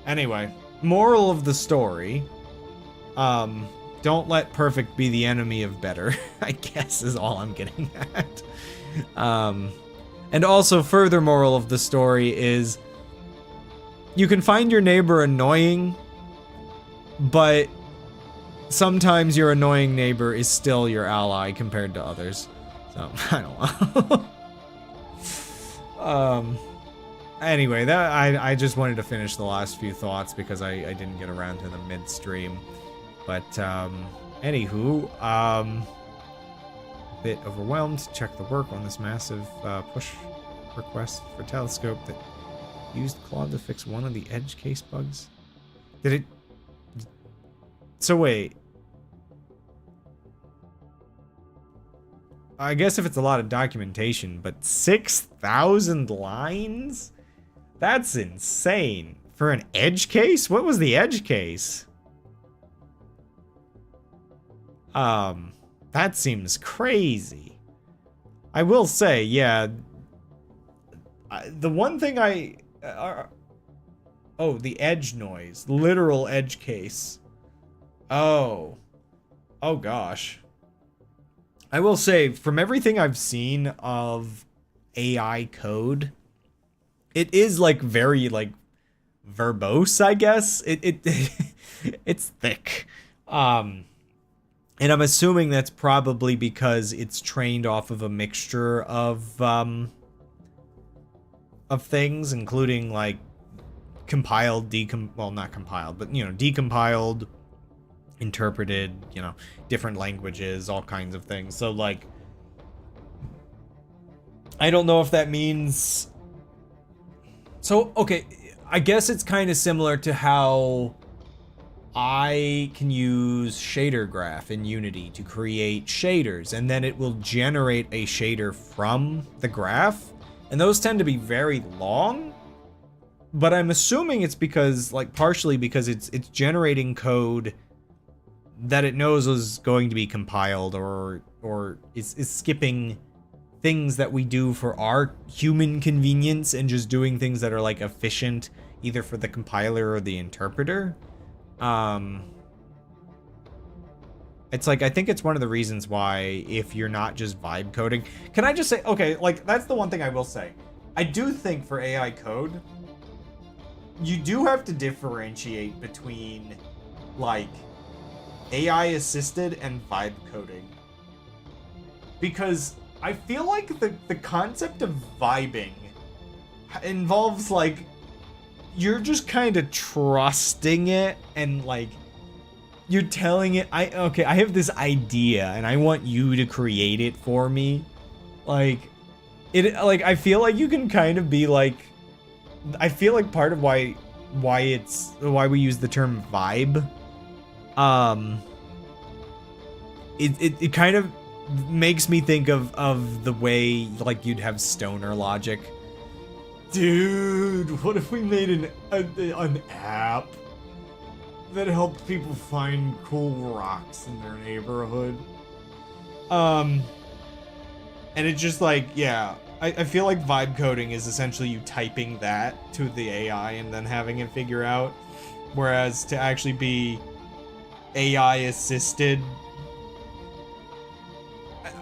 Anyway, moral of the story, don't let perfect be the enemy of better, I guess is all I'm getting at. And also, further moral of the story is, you can find your neighbor annoying, but sometimes your annoying neighbor is still your ally compared to others. So, I don't know. Anyway, that I just wanted to finish the last few thoughts because I didn't get around to them midstream. But, anywho, bit overwhelmed. Check the work on this massive push request for telescope that used Claude to fix one of the edge case bugs. Did it? So wait. I guess if it's a lot of documentation, but 6,000 lines? That's insane. For an edge case? What was the edge case? That seems crazy. I will say, yeah. The one thing oh, the edge noise. Literal edge case. Oh. Oh gosh. I will say, from everything I've seen of AI code, it is like very like verbose, I guess. It's thick. And I'm assuming that's probably because it's trained off of a mixture of things, including like compiled, well, not compiled, but, you know, decompiled, interpreted, you know, different languages, all kinds of things. So, like, I don't know if that means... So, okay, I guess it's kind of similar to how I can use shader graph in Unity to create shaders, and then it will generate a shader from the graph, and those tend to be very long, but I'm assuming it's because, like, partially because it's generating code that it knows is going to be compiled, or is skipping things that we do for our human convenience and just doing things that are, like, efficient either for the compiler or the interpreter. It's like, I think it's one of the reasons why, if you're not just vibe coding, can I just say, okay, like, that's the one thing I will say. I do think for AI code, you do have to differentiate between, like, AI assisted and vibe coding. Because I feel like the concept of vibing involves, like, you're just kind of trusting it, and, like, you're telling it, I have this idea and I want you to create it for me. Like, I feel like you can kind of be like, I feel like part of why we use the term vibe, it kind of makes me think of the way, like, you'd have stoner logic. Dude, what if we made an app that helped people find cool rocks in their neighborhood? And it's just like, yeah, I feel like vibe coding is essentially you typing that to the AI and then having it figure out, whereas to actually be AI assisted,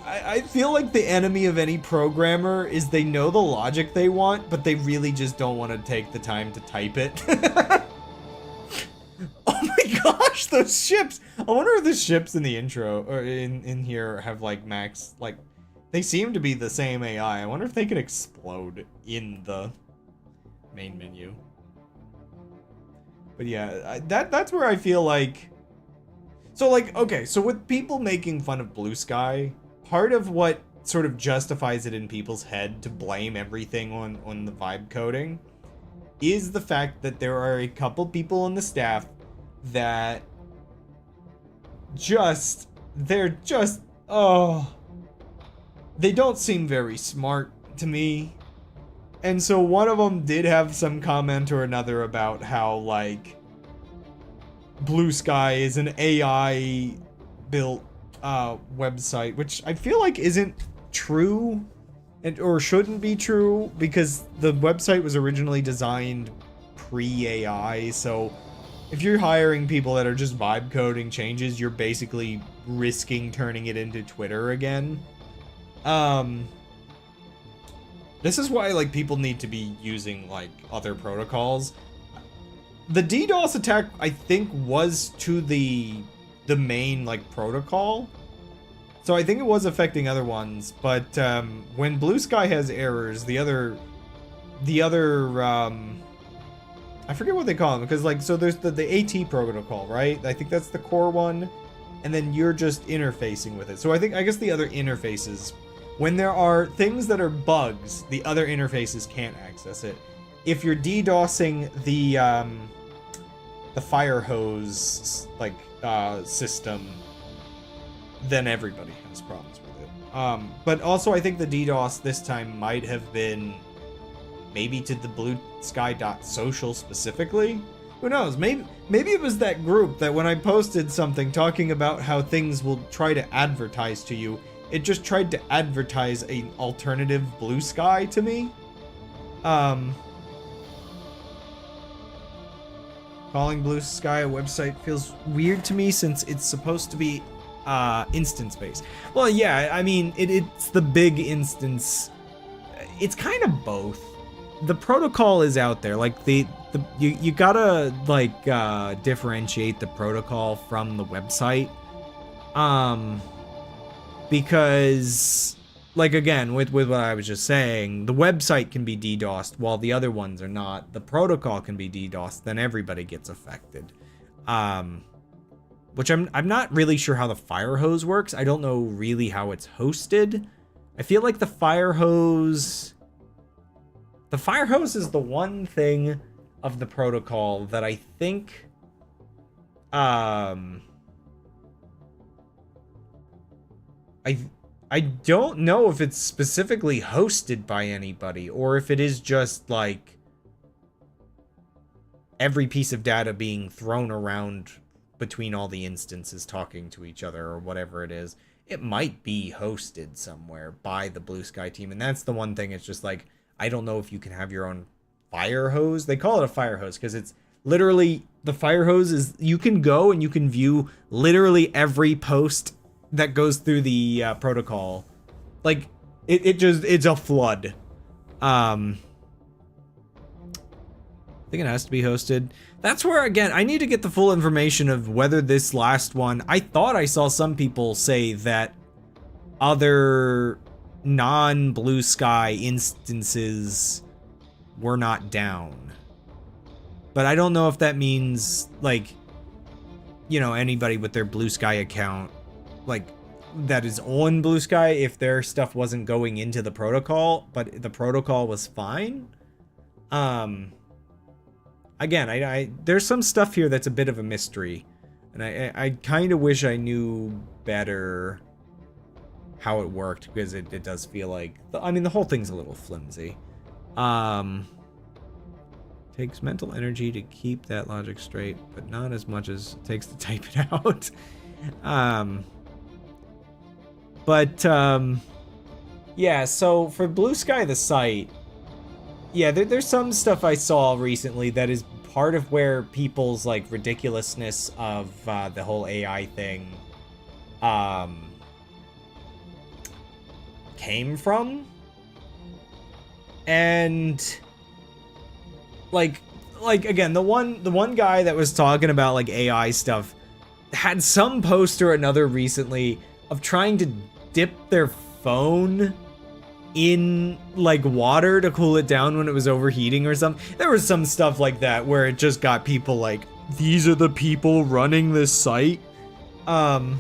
I feel like the enemy of any programmer is they know the logic they want, but they really just don't want to take the time to type it. Oh my gosh, those ships! I wonder if the ships in the intro, or in here, have, like, max, like, they seem to be the same AI. I wonder if they could explode in the main menu. But yeah, that's where I feel like... So, like, okay, so with people making fun of Blue Sky, part of what sort of justifies it in people's head to blame everything on the vibe coding is the fact that there are a couple people on the staff that they're just, oh, they don't seem very smart to me. And so one of them did have some comment or another about how, like, Blue Sky is an AI built website, which I feel like isn't true, or shouldn't be true, because the website was originally designed pre-AI. So if you're hiring people that are just vibe coding changes, you're basically risking turning it into Twitter again. This is why, like, people need to be using, like, other protocols. The DDoS attack, I think, was to the main, like, protocol. So I think it was affecting other ones, but when Blue Sky has errors, the other I forget what they call them, because, like, so there's the AT protocol, right? I think that's the core one, and then you're just interfacing with it. So I guess the other interfaces, when there are things that are bugs, the other interfaces can't access it. If you're DDoSing the fire hose, like, system, then everybody has problems with it. But also I think the DDoS this time might have been maybe to the bluesky.social specifically. Who knows? Maybe it was that group that when I posted something talking about how things will try to advertise to you, it just tried to advertise an alternative Blue Sky to me. Calling Blue Sky a website feels weird to me since it's supposed to be instance based. Well, yeah, I mean, it's the big instance. It's kind of both. The protocol is out there. Like, you gotta, like, differentiate the protocol from the website. Because, like, again, with what I was just saying, the website can be DDoSed while the other ones are not. The protocol can be DDoSed, then everybody gets affected. Which I'm not really sure how the fire hose works. I don't know really how it's hosted. I feel like the fire hose is the one thing of the protocol that I think Um, I I don't know if it's specifically hosted by anybody or if it is just like every piece of data being thrown around between all the instances talking to each other or whatever it is. It might be hosted somewhere by the Blue Sky team. And that's the one thing. It's just like, I don't know if you can have your own fire hose. They call it a fire hose because it's literally the fire hose is you can go and you can view literally every post that goes through the protocol. Like it's a flood. I think it has to be hosted. That's where, again, I need to get the full information of whether this last one... I thought I saw some people say that other non-Blue Sky instances were not down. But I don't know if that means, like, you know, anybody with their Blue Sky account, like, that is on Blue Sky, if their stuff wasn't going into the protocol, but the protocol was fine. Again, I there's some stuff here that's a bit of a mystery, and I kind of wish I knew better how it worked, because it does feel like, I mean, the whole thing's a little flimsy. Takes mental energy to keep that logic straight, but not as much as it takes to type it out. Yeah, so for Blue Sky, the site, yeah, there's some stuff I saw recently that is part of where people's, like, ridiculousness of the whole AI thing came from. And like again, the one guy that was talking about, like, AI stuff had some post or another recently of trying to dip their phone in, like, water to cool it down when it was overheating or something. There was some stuff like that where it just got people like, these are the people running this site. And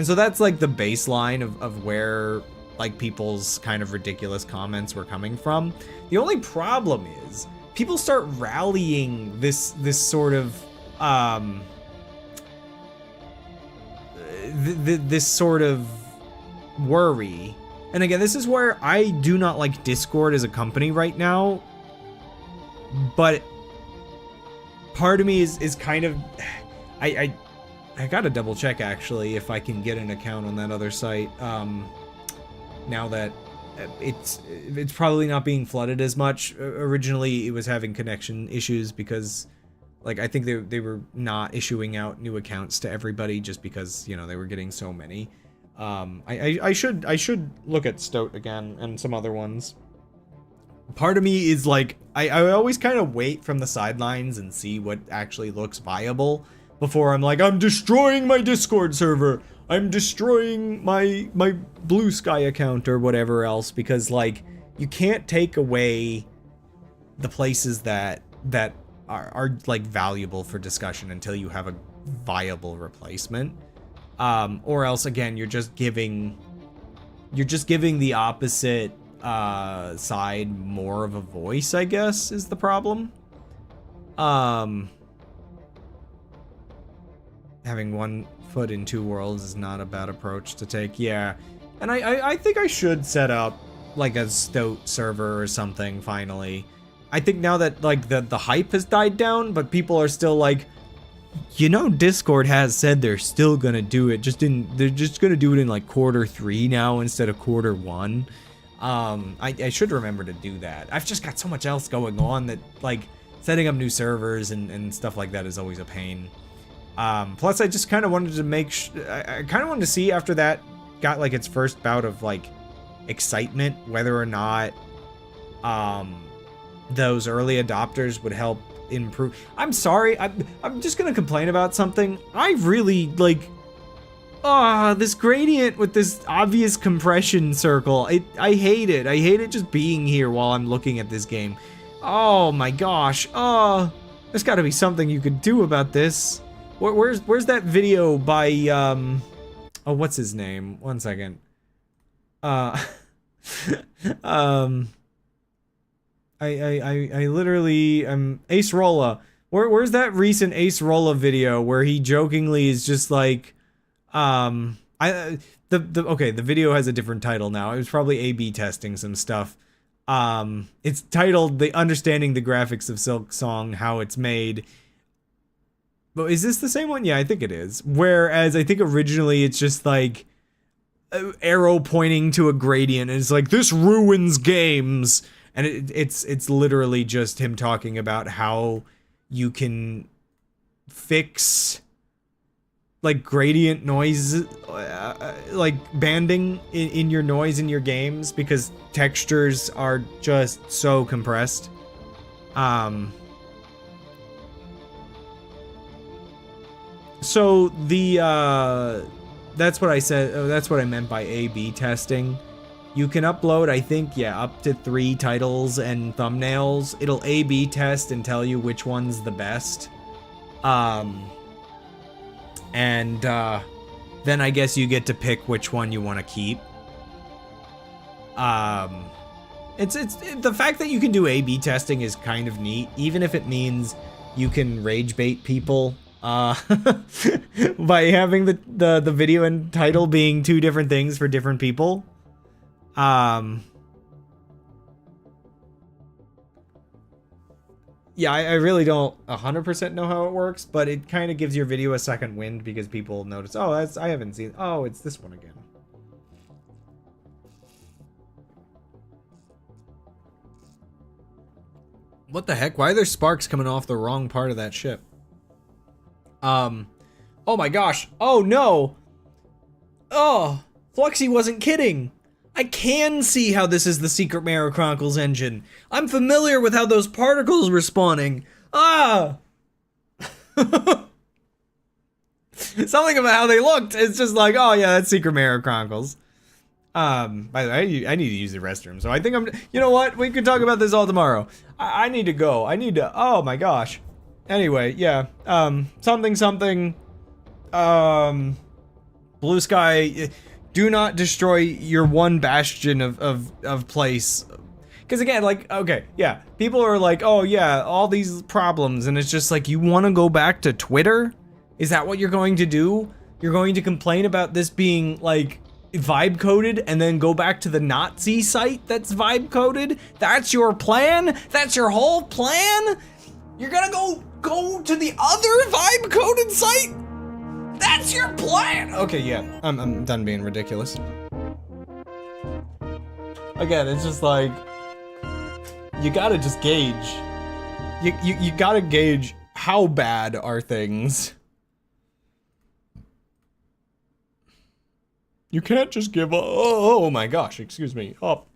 so that's, like, the baseline of where, like, people's kind of ridiculous comments were coming from. The only problem is people start rallying this sort of this sort of worry. And again, this is where I do not like Discord as a company right now, but part of me is kind of, I gotta double check actually if I can get an account on that other site, now that it's probably not being flooded as much. Originally it was having connection issues because, like, I think they were not issuing out new accounts to everybody just because, you know, they were getting so many. I should look at Stoat again and some other ones. Part of me is like, I always kind of wait from the sidelines and see what actually looks viable before I'm like, I'm destroying my Discord server, I'm destroying my Blue Sky account or whatever else, because, like, you can't take away the places that are like valuable for discussion until you have a viable replacement. Or else, again, you're just giving the opposite side more of a voice, I guess, is the problem. Having one foot in two worlds is not a bad approach to take, yeah. And I think I should set up, like, a Stoat server or something, finally. I think now that, like, the hype has died down, but people are still like, you know, Discord has said they're still gonna do it, they're just gonna do it in, like, Q3 now instead of Q1. I should remember to do that. I've just got so much else going on that, like, setting up new servers and stuff like that is always a pain. Plus I just kind of wanted to I kind of wanted to see, after that got, like, its first bout of, like, excitement, whether or not those early adopters would help improve. I'm sorry, I'm just gonna complain about something. I really, like, this gradient with this obvious compression circle, I hate it. I hate it just being here while I'm looking at this game. Oh my gosh. There's gotta be something you could do about this. Where's that video by, oh, what's his name? One second. I literally, Ace Rolla Where's that recent Ace Rolla video where he jokingly is just like, okay, the video has a different title now. It was probably A/B testing some stuff. It's titled "The Understanding the Graphics of Silk Song: How It's Made." But is this the same one? Yeah, I think it is. Whereas I think originally it's just like arrow pointing to a gradient, and it's like, this ruins games, and it's literally just him talking about how you can fix like gradient noise, like banding in your noise in your games, because textures are just so compressed. So that's what I said. That's what I meant by A/B testing. You can upload, I think, yeah, up to 3 titles and thumbnails. It'll A/B test and tell you which one's the best. And then I guess you get to pick which one you want to keep. It's the fact that you can do A/B testing is kind of neat, even if it means you can rage bait people by having the video and title being 2 different things for different people. Yeah, I really don't 100% know how it works, but it kind of gives your video a second wind because people notice, oh, I haven't seen, oh, it's this one again. What the heck? Why are there sparks coming off the wrong part of that ship? Oh my gosh. Oh no. Oh, Fluxy wasn't kidding. I can see how this is the Secret Mirror Chronicles engine. I'm familiar with how those particles were spawning. Ah! Something about how they looked. It's just like, oh yeah, that's Secret Mirror Chronicles. By the way, I need to use the restroom, so I think you know what? We can talk about this all tomorrow. I need to go. I need to, oh my gosh. Anyway, yeah, something, Blue Sky, do not destroy your one bastion of place. Because again, like, okay, yeah, people are like, oh yeah, all these problems, and it's just like, you want to go back to Twitter? Is that what you're going to do? You're going to complain about this being, like, vibe coded and then go back to the Nazi site that's vibe coded? That's your plan? That's your whole plan? You're gonna go to the other vibe coded site? That's your plan? Okay, yeah, I'm done being ridiculous. Again, it's just like, you gotta just gauge. You gotta gauge how bad are things. You can't just give up. Oh my gosh, excuse me. Up.